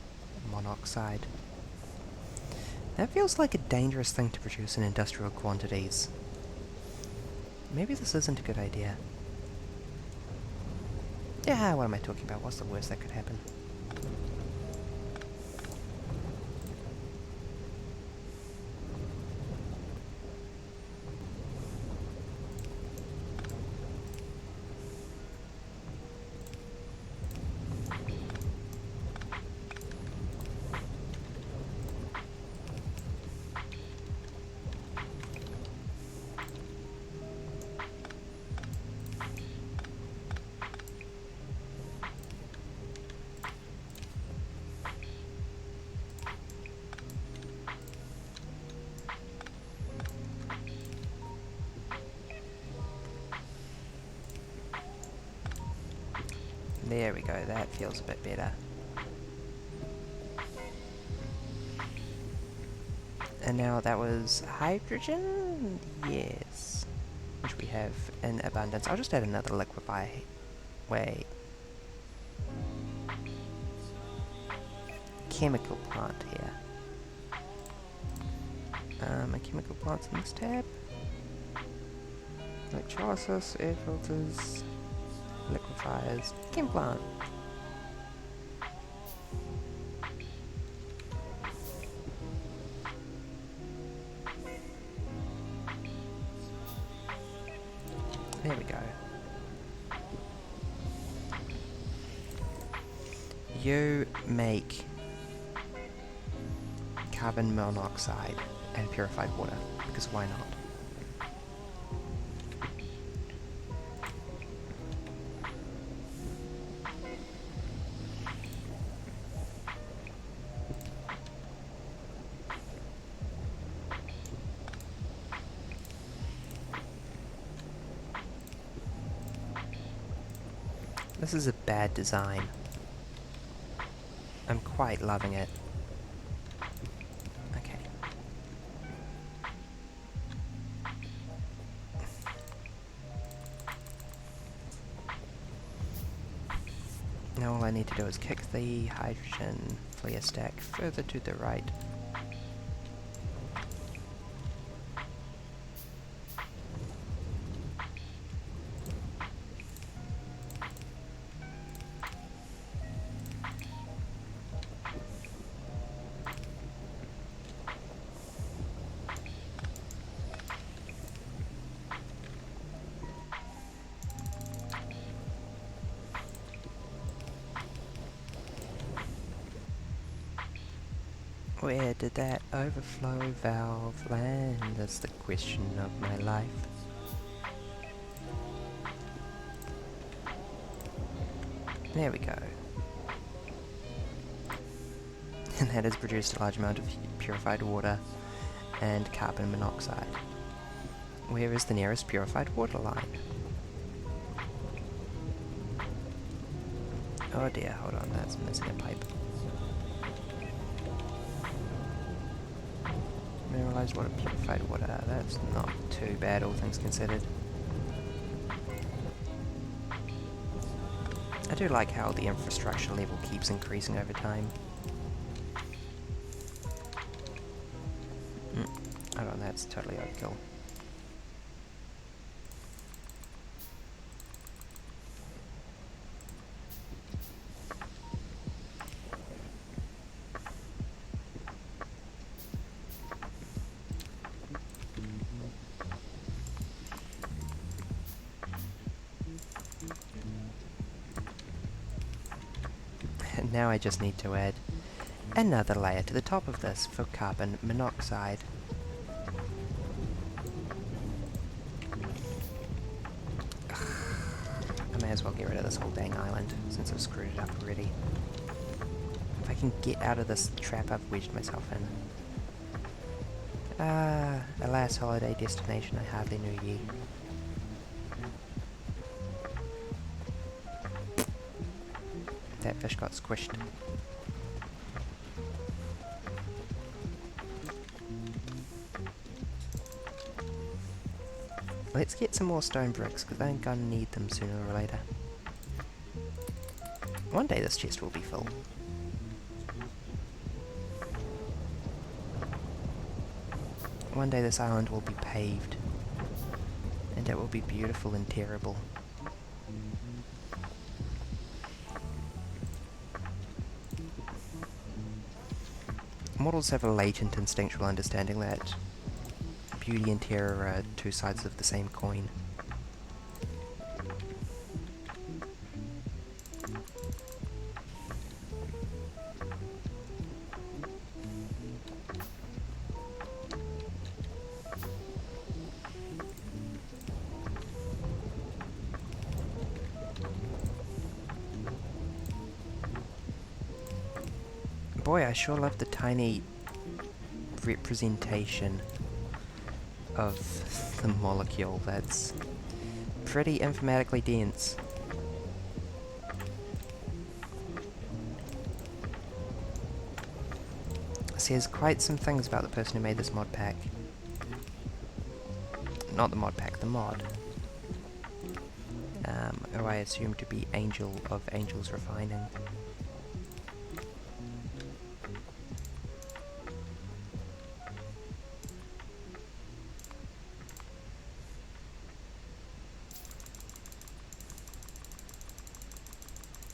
monoxide. That feels like a dangerous thing to produce in industrial quantities. Maybe this isn't a good idea. Yeah, what am I talking about? What's the worst that could happen? There we go, that feels a bit better. And now that was hydrogen? Yes. Which we have in abundance. I'll just add another liquefy. Wait. Chemical plant here. A chemical plant's in this tab. Electrolysis, air filters, liquefiers, chem plant. There we go. You make carbon monoxide and purified water, because why not? This is a bad design. I'm quite loving it. Okay. Now all I need to do is kick the hydrogen flare stack further to the right. Where did that overflow valve land? That's the question of my life. There we go. And that has produced a large amount of purified water and carbon monoxide. Where is the nearest purified water line? Oh dear, hold on, that's missing a pipe. Mineralized water, purified water, that's not too bad, all things considered. I do like how the infrastructure level keeps increasing over time. Hold on, that's totally overkill. Now I just need to add another layer to the top of this for carbon monoxide. I may as well get rid of this whole dang island, since I've screwed it up already. If I can get out of this trap I've wedged myself in. Alas, holiday destination I hardly knew ye. That fish got squished. Let's get some more stone bricks, because I'm gonna need them sooner or later. One day this chest will be full. One day this island will be paved, and it will be beautiful and terrible. Mortals have a latent instinctual understanding that beauty and terror are two sides of the same coin. Boy, I sure love the tiny representation of the molecule. That's pretty informatically dense. Says quite some things about the person who made this mod pack. Not the mod pack, the mod. Who I assume to be Angel of Angels Refining.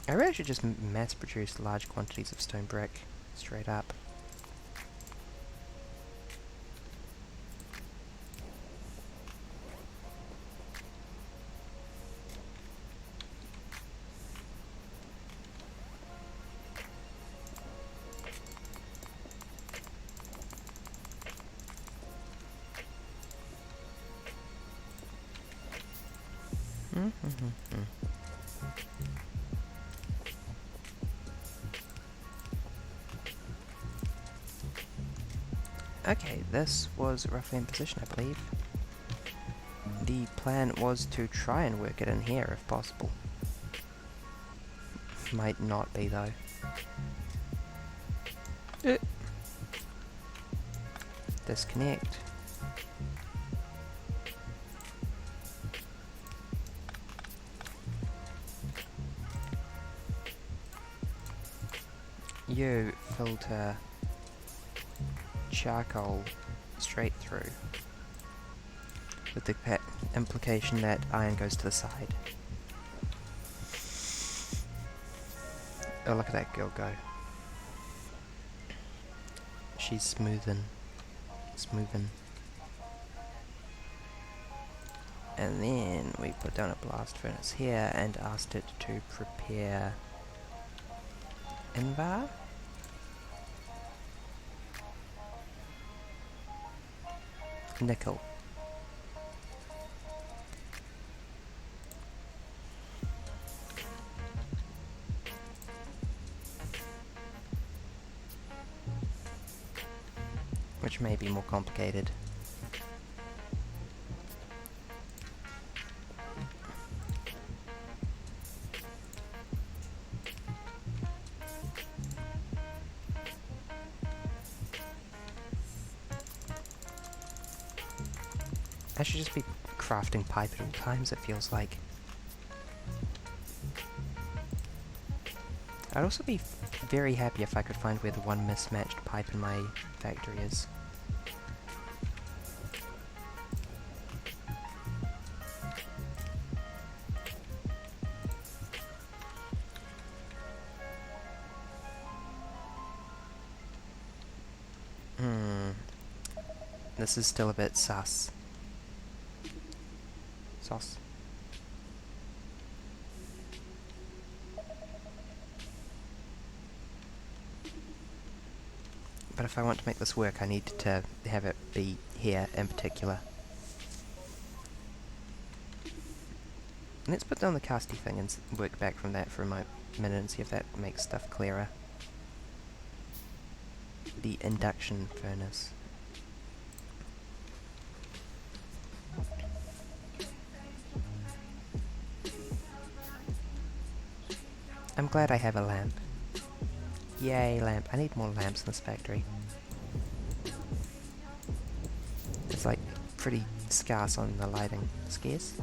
I really should just mass produce large quantities of stone brick, straight up. Okay, this was roughly in position, I believe. The plan was to try and work it in here if possible. Might not be though. Disconnect. You filter charcoal straight through, with the implication that iron goes to the side. Oh, look at that girl go. She's smoothing. And then we put down a blast furnace here and asked it to prepare Invar? Nickel. Which may be more complicated. I should just be crafting pipe at all times, it feels like. I'd also be very happy if I could find where the one mismatched pipe in my factory is. This is still a bit sus. Sauce. But if I want to make this work, I need to have it be here in particular. Let's put down the casty thing and work back from that for a minute and see if that makes stuff clearer. The induction furnace. I'm glad I have a lamp. Yay, lamp. I need more lamps in this factory. It's like pretty scarce on the lighting. Scarce?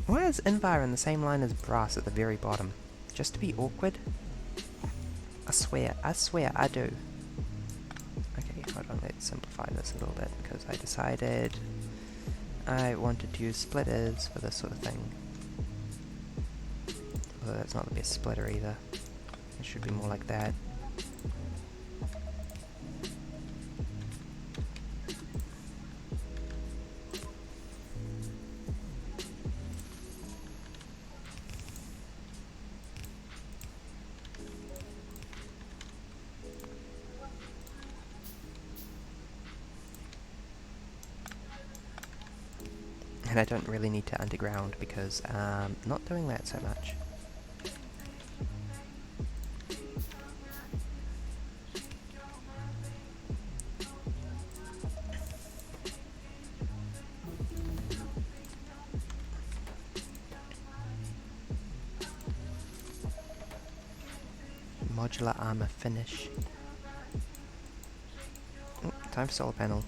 Why is Invar in the same line as brass at the very bottom? Just to be awkward? I swear I do. Okay, hold on, let's simplify this a little bit, because I decided I wanted to use splitters for this sort of thing. Although that's not the best splitter either. It should be more like that. And I don't really need to underground because not doing that so much. Modular armor finish. Time for solar panel.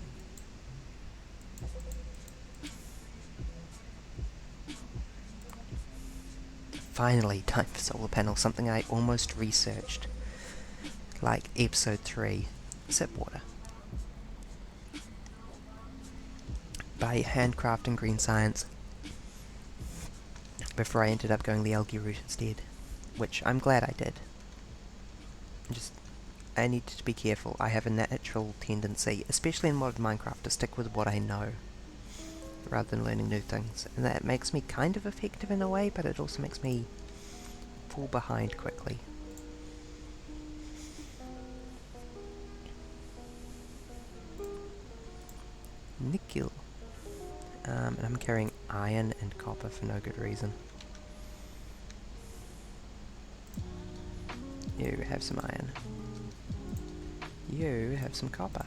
Finally, time for solar panel, something I almost researched. Like episode 3, sip water. By handcrafting green science. Before I ended up going the algae route instead. Which I'm glad I did. I need to be careful. I have a natural tendency, especially in modern Minecraft, to stick with what I know. Rather than learning new things. And that makes me kind of effective in a way, but it also makes me fall behind quickly. Nickel. And I'm carrying iron and copper for no good reason. You have some iron. You have some copper.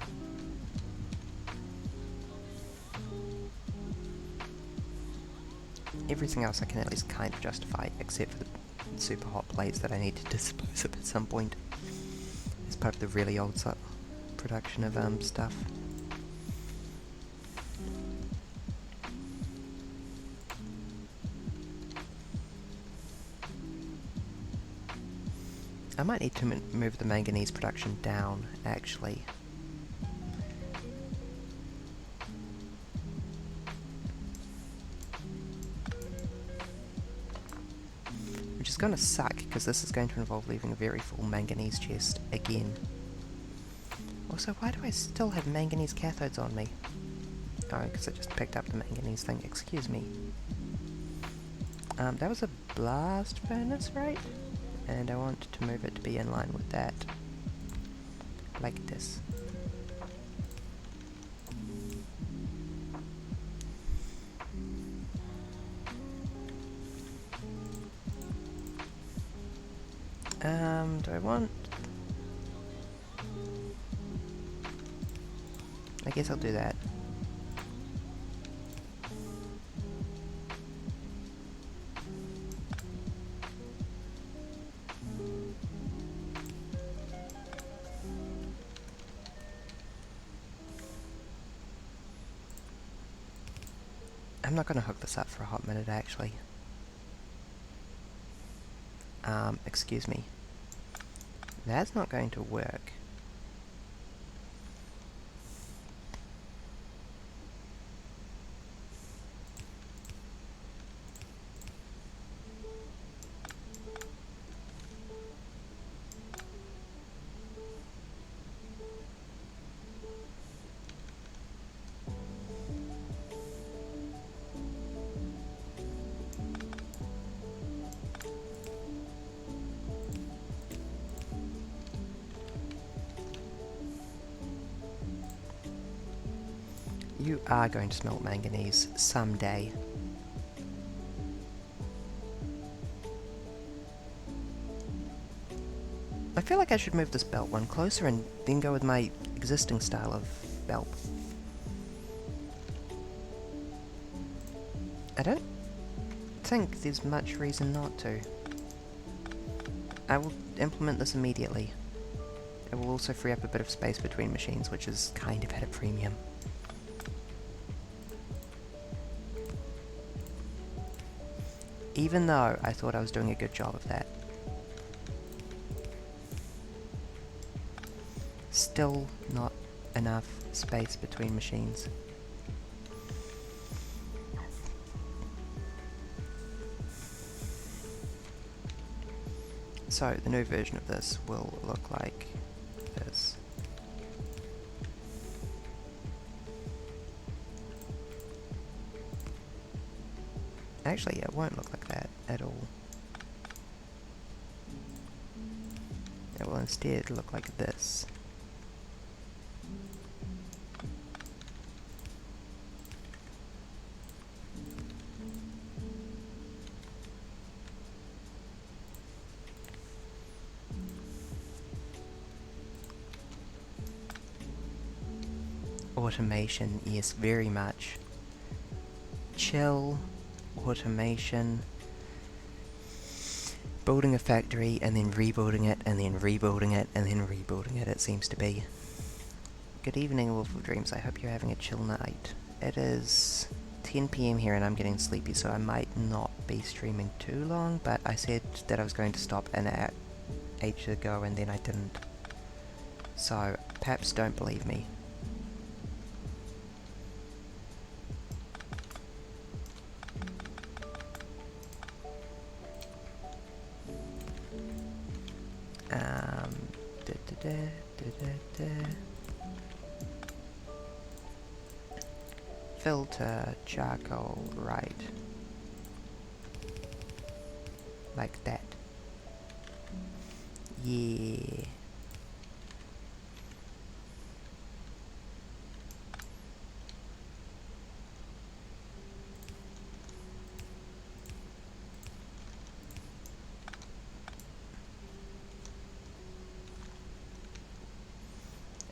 Everything else I can at least kind of justify, except for the super hot plates that I need to dispose of at some point. As part of the really old production of stuff. I might need to move the manganese production down, actually. Which is going to suck, because this is going to involve leaving a very full manganese chest again. Also, why do I still have manganese cathodes on me? Oh, because I just picked up the manganese thing. Excuse me. That was a blast furnace, right? And I want to move it to be in line with that. Like this. Do I want... I guess I'll do that. I'm not going to hook this up for a hot minute, actually. Excuse me. That's not going to work. You are going to smelt manganese someday. I feel like I should move this belt one closer and then go with my existing style of belt. I don't think there's much reason not to. I will implement this immediately. It will also free up a bit of space between machines, which is kind of at a premium. Even though I thought I was doing a good job of that. Still not enough space between machines. So, the new version of this will look like this. Actually, it won't look like that at all. It will instead look like this. Automation, yes, very much. Chill, automation, building a factory and then rebuilding it and then rebuilding it and then rebuilding it, it seems to be. Good evening, Wolf of Dreams, I hope you're having a chill night. It is 10 PM here and I'm getting sleepy, so I might not be streaming too long, but I said that I was going to stop an hour ages ago and then I didn't. So, perhaps don't believe me. Filter charcoal, right. Like that. Yeah.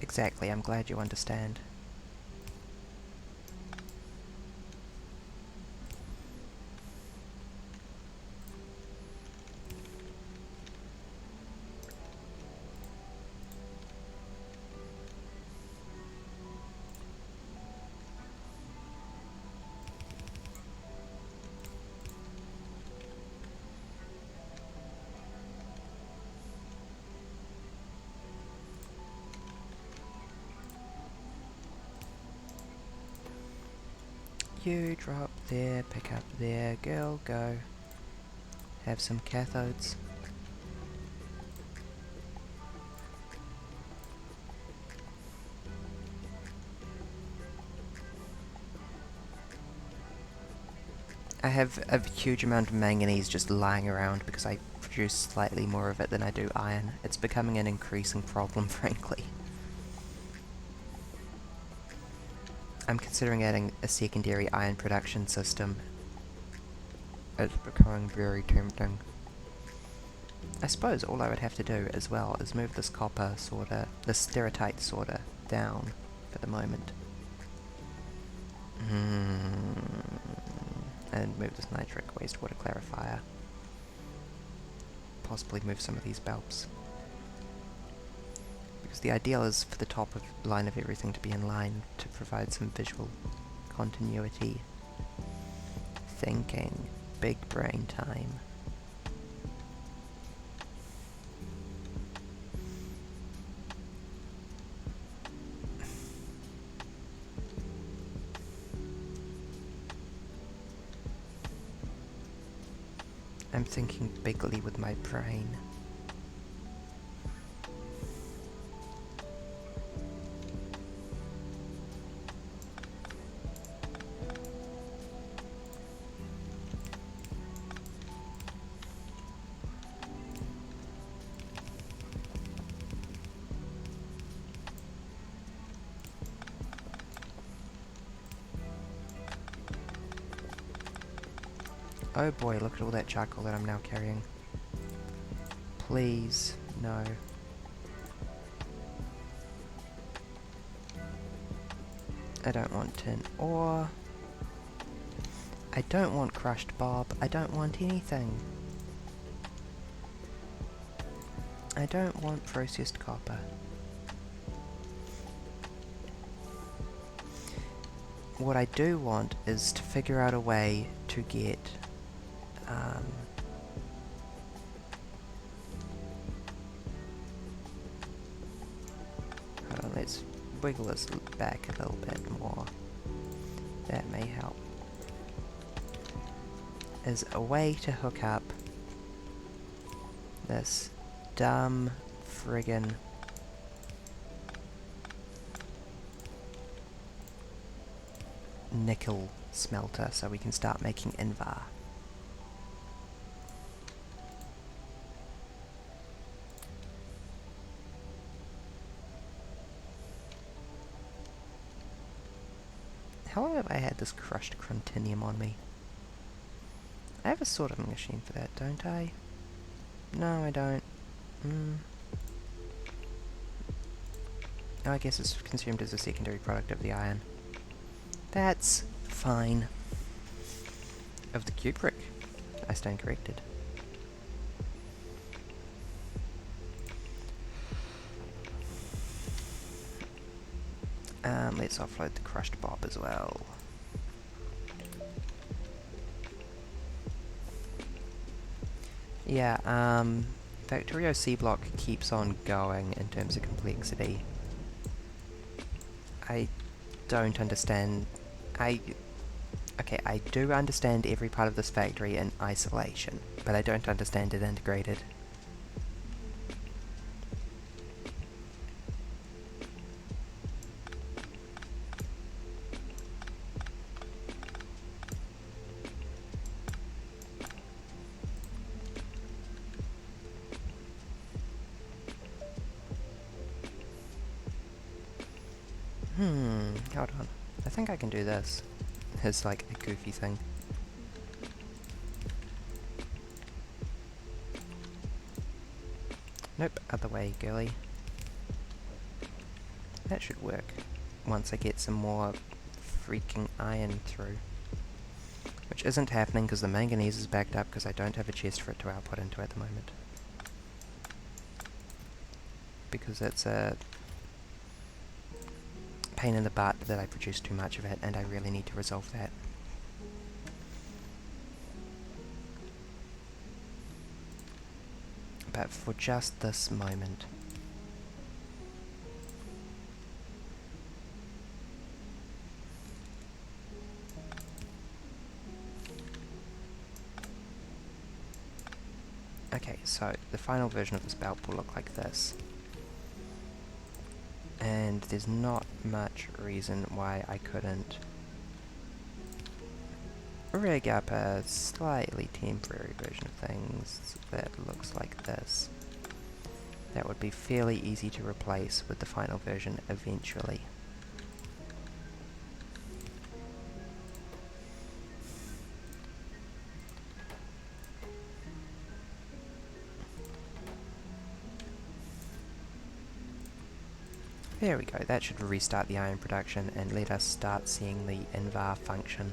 Exactly, I'm glad you understand. You drop there, pick up there, girl, go. Have some cathodes. I have a huge amount of manganese just lying around because I produce slightly more of it than I do iron. It's becoming an increasing problem, frankly. I'm considering adding a secondary iron production system. It's becoming very tempting. I suppose all I would have to do as well is move this copper sorter, this stereotype sorter, down for the moment. And move this nitric wastewater clarifier. Possibly move some of these bulbs. Because the ideal is for the top of line of everything to be in line to provide some visual continuity. Thinking. Big brain time. I'm thinking bigly with my brain. Oh boy, look at all that charcoal that I'm now carrying. Please, no. I don't want tin ore. I don't want crushed bob. I don't want anything. I don't want processed copper. What I do want is to figure out a way to get hold on, let's wiggle this back a little bit more. That may help. Is a way to hook up this dumb friggin' nickel smelter so we can start making invar. How long have I had this crushed cruntinium on me? I have a sorting machine for that, don't I? No, I don't. I guess it's consumed as a secondary product of the iron. That's fine. Of the cupric. I stand corrected. Let's offload the crushed bob as well. Yeah, Factorio Seablock keeps on going in terms of complexity. I don't understand... Okay, I do understand every part of this factory in isolation, but I don't understand it integrated. Hold on. I think I can do this. It's like a goofy thing. Nope, other way, girly. That should work. Once I get some more freaking iron through. Which isn't happening because the manganese is backed up because I don't have a chest for it to output into at the moment. Because it's a pain in the butt that I produce too much of it, and I really need to resolve that. But for just this moment. Okay, so the final version of this belt will look like this. And there's not much reason why I couldn't rig up a slightly temporary version of things that looks like this. That would be fairly easy to replace with the final version eventually. There we go, that should restart the iron production and let us start seeing the invar function.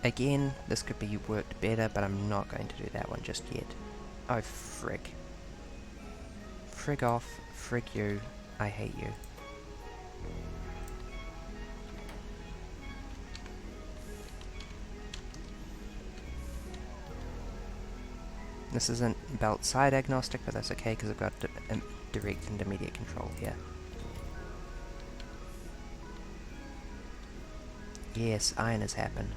Again, this could be worked better, but I'm not going to do that one just yet. Oh, frig. Frig off, frig you, I hate you. This isn't belt side agnostic, but that's okay because I've got direct and immediate control here. Yes, iron has happened.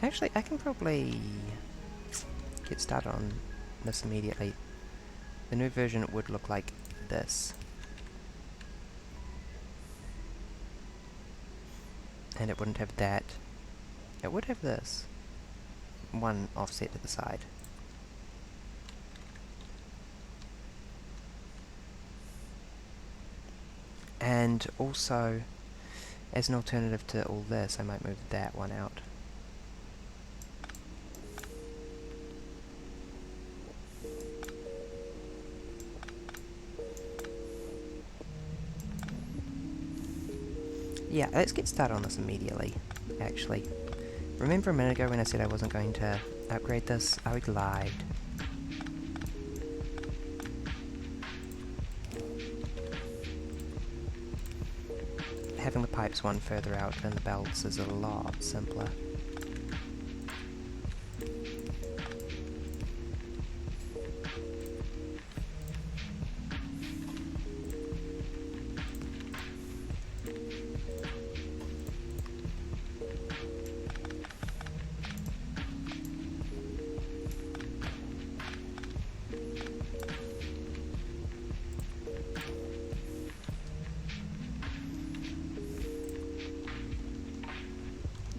Actually, I can probably get started on this immediately. The new version would look like this. And it wouldn't have that. It would have this. One offset to the side. And also, as an alternative to all this, I might move that one out. Yeah, let's get started on this immediately, actually. Remember a minute ago when I said I wasn't going to upgrade this? I lied. Having the pipes one further out than the belts is a lot simpler.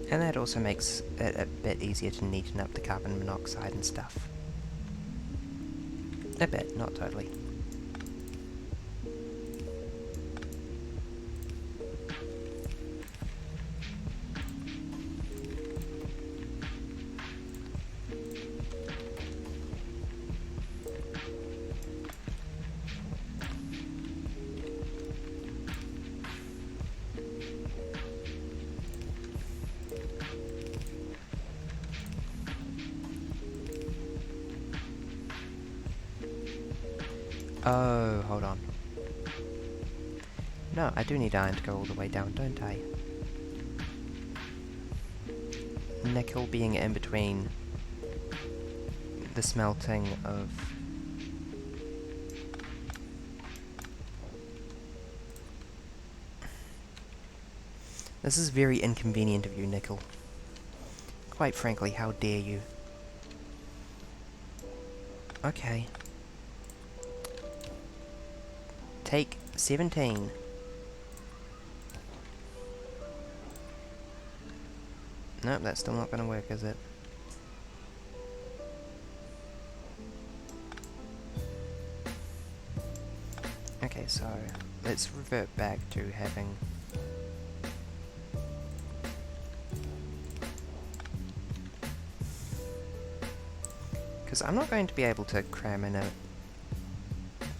And that also makes it a bit easier to neaten up the carbon monoxide and stuff. A bit, not totally. Oh, hold on. No, I do need iron to go all the way down, don't I? Nickel being in between the smelting of... This is very inconvenient of you, Nickel. Quite frankly, how dare you? Okay. Take 17. Nope, that's still not going to work, is it? Okay, so let's revert back to having... Because I'm not going to be able to cram in a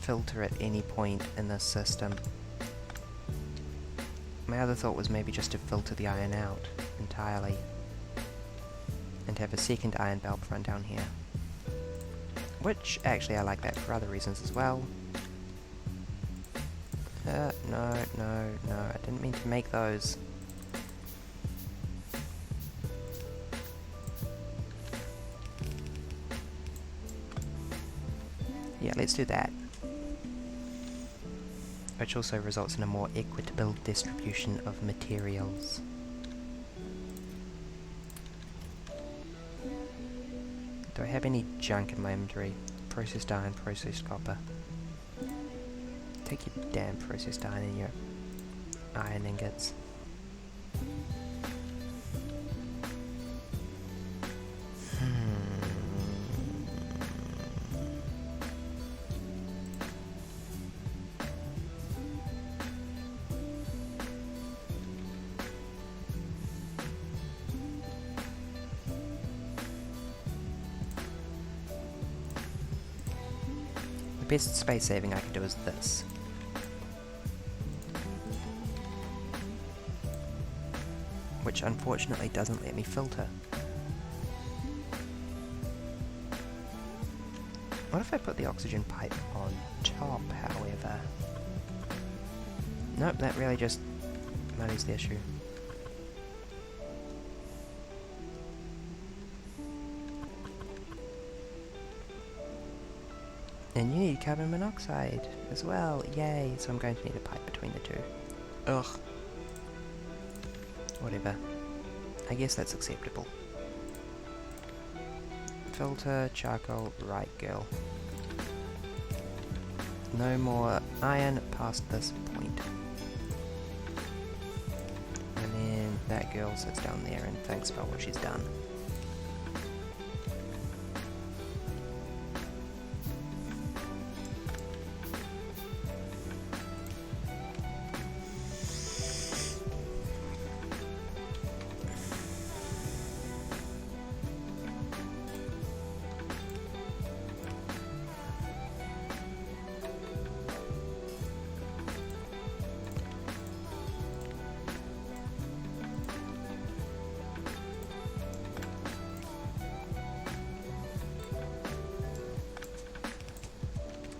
filter at any point in this system. My other thought was maybe just to filter the iron out entirely and have a second iron belt run down here. Which, actually, I like that for other reasons as well. No, I didn't mean to make those. Yeah, let's do that. Which also results in a more equitable distribution of materials. Do I have any junk in my inventory? Processed iron, processed copper. Take your damn processed iron and your iron ingots. The best space saving I can do is this. Which unfortunately doesn't let me filter. What if I put the oxygen pipe on top, however? Nope, that really just muddies the issue. And you need carbon monoxide as well, yay! So I'm going to need a pipe between the two. Ugh. Whatever. I guess that's acceptable. Filter, charcoal, right girl. No more iron past this point. And then that girl sits down there and thinks about what she's done.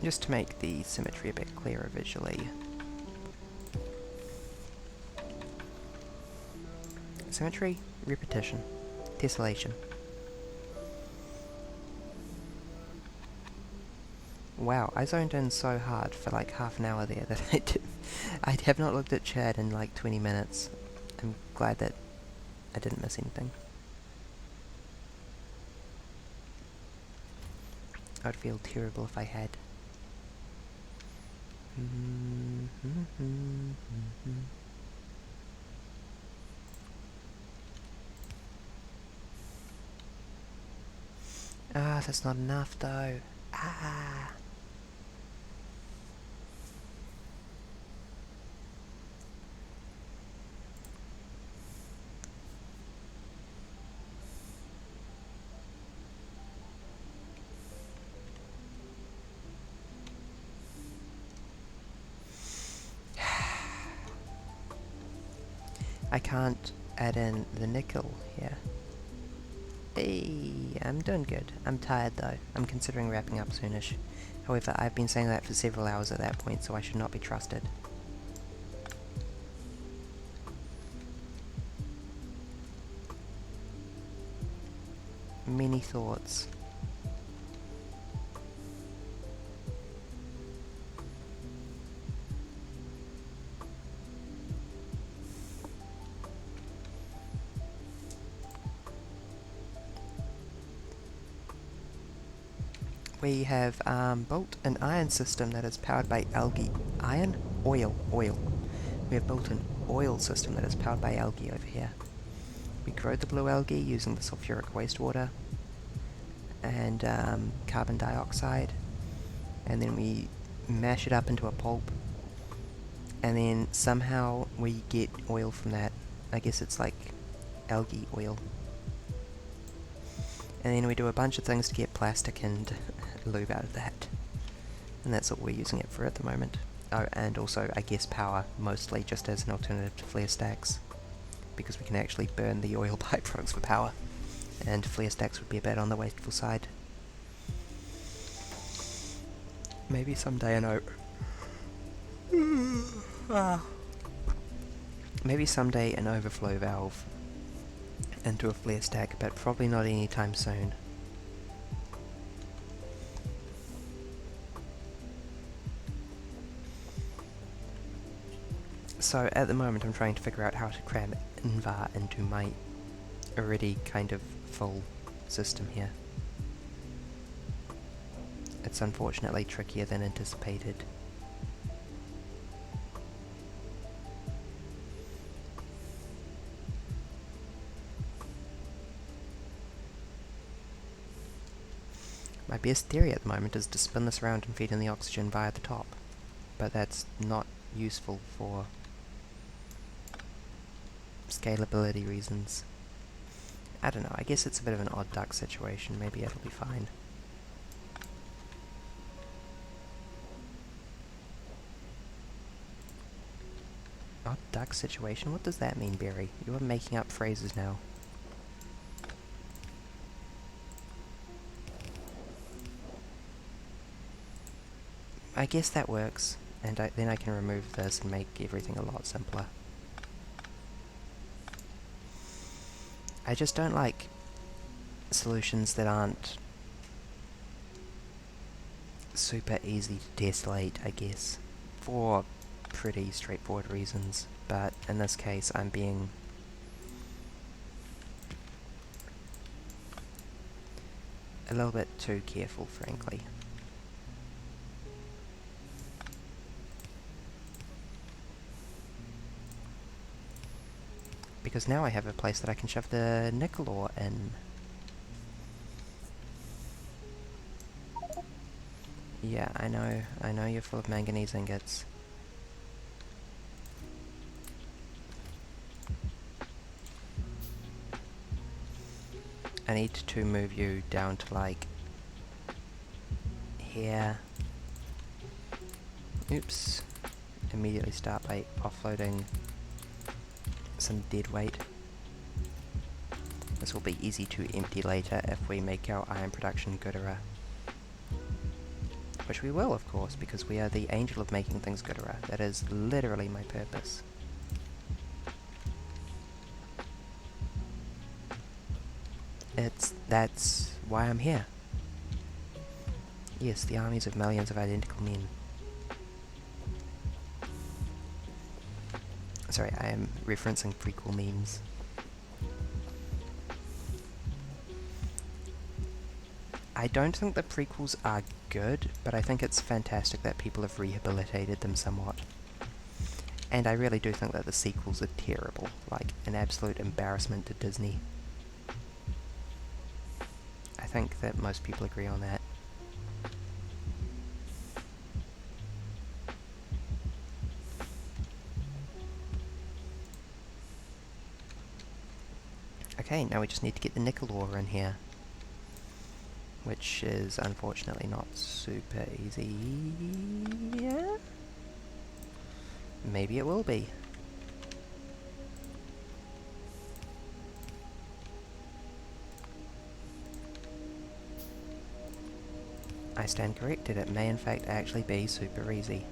just to make the symmetry a bit clearer visually. Symmetry, repetition, tessellation. Wow, I zoned in so hard for like half an hour there that I have not looked at chat in like 20 minutes. I'm glad that I didn't miss anything. I'd feel terrible if I had. Ah, that's not enough though. Ah. I can't add in the nickel here. Hey, I'm doing good. I'm tired though. I'm considering wrapping up soonish. However, I've been saying that for several hours at that point, so I should not be trusted. Many thoughts. We have built an iron system that is powered by algae. Iron? Oil. Oil. We have built an oil system that is powered by algae over here. We grow the blue algae using the sulfuric wastewater and carbon dioxide, and then we mash it up into a pulp, and then somehow we get oil from that. I guess it's like algae oil. And then we do a bunch of things to get plastic and lube out of that. And that's what we're using it for at the moment. Oh, and also, I guess power, mostly just as an alternative to flare stacks. Because we can actually burn the oil byproducts for power. And flare stacks would be a bit on the wasteful side. Maybe someday Maybe someday an overflow valve into a flare stack, but probably not anytime soon. So at the moment I'm trying to figure out how to cram Invar into my already kind of full system here. It's unfortunately trickier than anticipated. My best theory at the moment is to spin this around and feed in the oxygen via the top, but that's not useful for scalability reasons. I don't know, I guess it's a bit of an odd duck situation, maybe it'll be fine. Odd duck situation? What does that mean, Barry? You are making up phrases now. I guess that works, and then I can remove this and make everything a lot simpler. I just don't like solutions that aren't super easy to tessellate, I guess, for pretty straightforward reasons, but in this case I'm being a little bit too careful, frankly. Because now I have a place that I can shove the nickel ore in. Yeah, I know you're full of manganese ingots. I need to move you down to like here. Oops. Immediately start by offloading some dead weight. This will be easy to empty later if we make our iron production gooder. Which we will, of course, because we are the angel of making things gooder. That is literally my purpose. That's why I'm here. Yes, the armies of millions of identical men. Sorry, I am referencing prequel memes. I don't think the prequels are good, but I think it's fantastic that people have rehabilitated them somewhat. And I really do think that the sequels are terrible, like an absolute embarrassment to Disney. I think that most people agree on that. Okay, now we just need to get the nickel ore in here. Which is unfortunately not super easy. Yeah? Maybe it will be. I stand corrected, it may in fact actually be super easy.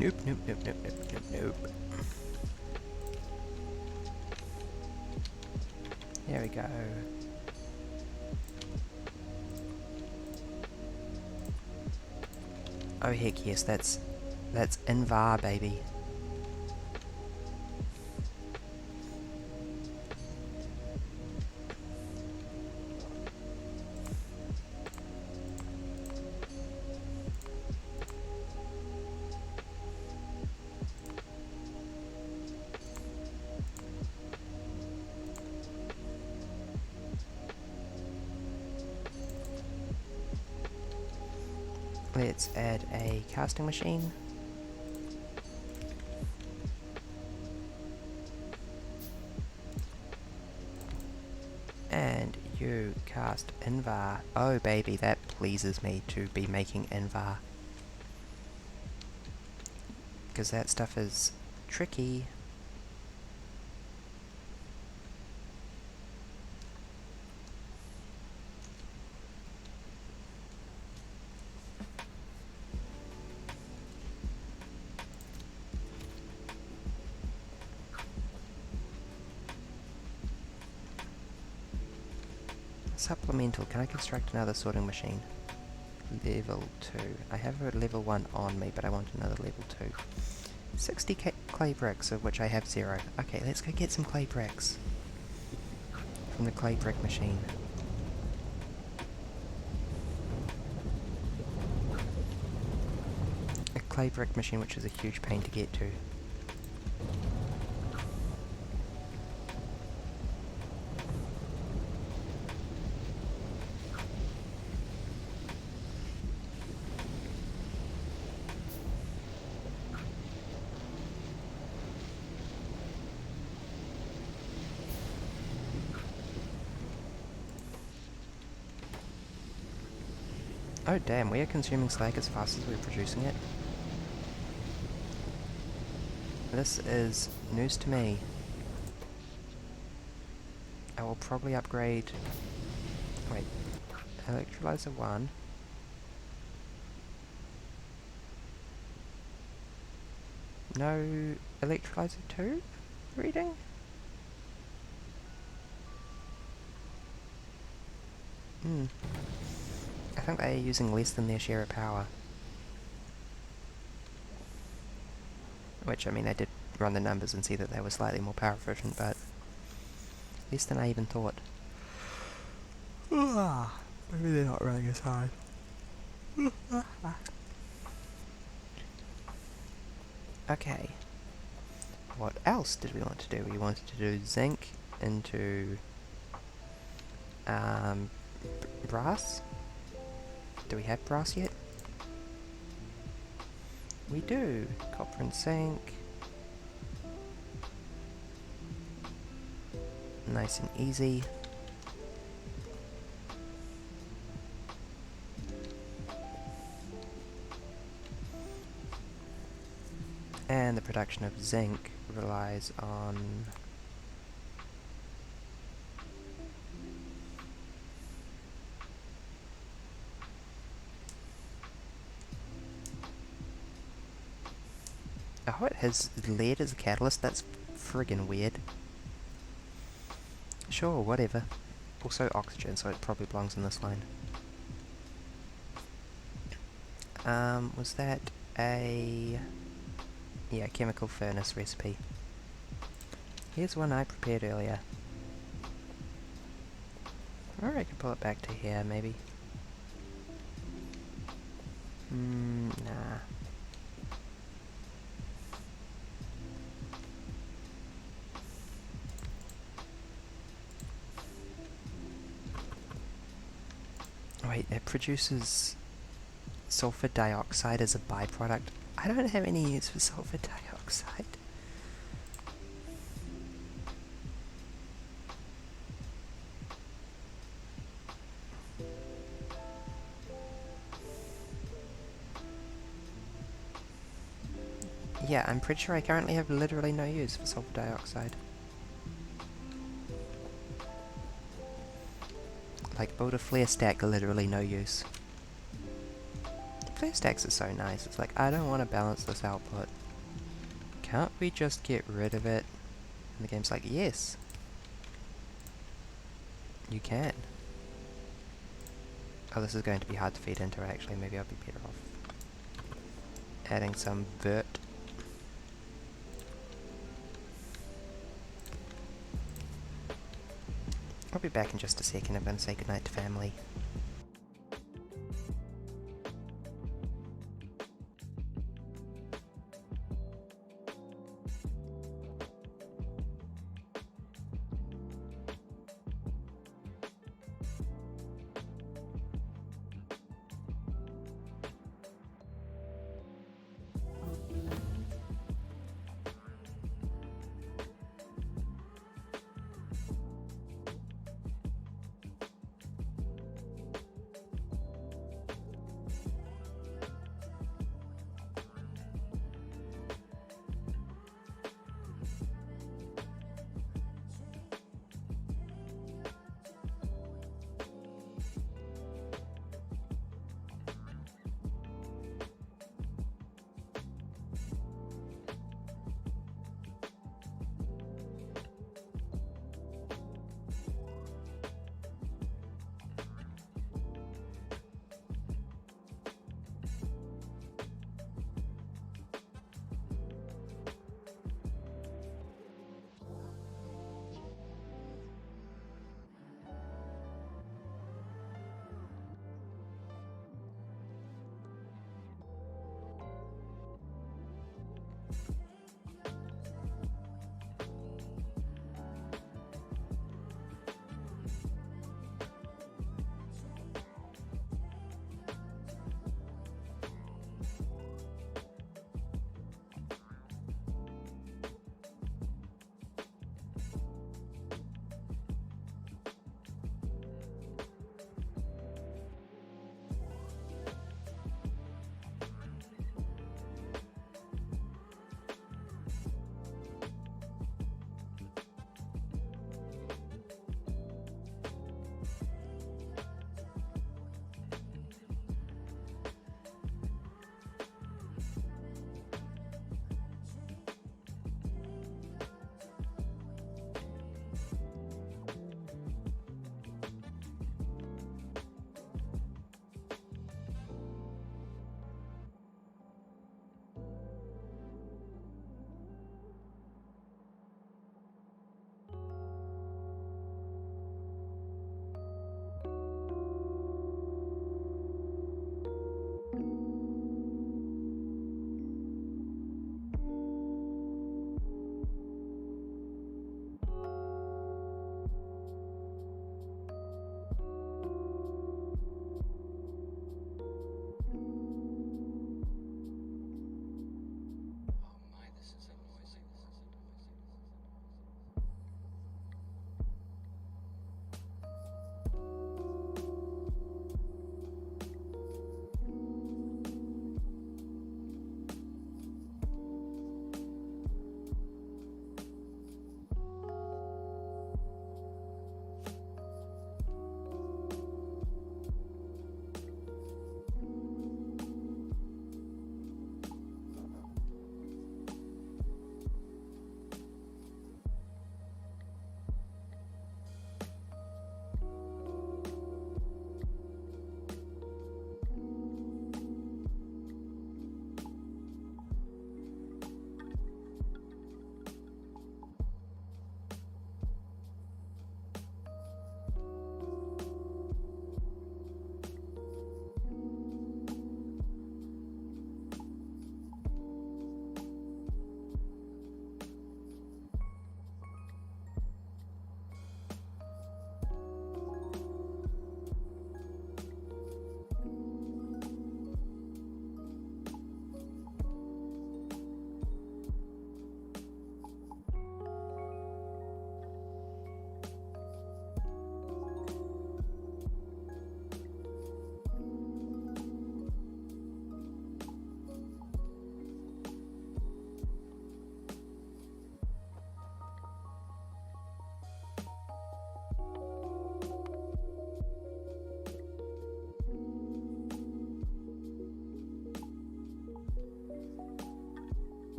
Nope, nope, nope, nope, nope, nope, nope. There we go. Oh heck yes, that's Invar, baby. Let's add a casting machine. And you cast Invar. Oh baby, that pleases me to be making Invar. Because that stuff is tricky. Supplemental, can I construct another sorting machine? Level 2. I have a level 1 on me, but I want another level 2. 60 clay bricks, of which I have 0. Okay, let's go get some clay bricks. From the clay brick machine. A clay brick machine which is a huge pain to get to. Oh damn, we are consuming slag as fast as we're producing it. This is news to me. I will probably upgrade... Wait. Electrolyzer 1. No... Electrolyzer 2? Reading? I think they are using less than their share of power. Which, I mean, I did run the numbers and see that they were slightly more power efficient, but less than I even thought. Maybe they're not running as hard. Okay. What else did we want to do? We wanted to do zinc into brass. Do we have brass yet? We do. Copper and zinc. Nice and easy. And the production of zinc relies on oh, it has lead as a catalyst? That's friggin' weird. Sure, whatever. Also oxygen, so it probably belongs in this line. Was that a... yeah, chemical furnace recipe. Here's one I prepared earlier. Or I could pull it back to here, maybe. Nah. Wait, it produces sulfur dioxide as a byproduct. I don't have any use for sulfur dioxide. Yeah, I'm pretty sure I currently have literally no use for sulfur dioxide. Like, build a flare stack, literally no use. Flare stacks are so nice, it's like, I don't want to balance this output. Can't we just get rid of it? And the game's like, yes. You can. Oh, this is going to be hard to feed into, actually, maybe I'll be better off adding some vert. I'll be back in just a second. I'm going to say goodnight to family.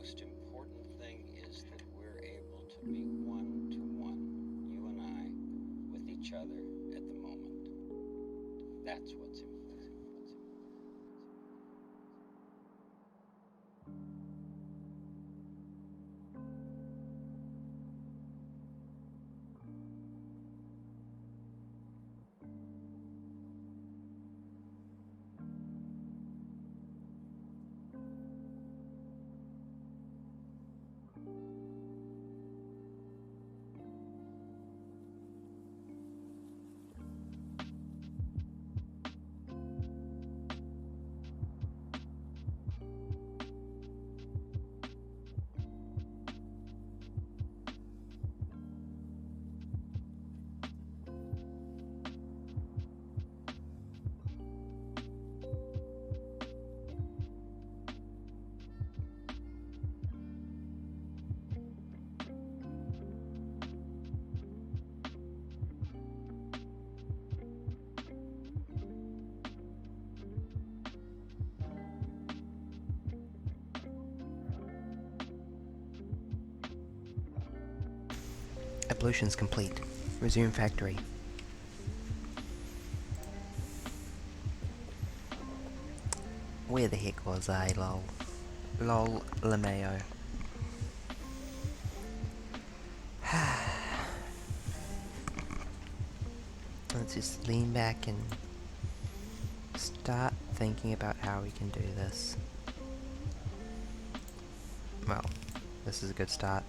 most important thing is that we're able to be one to one, you and I, with each other at the moment. That's what's important. Ablution's complete. Resume factory. Where the heck was I, lol? Lol, LeMayo. Let's just lean back and start thinking about how we can do this. Well, this is a good start.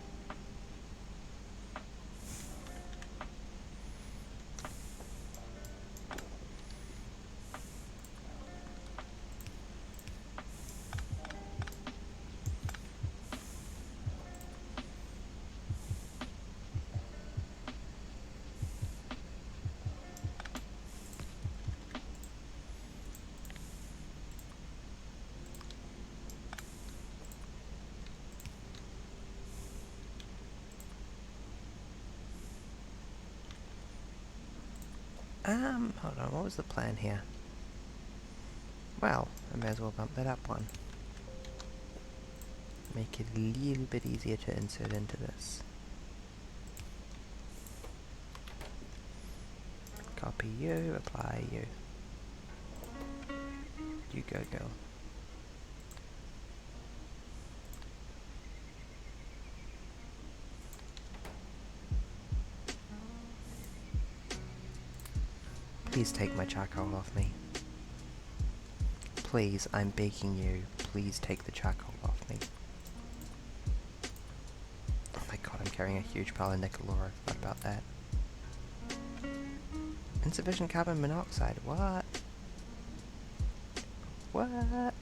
Hold on, what was the plan here? Well, I may as well bump that up one. Make it a little bit easier to insert into this. Copy you, apply you. You go, girl. Please take my charcoal off me. Please, I'm begging you, please take the charcoal off me. Oh my god, I'm carrying a huge pile of nickel ore, I forgot about that. Insufficient carbon monoxide, what? What?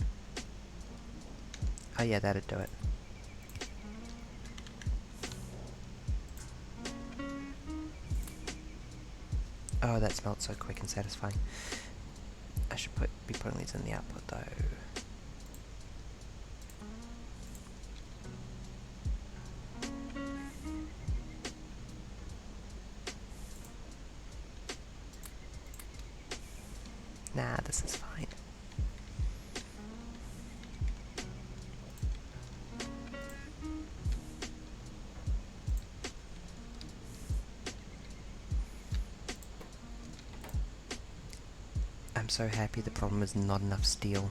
Oh yeah, that'd do it. Oh, that smelled so quick and satisfying. I should be putting these in the output though. Nah, this is fine. I'm so happy the problem is not enough steel.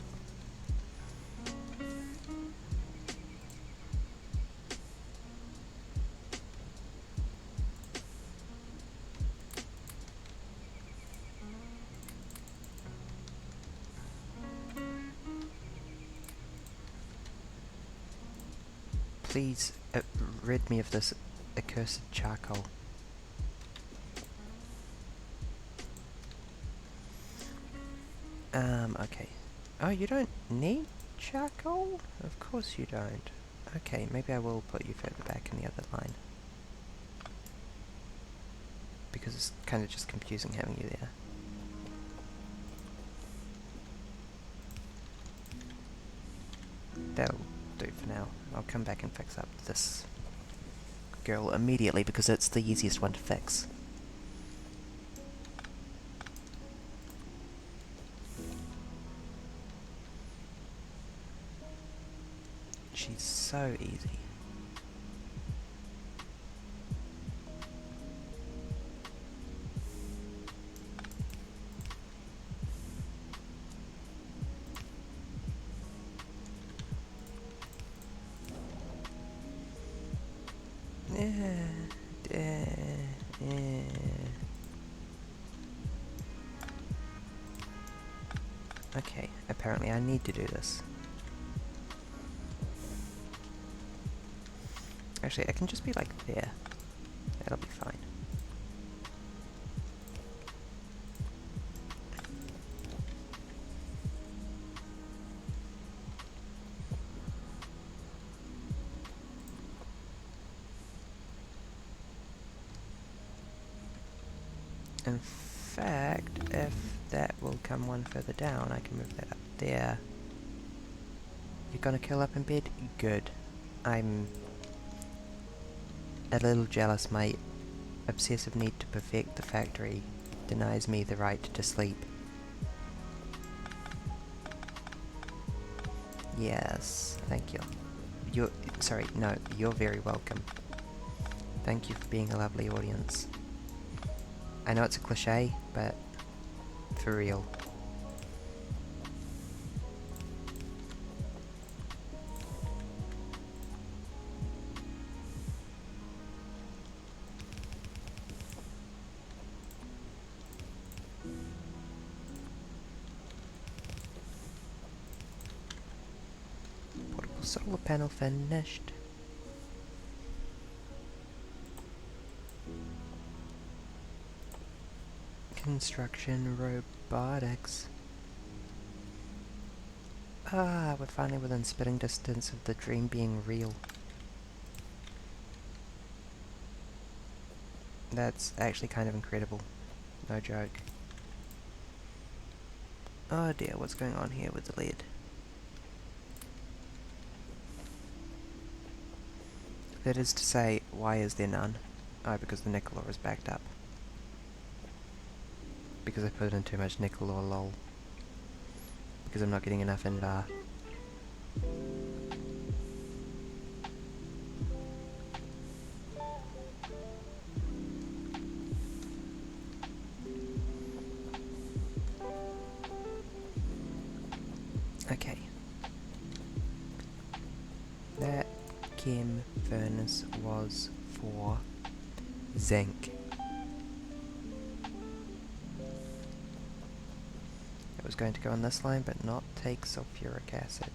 Please, rid me of this accursed charcoal. Okay. Oh, you don't need charcoal? Of course you don't. Okay, maybe I will put you further back in the other line. Because it's kind of just confusing having you there. That'll do for now. I'll come back and fix up this girl immediately because it's the easiest one to fix. She's so easy. Okay, apparently I need to do this. Actually, I can just be like there. That'll be fine. In fact, if that will come one further down, I can move that up there. You're gonna curl up in bed? Good. I'm a little jealous. My obsessive need to perfect the factory denies me the right to sleep. Yes, thank you. Sorry, no, you're very welcome. Thank you for being a lovely audience. I know it's a cliche, but for real. Portable solar panel finished. Construction robotics. Ah, we're finally within spitting distance of the dream being real. That's actually kind of incredible. No joke. Oh dear, what's going on here with the lead? That is to say, why is there none? Oh, because the nickel ore is backed up. Because I put in too much nickel ore, lol. Because I'm not getting enough in bar. Okay. That chem furnace was for zinc. It was going to go on this line, but not take sulfuric acid.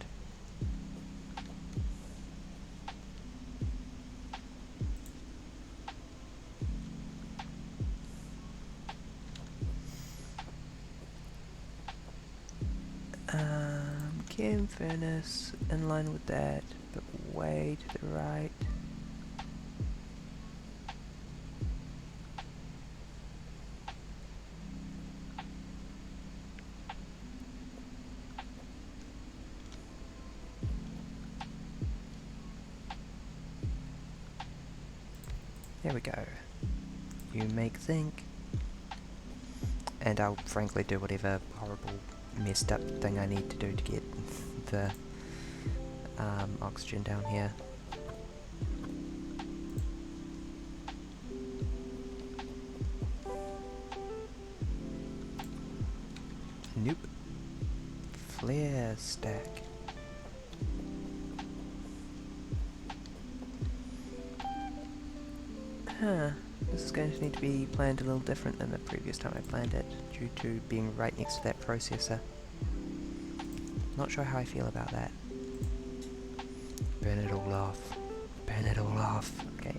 Chem furnace in line with that, but way to the right. There we go. You make zinc. And I'll frankly do whatever horrible messed up thing I need to do to get the oxygen down here. Nope. Flare stack. Huh. This is going to need to be planned a little different than the previous time I planned it, due to being right next to that processor. Not sure how I feel about that. Burn it all off. Burn it all off. Okay,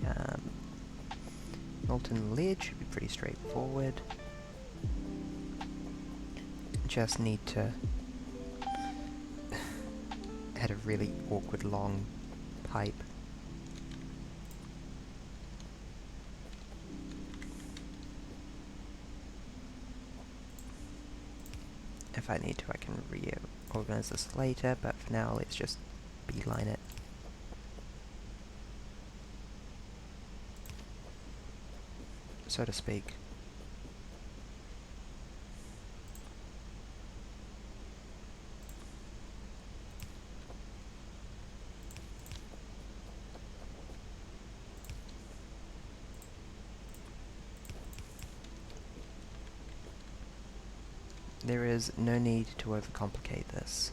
molten lead should be pretty straightforward. Just need to add a really awkward long pipe. If I need to, I can reorganize this later, but for now, let's just beeline it. So to speak. There is no need to overcomplicate this.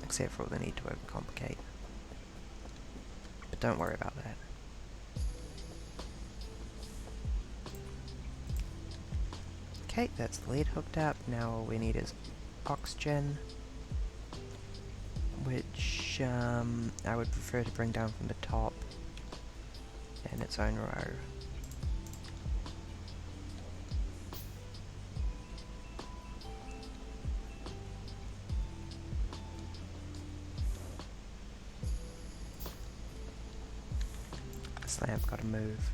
Except for the need to overcomplicate. But don't worry about that. Okay, that's the lead hooked up. Now all we need is oxygen, which I would prefer to bring down from the top in its own row. This lamp's gotta move.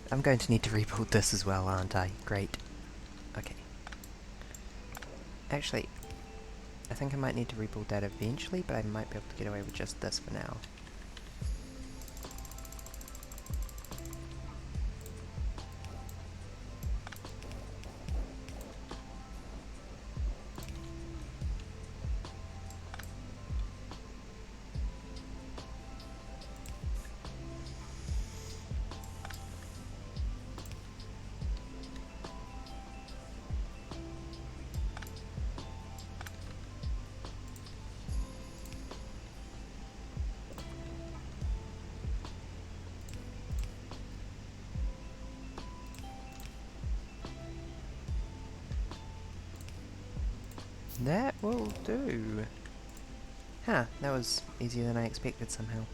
I'm going to need to rebuild this as well, aren't I? Great. Okay. Actually, I think I might need to rebuild that eventually, but I might be able to get away with just this for now. That will do. Huh, that was easier than I expected somehow.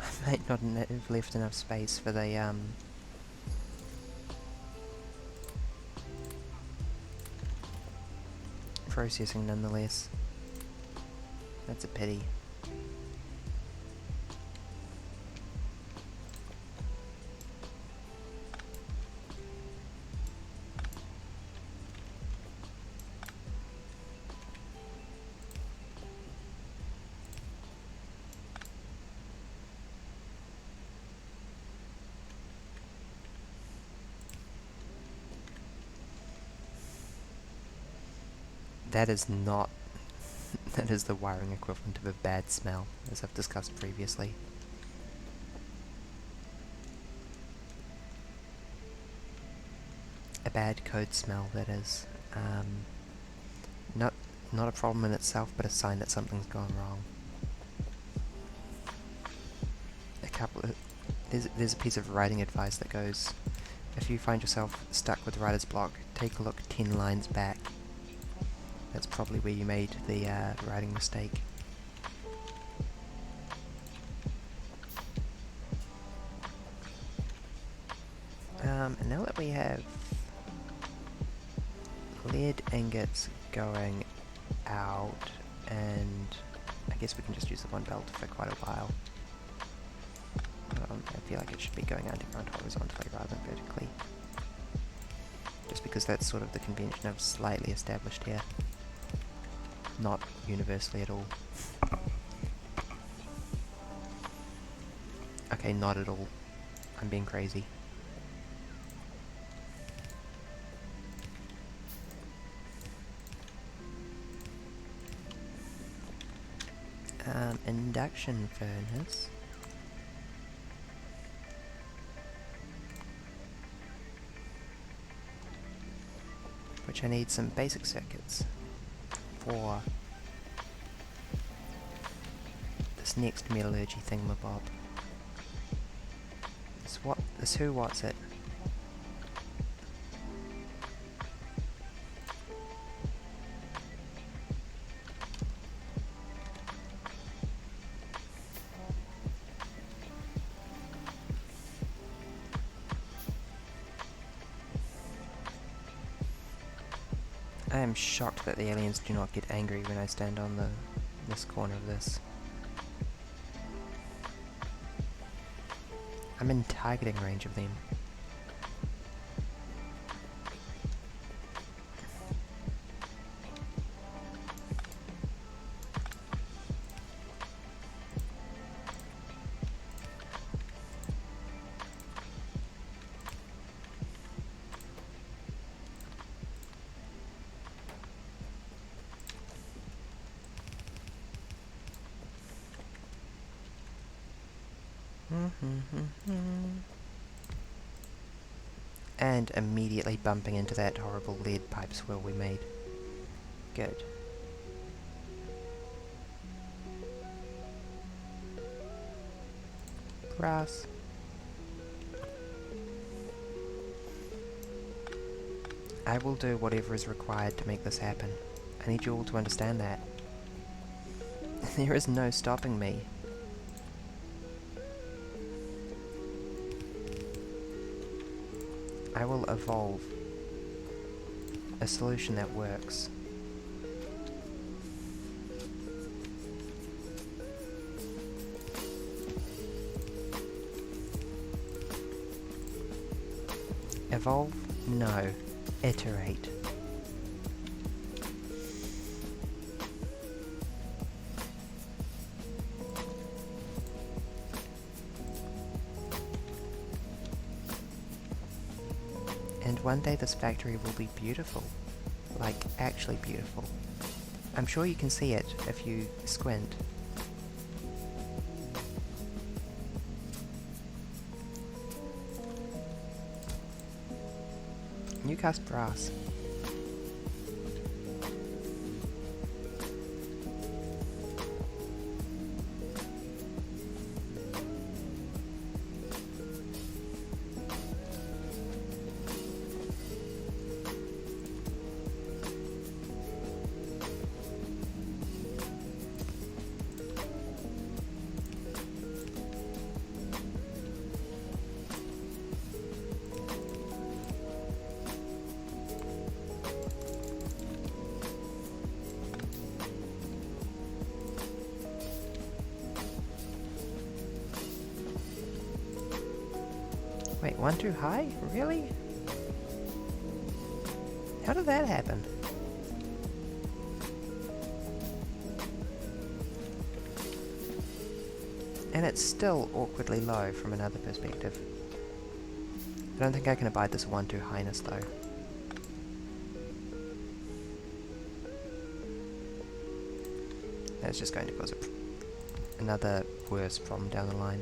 I might not have left enough space for the processing nonetheless. That's a pity. That is not... that is the wiring equivalent of a bad smell, as I've discussed previously. A bad code smell, that is. Not a problem in itself, but a sign that something's gone wrong. There's a piece of writing advice that goes, if you find yourself stuck with writer's block, take a look 10 lines back. That's probably where you made the writing mistake. And now that we have lead ingots going out, and I guess we can just use the one belt for quite a while. I feel like it should be going underground horizontally rather than vertically. Just because that's sort of the convention I've slightly established here. Not universally at all. Okay, not at all. I'm being crazy. Induction furnace. Which I need some basic circuits for this next metallurgy thingamabob. This who what's it? I am shocked that the aliens do not get angry when I stand on this corner of this. I'm in targeting range of them. And immediately bumping into that horrible lead pipe swirl we made. Good. Grass. I will do whatever is required to make this happen. I need you all to understand that. There is no stopping me. I will evolve a solution that works. Evolve? No. Iterate. And one day this factory will be beautiful. Like, actually beautiful. I'm sure you can see it if you squint. You cast brass. Wait, one too high? Really? How did that happen? And it's still awkwardly low from another perspective. I don't think I can abide this one too highness though. That's just going to cause another worse problem down the line.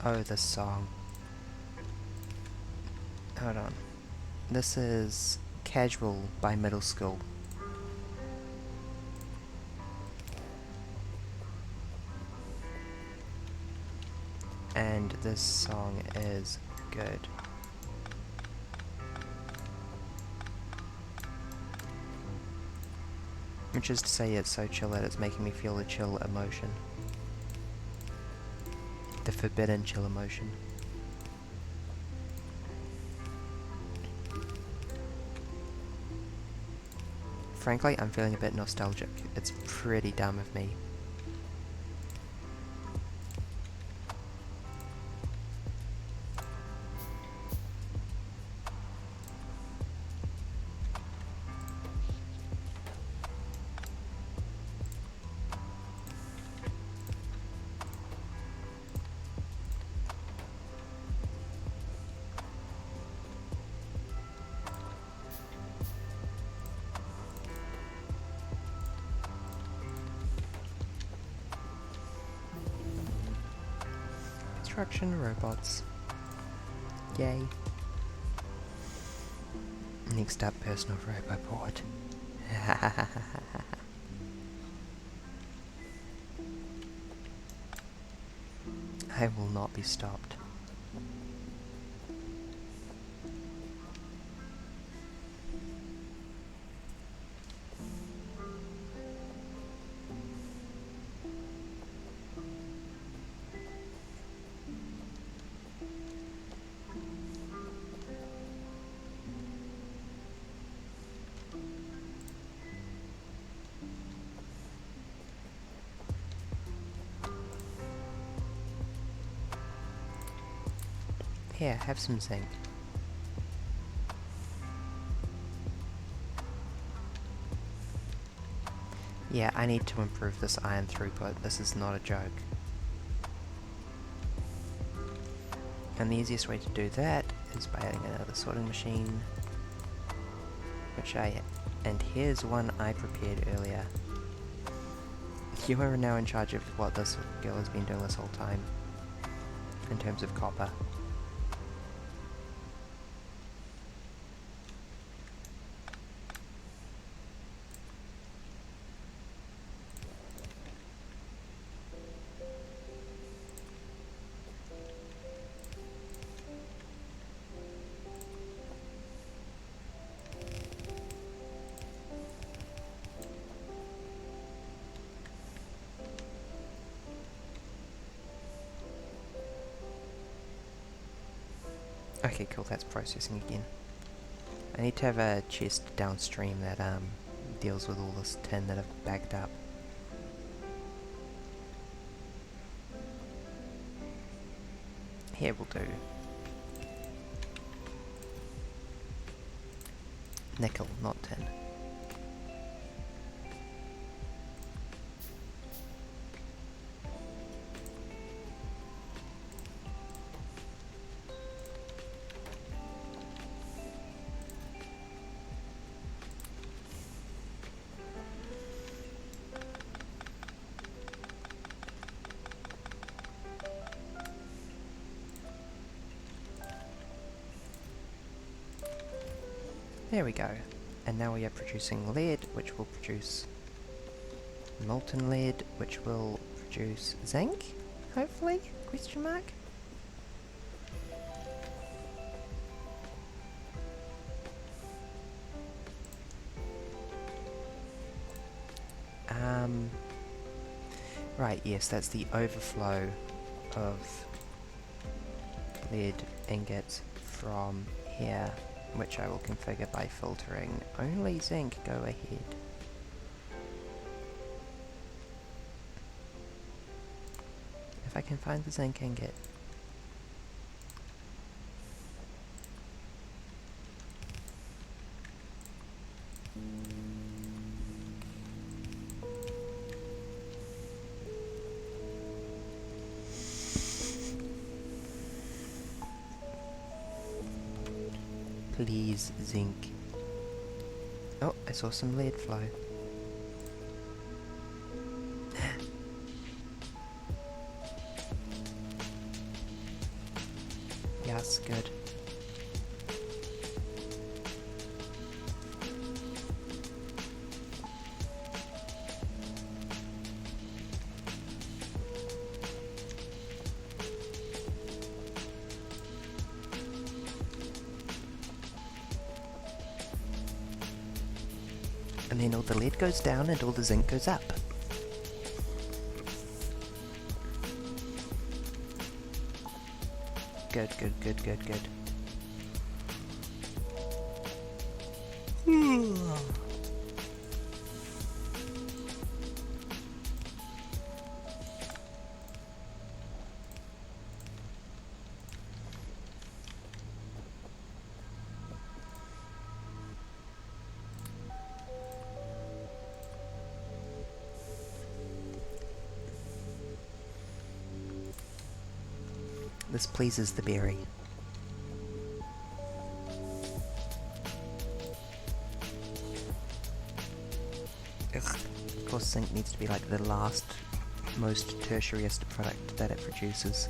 Oh, this song. Hold on. This is Casual by Middle School. And this song is good. Which is to say it's so chill that it's making me feel the chill emotion. The forbidden chill emotion. Frankly, I'm feeling a bit nostalgic. It's pretty dumb of me. Construction robots. Yay. Next up, personal roboport. I will not be stopped. Here, have some zinc. Yeah, I need to improve this iron throughput. This is not a joke. And the easiest way to do that is by adding another sorting machine. And here's one I prepared earlier. You are now in charge of what this girl has been doing this whole time, in terms of copper. Okay, cool, that's processing again. I need to have a chest downstream that deals with all this tin that I've bagged up. Here will do. Nickel, not tin. There we go. And now we are producing lead, which will produce molten lead, which will produce zinc, hopefully? Question mark? Right, yes, that's the overflow of lead ingots from here, which I will configure by filtering only zinc. Go ahead. If I can find the zinc ingot. Please, zinc. Oh, I saw some lead flow. Yes, good. And then all the lead goes down and all the zinc goes up. Good, good, good, good, good. This pleases the berry. Ugh. Of course, zinc needs to be like the last, most tertiariest product that it produces.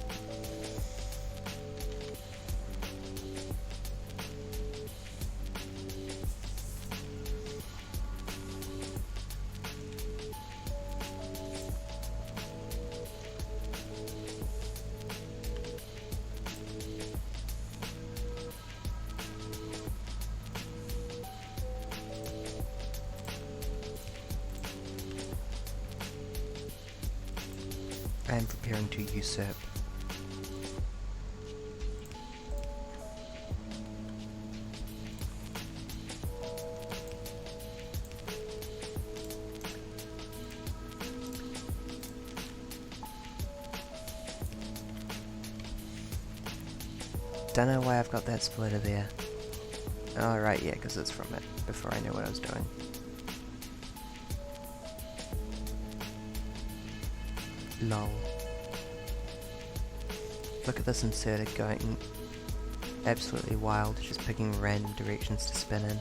I am preparing to usurp. Don't know why I've got that splitter there. Oh right, yeah, because it's from it, before I knew what I was doing. Lol. Look at this inserter going absolutely wild, just picking random directions to spin in.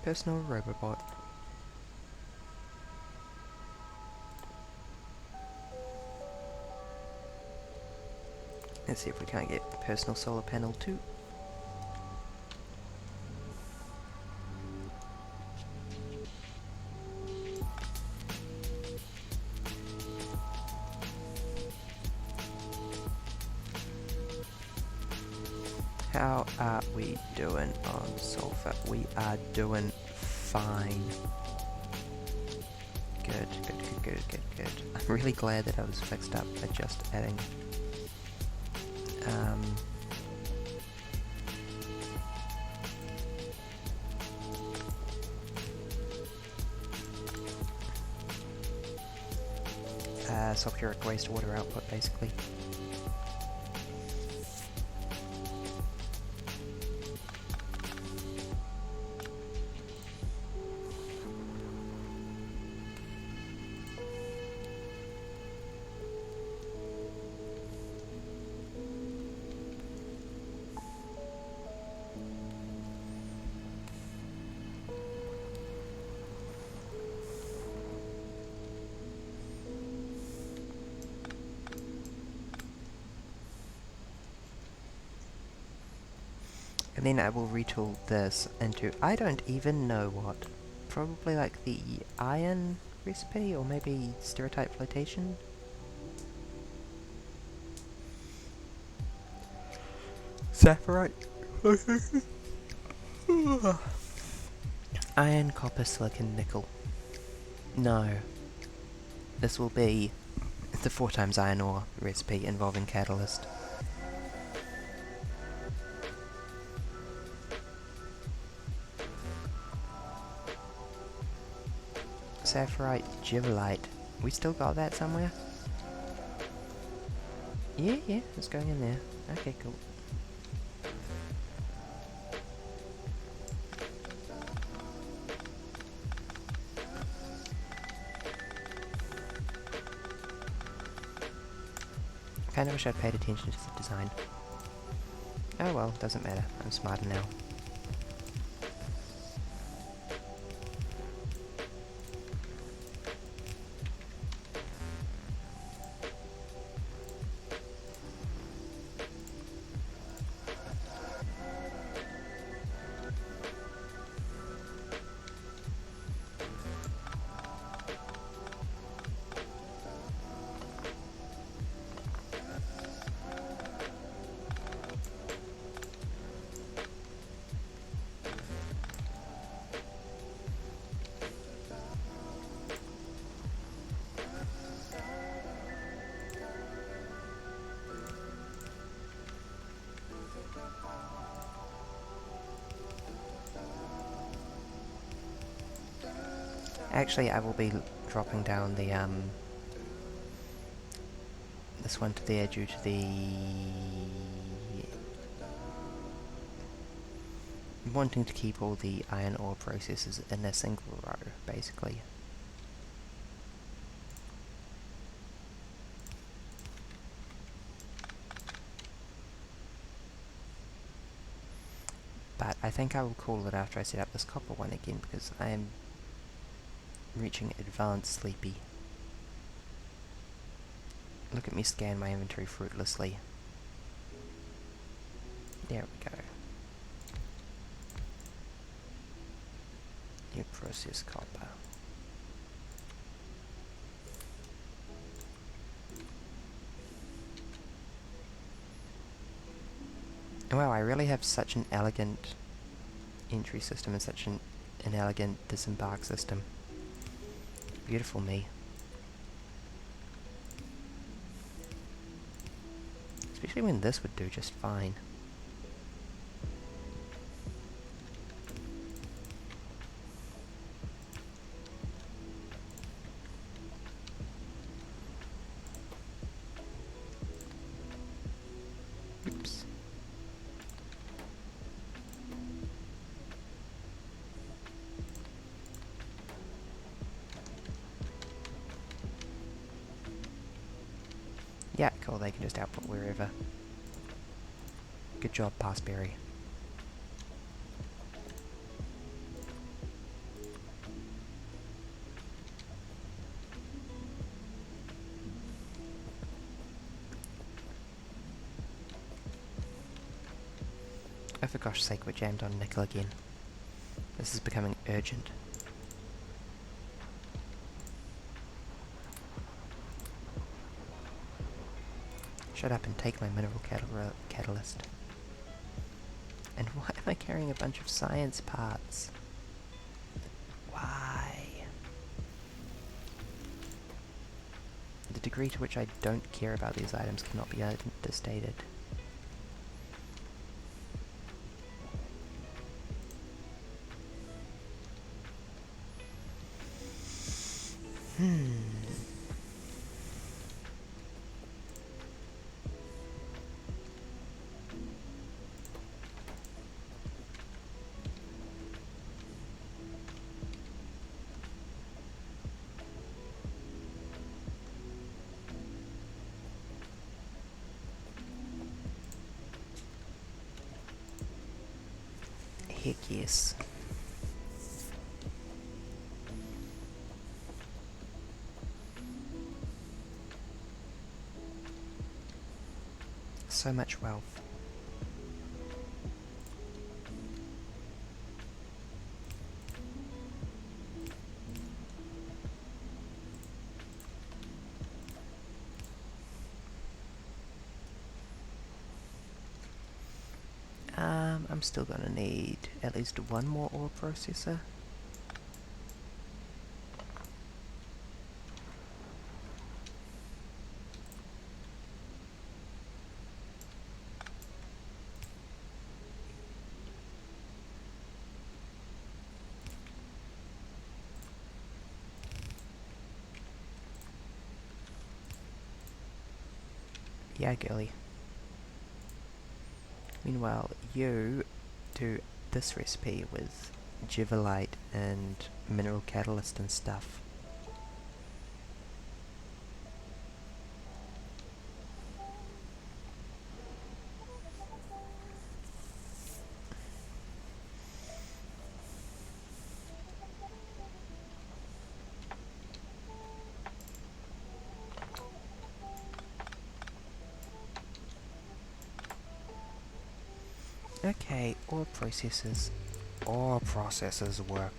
Personal robobot. Let's see if we can't get personal solar panel too. How are we doing on sulfur? We are doing fine. Good. I'm really glad that I was fixed up by just adding sulfuric wastewater output, basically. And then I will retool this into, I don't even know what. Probably like the iron recipe, or maybe stereotype flotation? Saphirite flotation? Iron, copper, silicon, nickel. No. This will be the 4 times iron ore recipe involving catalyst. Saphirite, Givelite. We still got that somewhere? Yeah, it's going in there. Okay, cool. Kinda wish I'd paid attention to the design. Oh well, doesn't matter. I'm smarter now. Actually, I will be dropping down the, this one to there due to the... wanting to keep all the iron ore processes in a single row, basically. But I think I will call it after I set up this copper one again, because I am reaching advanced sleepy. Look at me scan my inventory fruitlessly. There we go. New process copper. Wow, I really have such an elegant entry system and such an elegant disembark system. Beautiful me. Especially when this would do just fine. Sure, they can just output wherever. Good job, Passberry. Oh, for gosh sake, we're jammed on nickel again. This is becoming urgent. Shut up and take my mineral catalyst. And why am I carrying a bunch of science parts? Why? The degree to which I don't care about these items cannot be understated. Heck yes. So much wealth. I'm still gonna need at least one more ore processor. Yeah, girly. Meanwhile, you do this recipe with Jivelite and mineral catalyst and stuff. Okay, ore processors. Ore processors work.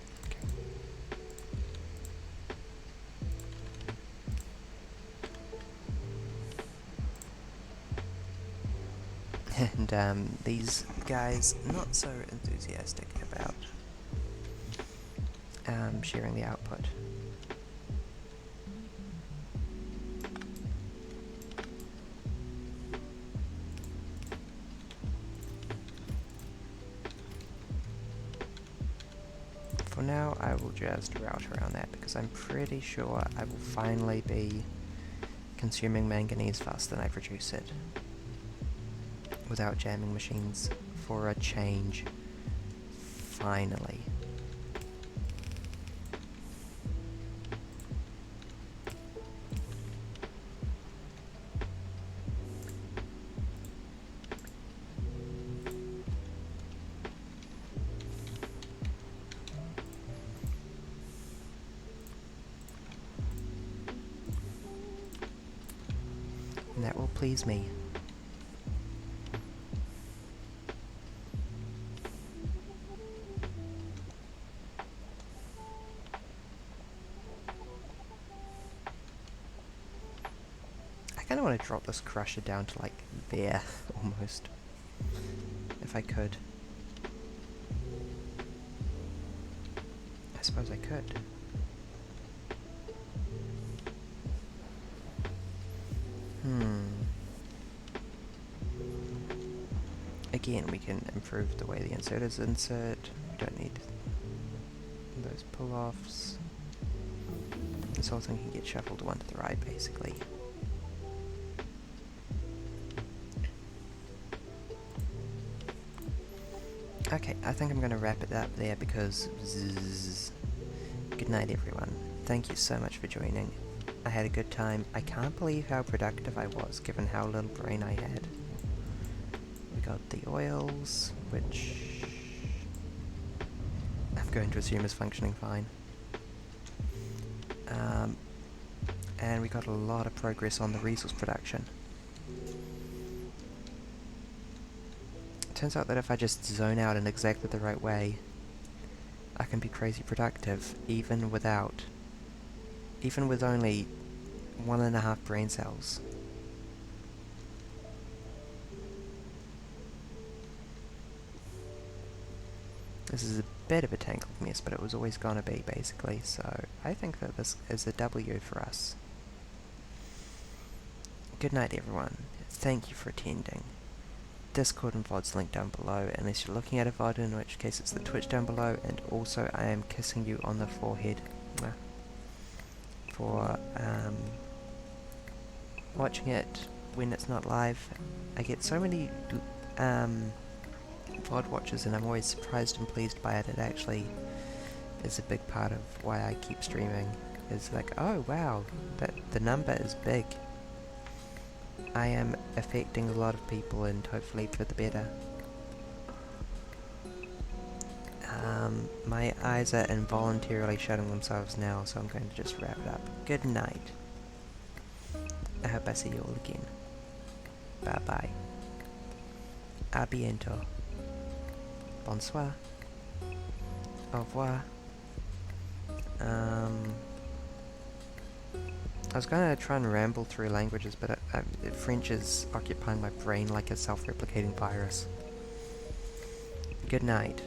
And these guys not so enthusiastic about sharing the output. For now, I will just route around that because I'm pretty sure I will finally be consuming manganese faster than I produce it without jamming machines for a change. Finally. And that will please me. I kind of want to drop this crusher down to like there, almost. If I could. I suppose I could. Again, we can improve the way the inserters insert. We don't need those pull-offs. This whole thing can get shuffled one to the right, basically. Okay, I think I'm going to wrap it up there because... Good night, everyone. Thank you so much for joining. I had a good time. I can't believe how productive I was, given how little brain I had. We got the oils, which I'm going to assume is functioning fine. And we got a lot of progress on the resource production. It turns out that if I just zone out in exactly the right way, I can be crazy productive, even with only 1.5 brain cells. This is a bit of a tangled mess, but it was always gonna be, basically, so I think that this is a W for us. Good night, everyone. Thank you for attending. Discord and VOD's linked down below, unless you're looking at a VOD, in which case it's the Twitch down below, and also I am kissing you on the forehead for watching it when it's not live. I get so many VOD watches, and I'm always surprised and pleased by it. It actually is a big part of why I keep streaming. It's like, oh wow, that the number is big. I am affecting a lot of people, and hopefully for the better. My eyes are involuntarily shutting themselves now, so I'm going to just wrap it up. Good night. I hope I see you all again. Bye bye. A bientôt. Bonsoir. Au revoir. I was gonna try and ramble through languages, but French is occupying my brain like a self-replicating virus. Good night.